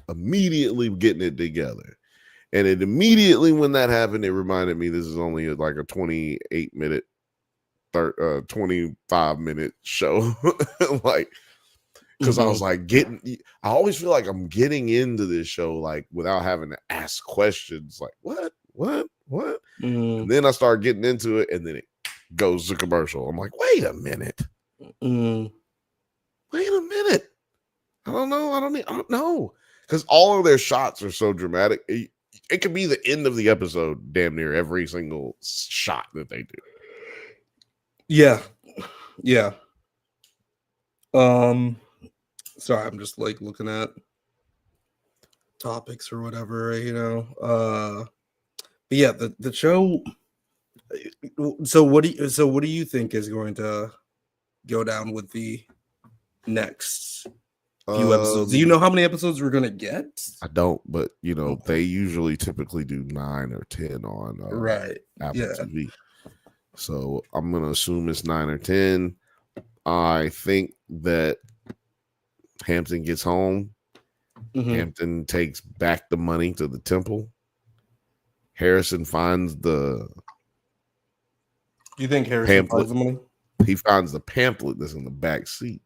immediately getting it together. And it immediately, when that happened, it reminded me this is only like a 28-minute, 25-minute show. Like, because I was like I always feel like I'm getting into this show like without having to ask questions like what? And then I start getting into it and then it goes to commercial. I'm like, wait a minute. I don't know. Because all of their shots are so dramatic. It could be the end of the episode, damn near every single shot that they do. Yeah. Sorry, I'm just like looking at topics or whatever, you know. But yeah, the show. So what do you think is going to go down with the next few episodes. Do you know how many episodes we're gonna get? I don't, but you know, Okay. they usually typically do 9 or 10 on Right. Apple Yeah. TV. So I'm gonna assume it's 9 or 10. I think that Hampton gets home. Hampton takes back the money to the temple. Harrison finds the You think Harrison pamphlet. finds the money? He finds the pamphlet that's in the back seat.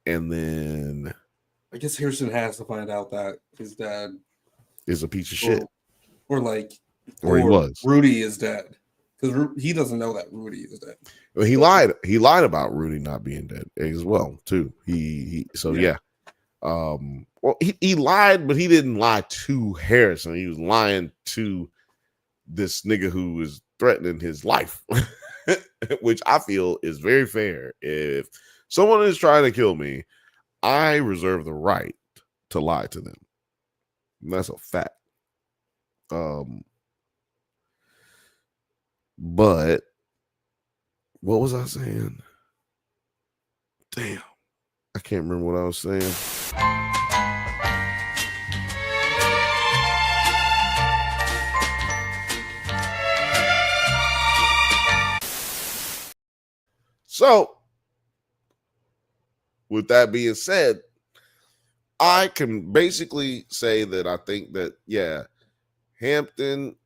And then I guess Harrison has to find out that his dad is a piece of shit. Or like, or he was. Rudy is dead. Because he doesn't know that Rudy is dead. Well, he lied. He lied about Rudy not being dead as well, too. Yeah. Well, he lied, but he didn't lie to Harrison. He was lying to this nigga who was threatening his life, which I feel is very fair. If someone is trying to kill me, I reserve the right to lie to them. And that's a fact. But what was I saying? Damn, I can't remember what I was saying. So, with that being said, I can basically say that I think that, yeah, Hampton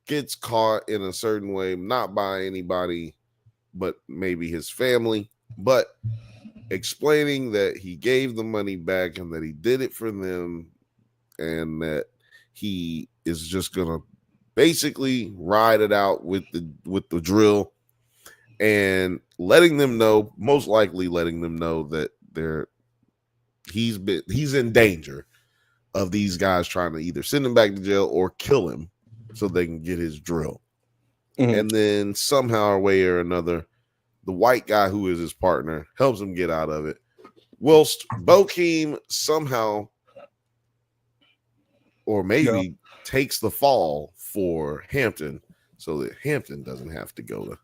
gets caught in a certain way, not by anybody, but maybe his family, but explaining that he gave the money back and that he did it for them and that he is just going to basically ride it out with the drill and letting them know, most likely letting them know that he's in danger of these guys trying to either send him back to jail or kill him so they can get his drill. And then somehow or way or another, the white guy who is his partner helps him get out of it, whilst Bokeem somehow or maybe takes the fall for Hampton so that Hampton doesn't have to go to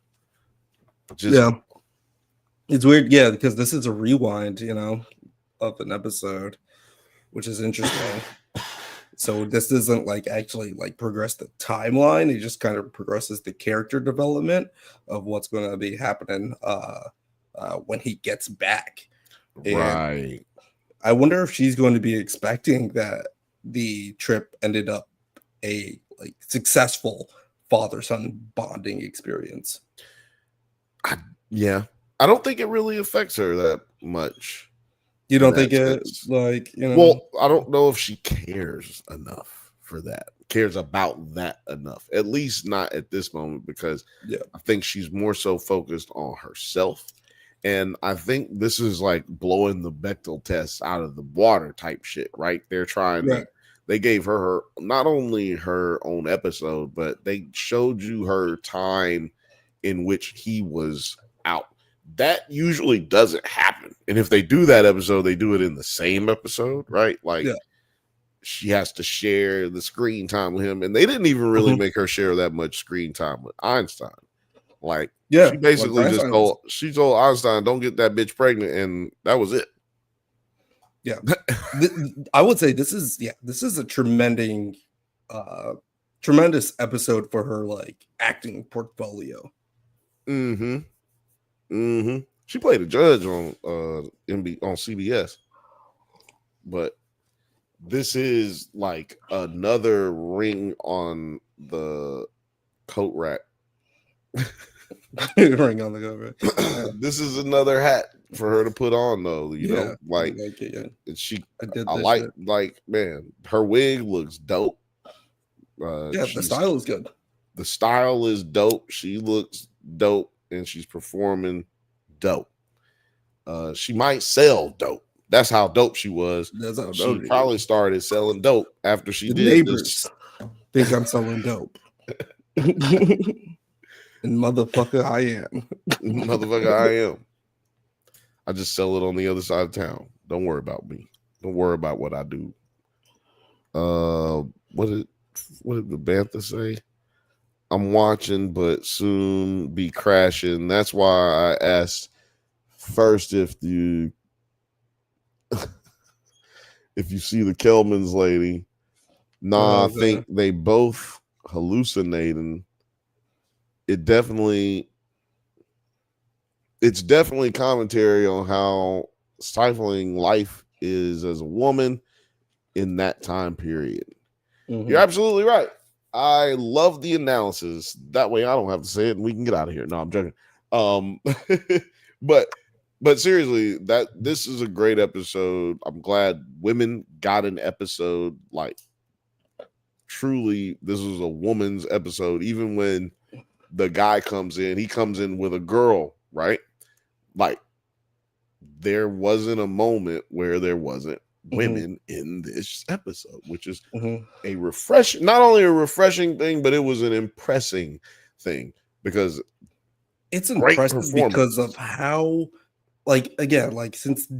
It's weird, because this is a rewind, of an episode, which is interesting. So this doesn't actually progress the timeline. It just kind of progresses the character development of what's going to be happening when he gets back. Right. And I wonder if she's going to be expecting that the trip ended up a successful father-son bonding experience. I don't think it really affects her that much. You don't think it Well, I don't know if she cares enough for that. Cares about that enough. At least not at this moment, because I think she's more so focused on herself. And I think this is blowing the Bechdel test out of the water type shit, right? They're trying to, they gave her not only her own episode, but they showed you her time in which he was out. That usually doesn't happen. And if they do that episode, they do it in the same episode, right? She has to share the screen time with him. And they didn't even really make her share that much screen time with Einstein. She basically just told Einstein, don't get that bitch pregnant. And that was it. Yeah. I would say this is a tremendous episode for her acting portfolio. She played a judge on CBS, but this is another ring on the coat rack. Ring on the coat rack. This is another hat for her to put on, though. You know, man, her wig looks dope. The style is good. The style is dope. She looks dope. And she's performing dope. She might sell dope. That's how dope she was. She probably started selling dope after she did neighbors think I'm selling dope. And motherfucker, I am. Motherfucker, I am. I just sell it on the other side of town. Don't worry about me. Don't worry about what I do. What did the Bantha say? I'm watching, but soon be crashing. That's why I asked first if you if you see the Kelman's lady, I think they both hallucinating. It's definitely commentary on how stifling life is as a woman in that time period. You're absolutely right. I love the analysis. That way I don't have to say it and we can get out of here. No, I'm joking. But seriously, this is a great episode. I'm glad women got an episode. Like, truly, this is a woman's episode. Even when the guy comes in, he comes in with a girl, right? Like, there wasn't a moment where there wasn't women in this episode, which is a not only a refreshing thing, but it was an impressing thing because it's impressive because of how, like, again, like, since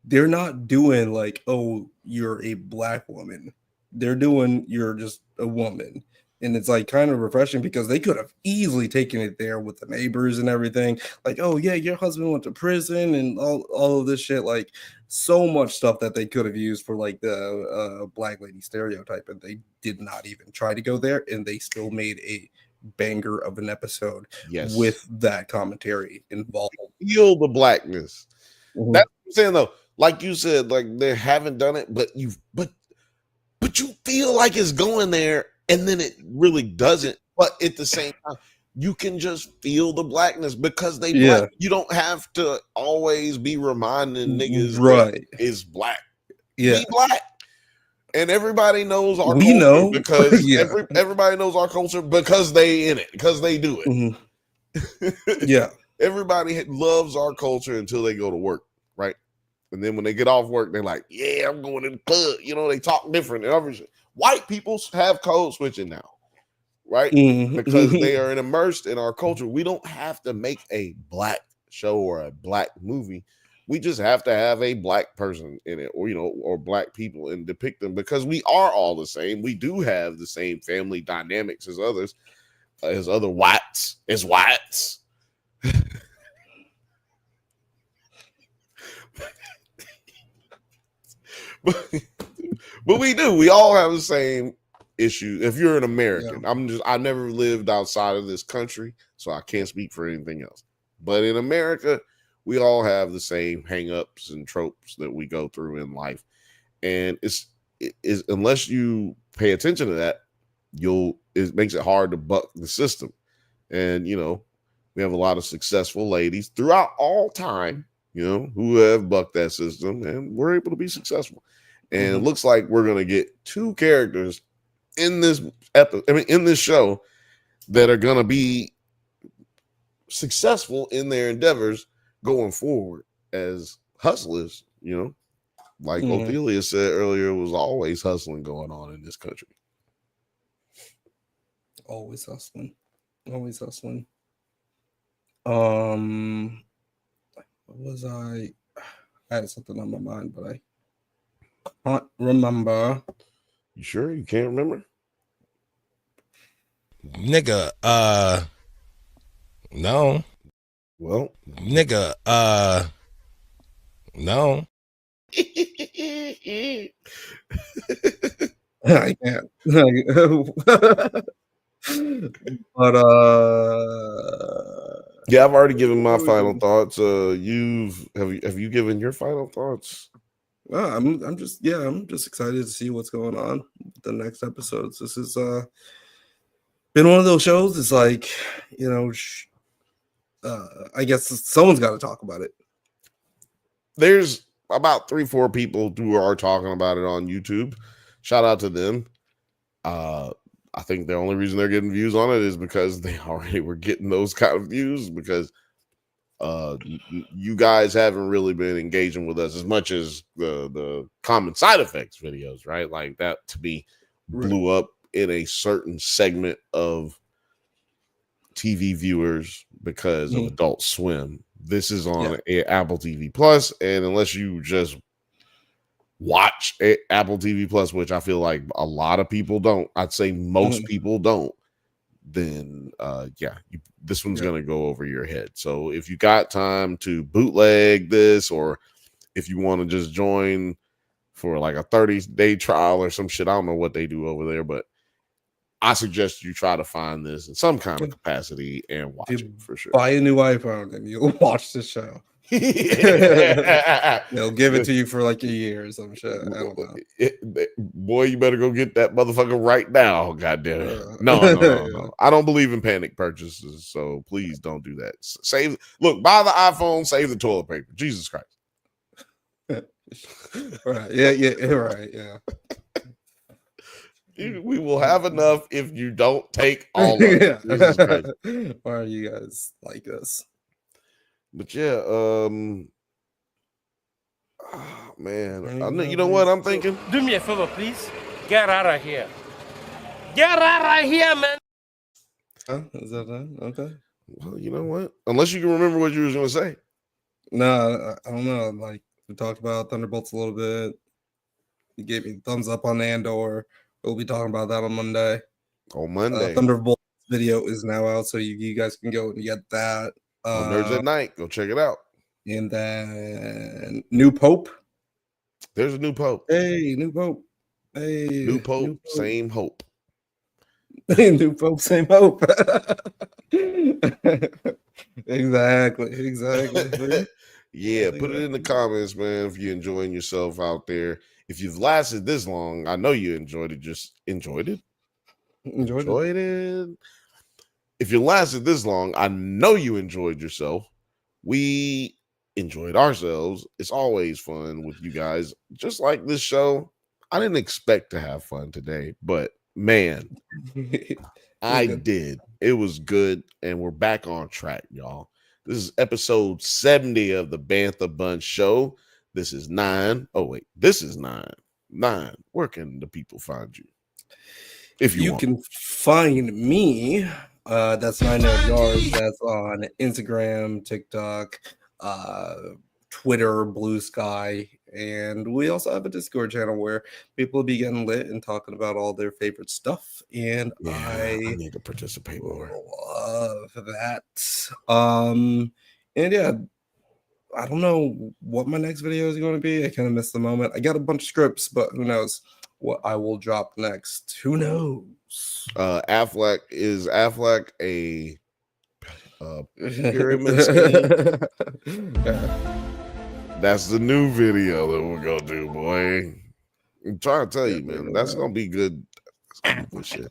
they're not doing like, oh, you're a black woman, they're doing you're just a woman. And it's like kind of refreshing because they could have easily taken it there with the neighbors and everything. Like, oh yeah, your husband went to prison and all of this shit. Like, so much stuff that they could have used for like the black lady stereotype, and they did not even try to go there. And they still made a banger of an episode with that commentary involved. Feel the blackness. That's what I'm saying though. Like you said, like they haven't done it, but you feel like it's going there. And then it really doesn't. But at the same time, you can just feel the blackness because they black. You don't have to always be reminding niggas that is black. Be black. And everybody knows our culture because everybody knows our culture because they in it, because they do it. Everybody loves our culture until they go to work, right? And then when they get off work, they're like, yeah, I'm going to the club. You know, they talk different and everything. White people have code switching now, right? Because they are immersed in our culture. We don't have to make a black show or a black movie. We just have to have a black person in it, or or black people, and depict them because we are all the same. We do have the same family dynamics as others, as other whites, as whites. But we do. We all have the same issue. If you're an American, I never lived outside of this country, so I can't speak for anything else. But in America, we all have the same hangups and tropes that we go through in life. And it's unless you pay attention to that, it makes it hard to buck the system. And we have a lot of successful ladies throughout all time, who have bucked that system and we're able to be successful. And it looks like we're going to get two characters in this in this show that are going to be successful in their endeavors going forward as hustlers, like Ophelia said earlier, was always hustling going on in this country. Always hustling. What was I had something on my mind, but I can't remember. You sure you can't remember? Nigga, no. Well, nigga, no. I can't. But yeah, I've already given my final thoughts. Have you given your final thoughts? Well, I'm just excited to see what's going on with the next episodes. This is been one of those shows. It's like, I guess someone's got to talk about it. There's about 3-4 people who are talking about it on YouTube. Shout out to them. I think the only reason they're getting views on it is because they already were getting those kind of views, because you guys haven't really been engaging with us as much as the common side effects videos, right? Like that to me blew up in a certain segment of TV viewers because of Adult Swim. This is on Apple TV Plus, and unless you just watch Apple TV Plus, which I feel like a lot of people don't, I'd say most people don't, then this one's gonna go over your head. So if you got time to bootleg this or if you want to just join for like a 30-day trial or some shit. I don't know what they do over there, but I suggest you try to find this in some kind of capacity and watch it for sure. Buy a new iPhone and you'll watch the show. They'll give it to you for like a year or some shit. I don't know. Boy, you better go get that motherfucker right now. Goddamn it. No. I don't believe in panic purchases, so please don't do that. Buy the iPhone, save the toilet paper. Jesus Christ. Right. Yeah. Right. Yeah. We will have enough if you don't take all of it. Jesus Christ. Why are you guys like this? But yeah, man, you know what I'm thinking? Do me a favor, please. Get out of here. Get out of here, man. Is that that? Okay. Well, you know what? Unless you can remember what you was going to say. No, I don't know. Like, we talked about Thunderbolts a little bit. You gave me the thumbs up on Andor. We'll be talking about that on Monday. On Monday. Thunderbolts video is now out, so you guys can go and get that. On Nerds at Night. Go check it out. And then New Pope. There's a new Pope. Hey, New Pope. Hey, New Pope. Same hope. New Pope, same hope. Exactly. Yeah, put it in the comments, man, if you're enjoying yourself out there. If you've lasted this long, I know you enjoyed it. Just enjoyed it. Enjoyed it. If you lasted this long, I know you enjoyed yourself. We enjoyed ourselves. It's always fun with you guys. Just like this show, I didn't expect to have fun today, but man, I did. It was good, and we're back on track, y'all. This is episode 70 of the Bantha Bunch Show. This is 9. Oh, wait. This is 9. 9. Where can the people find you? If you can find me, that's 9 Yards. That's on Instagram, TikTok, Twitter, Blue Sky, and we also have a Discord channel where people will be getting lit and talking about all their favorite stuff. And I need to participate more. Love that. And yeah, I don't know what my next video is going to be. I kind of missed the moment. I got a bunch of scripts, but who knows what I will drop next? Who knows? Affleck a pyramid scheme? That's the new video that we're gonna do, boy. I'm trying to tell you, man. That's gonna be good. That's gonna be good shit.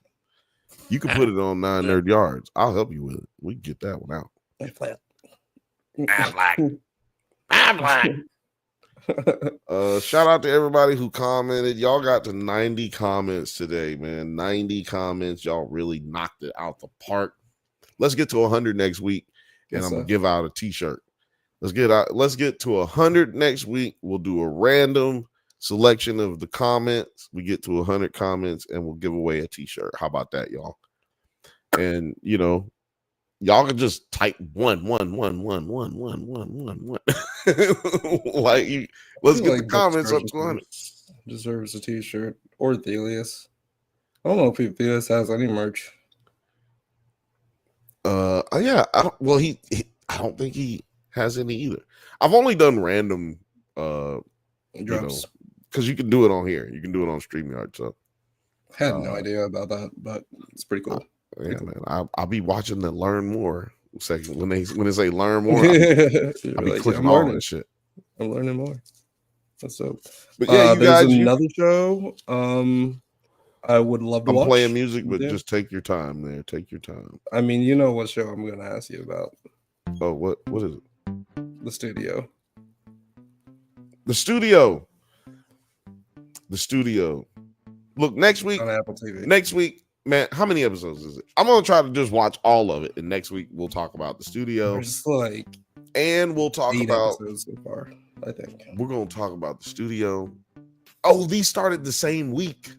You can put it on 9 Nerd Yards. I'll help you with it. We can get that one out. Affleck. Shout out to everybody who commented. Y'all got to 90 comments today, man. 90 comments. Y'all really knocked it out the park. Let's get to 100 next week, and I'm gonna give out a t-shirt. Let's get to 100 next week. We'll do a random selection of the comments. We get to 100 comments, and we'll give away a t-shirt. How about that, y'all? And you know, y'all can just type 1. Like, let's get the comments up to 100. Deserves a t-shirt or Dailies. I don't know if Dailies has any merch. Yeah. I don't think he has any either. I've only done random drops because you can do it on here. You can do it on StreamYard. So I had no idea about that, but it's pretty cool. Yeah, man. I'll be watching the learn more section when they say learn more. I'll be clicking all that shit. I'm learning more. That's so. But yeah, there's another show. I would love to watch. I'm playing music, but just take your time there. Take your time. I mean, you know what show I'm going to ask you about. Oh, what is it? The Studio. The Studio. The Studio. Look, next week. On Apple TV. Next week, man, how many episodes is it? I'm going to try to just watch all of it. And next week, we'll talk about The Studio. There's like. And we'll talk 8 about. episodes so far, I think. We're going to talk about The Studio. Oh, these started the same week.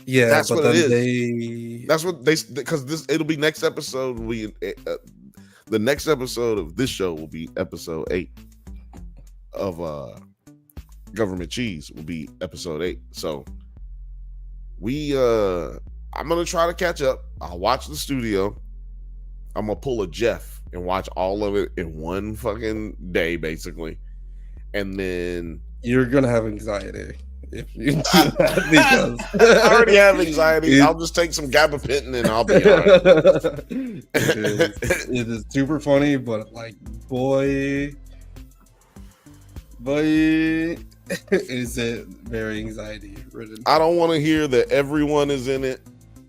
Yeah, that's what it is. That's what they, because it'll be next episode. The next episode of this show will be episode 8 of Government Cheese will be episode 8. So I'm gonna try to catch up. I'll watch The Studio. I'm gonna pull a Jeff and watch all of it in one fucking day, basically. and then You're gonna have anxiety if you do that because I already have anxiety. I'll just take some gabapentin and I'll be all right. It is super funny, but like, boy, is it very anxiety ridden. I don't want to hear that everyone is in it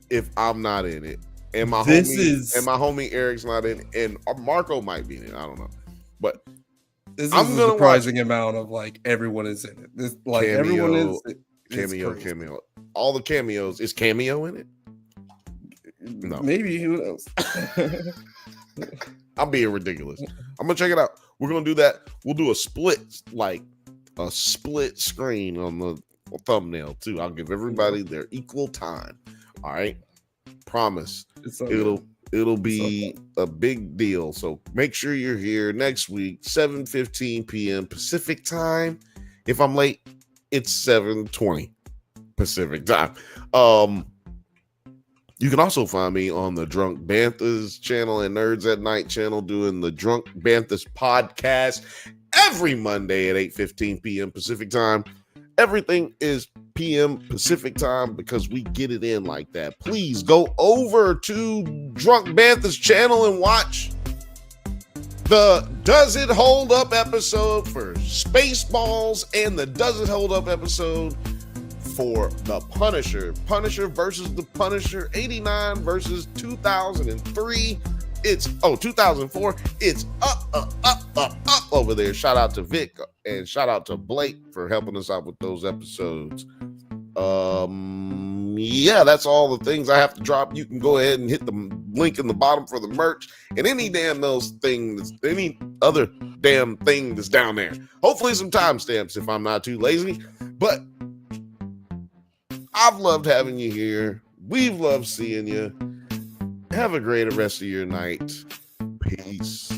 if I'm not in it. And my homie Eric's not in it, and Marco might be in it. I don't know. But this I'm is a gonna surprising amount of like everyone is in it. This like cameo, everyone is cameo. All the cameos. Is Cameo in it? No. Maybe, who knows? I'm being ridiculous. I'm gonna check it out. We're gonna do that. We'll do a split screen on the thumbnail too. I'll give everybody their equal time. All right. Promise. It'll be a big deal. So make sure you're here next week, 7:15 p.m. Pacific time. If I'm late, it's 7:20 Pacific time. You can also find me on the Drunk Banthas channel and Nerds at Night channel doing the Drunk Banthas podcast every Monday at 8:15 p.m. Pacific time. Everything is p.m. Pacific time because we get it in like that. Please go over to Drunk Banthas channel and watch the Does It Hold Up episode for Spaceballs and the Does It Hold Up episode for The Punisher. Punisher versus The Punisher, 89 versus 2003. It's 2004. It's up over there. Shout out to Vic and shout out to Blake for helping us out with those episodes. Yeah, that's all the things I have to drop. You can go ahead and hit the link in the bottom for the merch and any other damn thing that's down there. Hopefully some timestamps if I'm not too lazy. But I've loved having you here. We've loved seeing you. Have a great rest of your night. Peace.